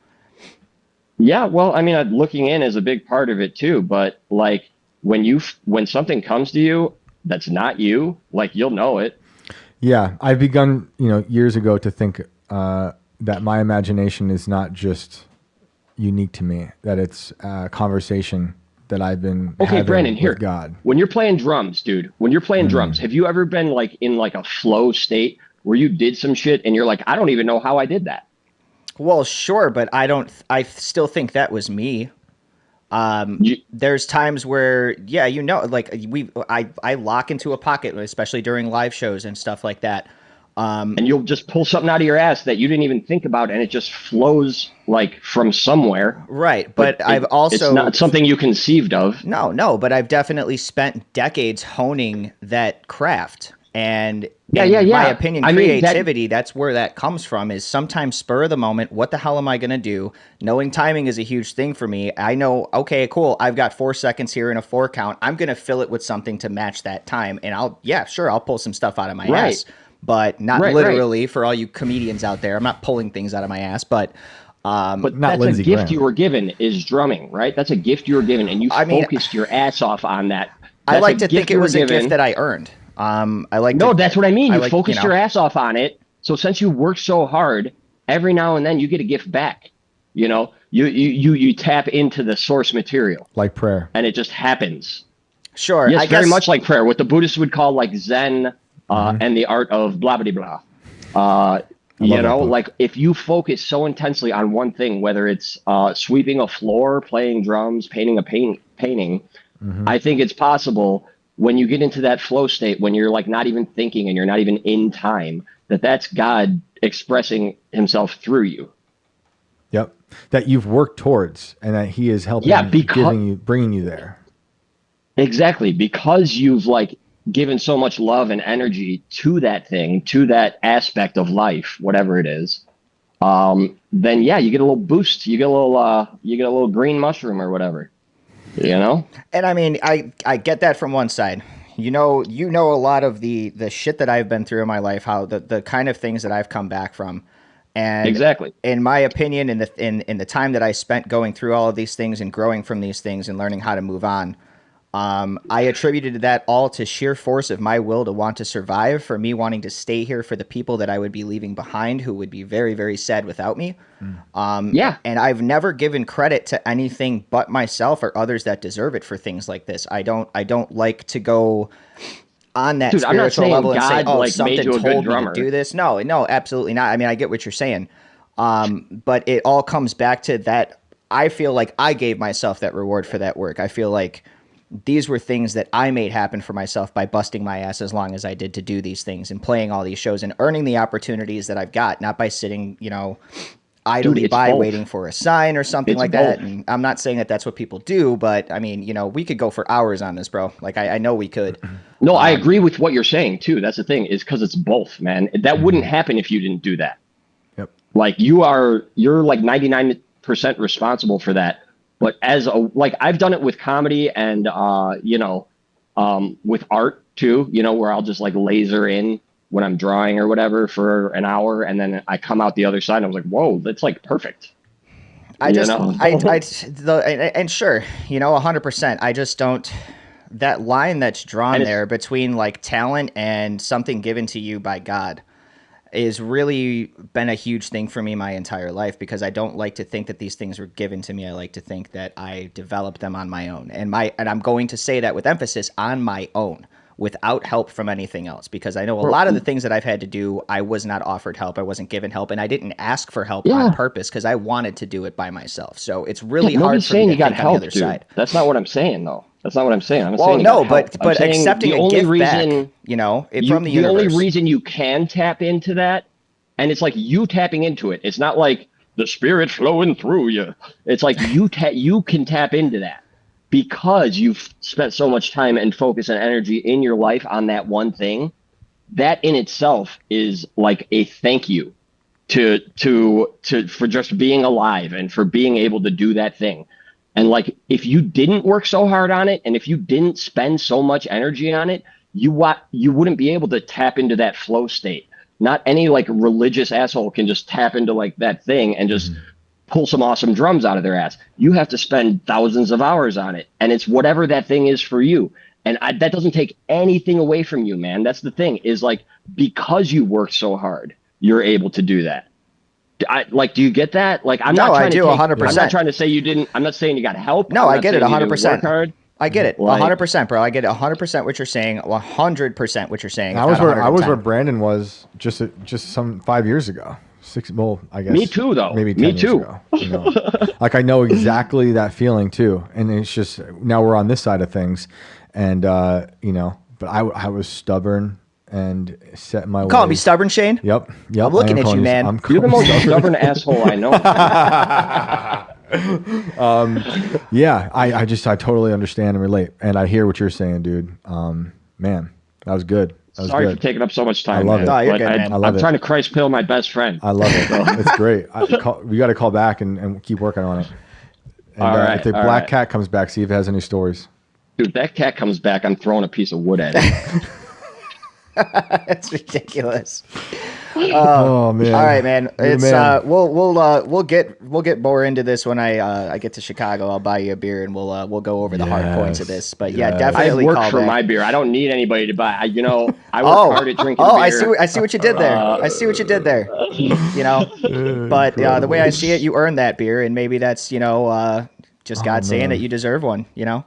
Yeah, well, I mean, looking in is a big part of it too. But like when something comes to you that's not you, like you'll know it. Yeah, I've begun, years ago to think that my imagination is not just unique to me, that it's a conversation that I've been having Brandon, here. with God. When you're playing drums, dude, drums, have you ever been like in like a flow state where you did some shit and you're like, I don't even know how I did that? Well, sure, but I still think that was me. There's times where, I lock into a pocket, especially during live shows and stuff like that. And you'll just pull something out of your ass that you didn't even think about, and it just flows like from somewhere. Right, but I've also... It's not something you conceived of. No, but I've definitely spent decades honing that craft. And in my opinion, creativity, that's where that comes from, is sometimes spur of the moment. What the hell am I going to do? Knowing timing is a huge thing for me. I know, okay, cool. I've got 4 seconds here in a 4 count. I'm going to fill it with something to match that time. And I'll pull some stuff out of my ass. But not literally for all you comedians out there. I'm not pulling things out of my ass, but not that's Lindsey a gift Graham. You were given is drumming, right? That's a gift you were given, and you focused your ass off on that. I like to think it was a gift that I earned. That's what I mean. You focused your ass off on it, So since you work so hard, every now and then you get a gift back. You know, you tap into the source material. Like prayer. And it just happens. Sure. Yes, I very guess, much like prayer, what the Buddhists would call like Zen and the art of blah, blah, blah. You know, like if you focus so intensely on one thing, whether it's sweeping a floor, playing drums, painting a painting, I think it's possible when you get into that flow state, when you're like not even thinking and you're not even in time, that's God expressing himself through you. Yep. That you've worked towards and that he is helping bringing you there. Exactly. Because you've like given so much love and energy to that thing, to that aspect of life, whatever it is, then yeah, you get a little boost. You get a little green mushroom or whatever, you know? And I mean, I get that from one side. You know a lot of the shit that I've been through in my life, how the kind of things that I've come back from. And exactly, in my opinion, in the time that I spent going through all of these things and growing from these things and learning how to move on, I attributed that all to sheer force of my will to want to survive, for me wanting to stay here for the people that I would be leaving behind who would be very, very sad without me. Yeah. And I've never given credit to anything but myself or others that deserve it for things like this. I don't like to go on that spiritual level and say, oh, something told me to do this. No, absolutely not. I mean, I get what you're saying. But it all comes back to that. I feel like I gave myself that reward for that work. I feel like these were things that I made happen for myself by busting my ass as long as I did to do these things and playing all these shows and earning the opportunities that I've got, not by sitting, idly waiting for a sign or something like that. And I'm not saying that that's what people do, but I mean, we could go for hours on this, bro. Like I know we could. No, I agree with what you're saying too. That's the thing, is because it's both, man. That wouldn't happen if you didn't do that. Yep. Like you're like 99% responsible for that. But I've done it with comedy and, with art too, where I'll just like laser in when I'm drawing or whatever for an hour. And then I come out the other side and I was like, whoa, that's like perfect. And sure, 100%. I just don't, that line that's drawn there between like talent and something given to you by God is really been a huge thing for me my entire life, because I don't like to think that these things were given to me. I like to think that I developed them on my own, and I'm going to say that with emphasis, on my own, without help from anything else, because I know a lot of the things that I've had to do, I was not offered help, I wasn't given help, and I didn't ask for help on purpose because I wanted to do it by myself. So it's really hard for me to think on the other side. That's not what I'm saying, though. That's not what I'm saying. But accepting a gift back, from the universe. The only reason you can tap into that, and it's like you tapping into it. It's not like the spirit flowing through you. It's like you can tap into that because you've spent so much time and focus and energy in your life on that one thing. That in itself is like a thank you for just being alive and for being able to do that thing. And like, if you didn't work so hard on it, and if you didn't spend so much energy on it, you wouldn't be able to tap into that flow state. Not any like religious asshole can just tap into like that thing and just pull some awesome drums out of their ass. You have to spend thousands of hours on it, and it's whatever that thing is for you. And that doesn't take anything away from you, man. That's the thing, is like, because you worked so hard, you're able to do that. Do you get that? Like, I'm not trying to 100%. I'm not trying to say you didn't. I'm not saying you got help. No, I get it 100%. I get it Like, 100%, bro. I get it 100% what you're saying. 100% what you're saying. I was where Brandon was just some 5 years ago. I guess. Me too, though. Maybe 10 years ago. Like, I know exactly that feeling too, and it's just now we're on this side of things, and but I was stubborn and set in my way. Call me stubborn, Shane? Yep. I'm looking at you, man. You're the most stubborn asshole I know. Yeah, I totally understand and relate. And I hear what you're saying, dude. Man, that was good. Sorry for taking up so much time. I love it. No, you're good, man. I'm trying to Christ pill my best friend. I love it, bro. It's great. We got to call back and keep working on it. And if the black cat comes back, see if it has any stories. Dude, that cat comes back, I'm throwing a piece of wood at it. That's ridiculous. Oh man! All right, man. You're the It's man. we'll get more into this when I get to Chicago. I'll buy you a beer and we'll go over the hard points of this. But yeah, Yes. I definitely work call for back. my beer. I don't need anybody to buy. I work hard at drinking Oh, beer. I see what you did there. I see what you did there. You know, but the way I see it, you earned that beer, and maybe that's just God saying that you deserve one. You know.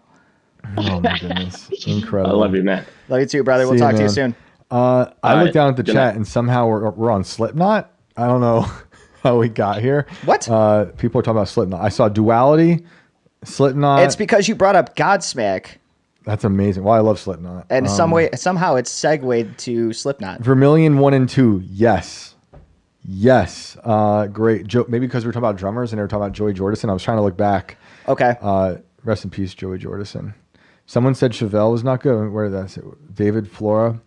Oh my goodness! Incredible. I love you, man. Love you too, brother. We'll See you, talk to you man. soon. I right. looked down at the Good chat night. and somehow we're on Slipknot. I don't know how we got here. What? People are talking about Slipknot. I saw Duality, Slipknot. It's because you brought up Godsmack, That's amazing. Well, I love Slipknot. and somehow it's segued to Slipknot. Vermilion 1 and 2. Yes. Yes. Great. Maybe because we were talking about drummers and they were talking about Joey Jordison. I was trying to look back. Okay. Rest in peace, Joey Jordison. Someone said Chevelle was not good. Where did that say? David Flora.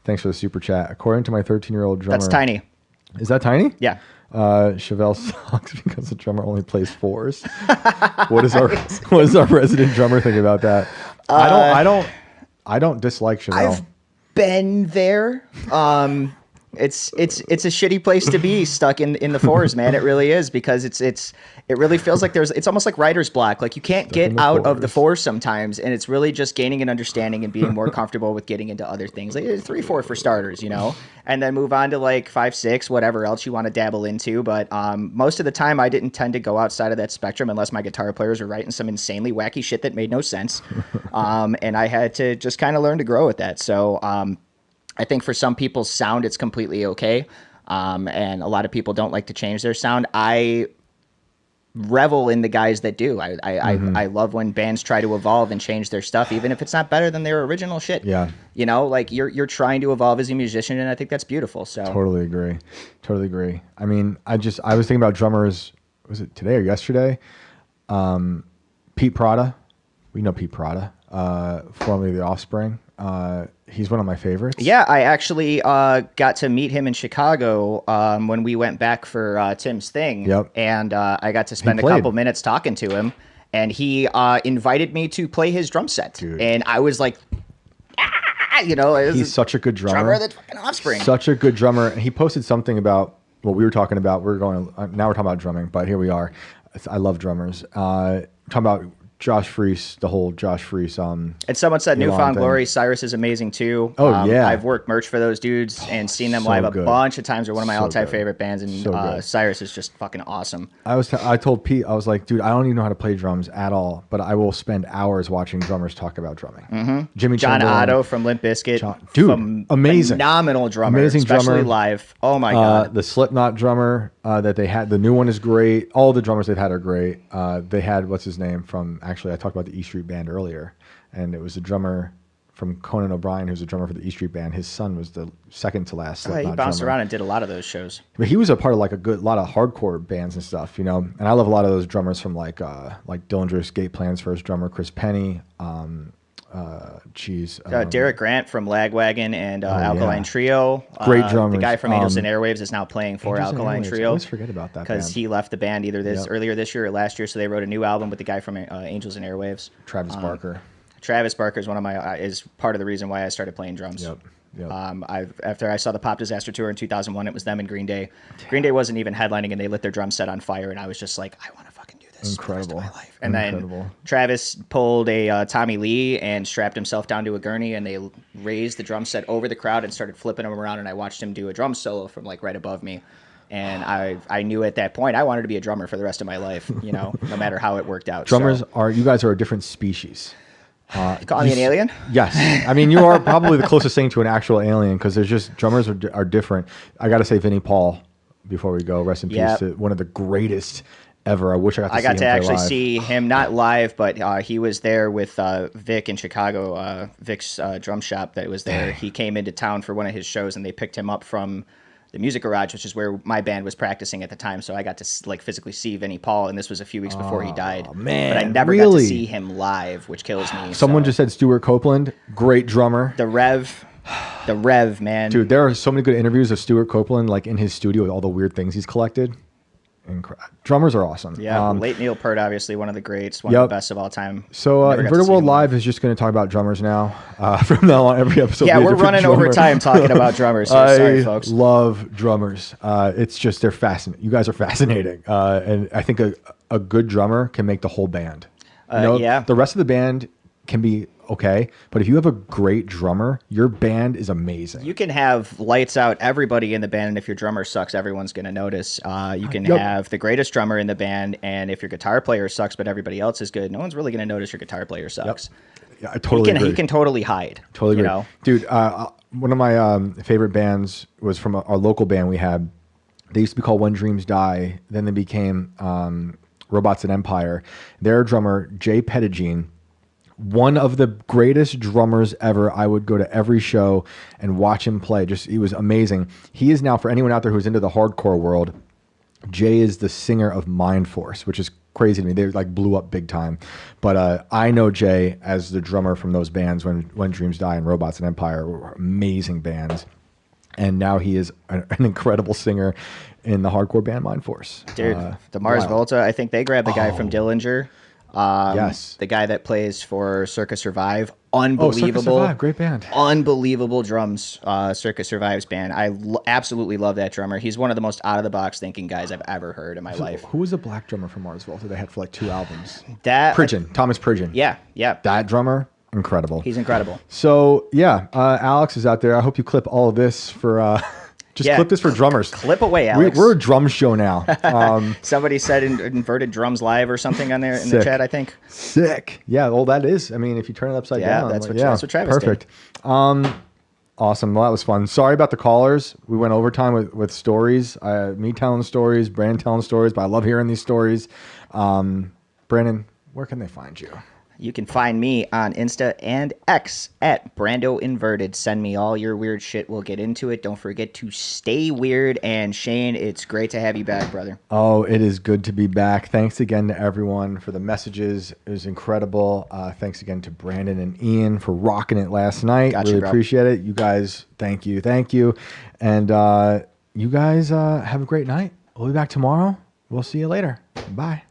Thanks for the super chat. According to my 13-year-old drummer. That's Tiny. Is that Tiny? Yeah. Chevelle sucks because the drummer only plays fours. What does our resident drummer think about that? I don't dislike Chevelle. I've been there. It's a shitty place to be, stuck in the fours, man. It really is, because it really feels like it's almost like writer's block. Like you can't get out of the fours sometimes, and it's really just gaining an understanding and being more comfortable with getting into other things. Like 3/4 for starters, and then move on to like 5/6, whatever else you want to dabble into. But most of the time, I didn't tend to go outside of that spectrum unless my guitar players were writing some insanely wacky shit that made no sense, and I had to just kind of learn to grow with that. So. I think for some people's sound, it's completely okay. And a lot of people don't like to change their sound. I revel in the guys that do. I love when bands try to evolve and change their stuff, even if it's not better than their original shit. Yeah. Like you're trying to evolve as a musician, and I think that's beautiful. So Totally agree. I mean, I was thinking about drummers, was it today or yesterday? Pete Prada. We know Pete Prada, formerly The Offspring. He's one of my favorites. Yeah, I actually got to meet him in Chicago when we went back for Tim's thing. Yep. And I got to spend a played. couple minutes talking to him. And he invited me to play his drum set. Dude. And I was like, He's such a good drummer. That's fucking Offspring. Such a good drummer. He posted something about what we were talking about. Now we're talking about drumming, but here we are. I love drummers. Talking about Josh Freese, the whole Josh Freese. And someone said Elon Newfound thing. Glory, Cyrus is amazing too. Oh, yeah. I've worked merch for those dudes and seen them so live a good. bunch of times. They're one of my So all-time good. favorite bands, and So good. Cyrus is just fucking awesome. I told Pete, I was like, dude, I don't even know how to play drums at all, but I will spend hours watching drummers talk about drumming. Mm-hmm. Jimmy John Chamberlain, Otto from Limp Bizkit. dude, amazing. Phenomenal drummer. Amazing especially drummer. live. Oh my God. The Slipknot drummer that they had, the new one is great. All the drummers they've had are great. They had, what's his name from, actually, I talked about the E Street Band earlier, and it was a drummer from Conan O'Brien, who's a drummer for the E Street Band. His son was the second to last Slipknot He bounced drummer. around and did a lot of those shows. But he was a part of like a lot of hardcore bands and stuff, And I love a lot of those drummers from like Dillinger Escape Plan's first drummer, Chris Penny. Derek Grant from Lagwagon and Alkaline yeah. Trio. Great The drummers. guy from Angels and Airwaves is now playing for Angels and Alkaline Airwaves. I Trio. always forget about that because band. he left the band either Yep. earlier this year or last year. So they wrote a new album with the guy from Angels and Airwaves. Travis Barker. Travis Barker is one of my is part of the reason why I started playing drums. Yep. After I saw the Pop Disaster tour in 2001, it was them and Green Day. Green Day wasn't even headlining, and they lit their drum set on fire, and I was just like, I want to fucking do this for the rest of my life. And then Travis pulled a Tommy Lee and strapped himself down to a gurney, and they raised the drum set over the crowd and started flipping him around, and I watched him do a drum solo from like right above me. And I knew at that point I wanted to be a drummer for the rest of my life, no matter how it worked out. Drummers you guys are a different species. Call me an alien? Yes. I mean, you are probably the closest thing to an actual alien because there's just drummers are different. I got to say Vinnie Paul before we go. Rest in peace to one of the greatest ever. I wish I got to actually see him, not live, but he was there with Vic in Chicago, Vic's drum shop that was there. He came into town for one of his shows, and they picked him up from the Music Garage, which is where my band was practicing at the time. So I got to like physically see Vinnie Paul, and this was a few weeks before he died. Man, but I never got to see him live, which kills me. Someone just said Stuart Copeland, great drummer. The Rev, man. Dude, there are so many good interviews of Stuart Copeland, like in his studio with all the weird things he's collected. Drummers are awesome. Yeah, late Neil Peart, obviously one of the greats, one of the best of all time. So Inverted World Live is just going to talk about drummers now. From now on, every episode. Yeah, we're running over time talking about drummers. So sorry, folks. I love drummers. It's just they're fascinating. You guys are fascinating, and I think a good drummer can make the whole band. Yeah. The rest of the band can be okay, but if you have a great drummer, your band is amazing. You can have lights out everybody in the band, and if your drummer sucks, everyone's going to notice. You can have the greatest drummer in the band, and if your guitar player sucks but everybody else is good, no one's really going to notice your guitar player sucks. Yeah, I totally agree. He can totally hide. Totally agree. Dude, one of my favorite bands was from our local band we had. They used to be called When Dreams Die. Then they became Robots and Empire. Their drummer, Jay Pettigene, one of the greatest drummers ever. I would go to every show and watch him play. He was amazing. He is now, for anyone out there who's into the hardcore world, Jay is the singer of Mind Force, which is crazy to me. They like blew up big time. But I know Jay as the drummer from those bands, When Dreams Die and Robots and Empire, were amazing bands. And now he is an incredible singer in the hardcore band Mind Force. Dude, the Mars Volta, I think they grabbed the guy from Dillinger. Yes. The guy that plays for Circus Survive. Unbelievable. Circus Survive, great band. Unbelievable drums, Circus Survive's band. I absolutely love that drummer. He's one of the most out-of-the-box thinking guys I've ever heard in my life. Who was the black drummer from Mars Volta they had for like 2 albums? Pridgeon. Thomas Pridgeon. Yeah. That drummer, incredible. He's incredible. So, yeah, Alex is out there. I hope you clip all of this for... clip this for drummers. Clip away, Alex. We're a drum show now. Somebody said inverted drums live or something on there in the chat, I think. Sick. Yeah, well, that is. I mean, if you turn it upside down. That's what Travis perfect. did. Awesome. Well, that was fun. Sorry about the callers. We went overtime with stories. Me telling stories, Brandon telling stories, but I love hearing these stories. Brandon, where can they find you? You can find me on Insta and X at Brando Inverted. Send me all your weird shit. We'll get into it. Don't forget to stay weird. And Shane, it's great to have you back, brother. Oh, it is good to be back. Thanks again to everyone for the messages. It was incredible. Thanks again to Brandon and Ian for rocking it last night. Really appreciate it. You guys, thank you. And you guys have a great night. We'll be back tomorrow. We'll see you later. Bye.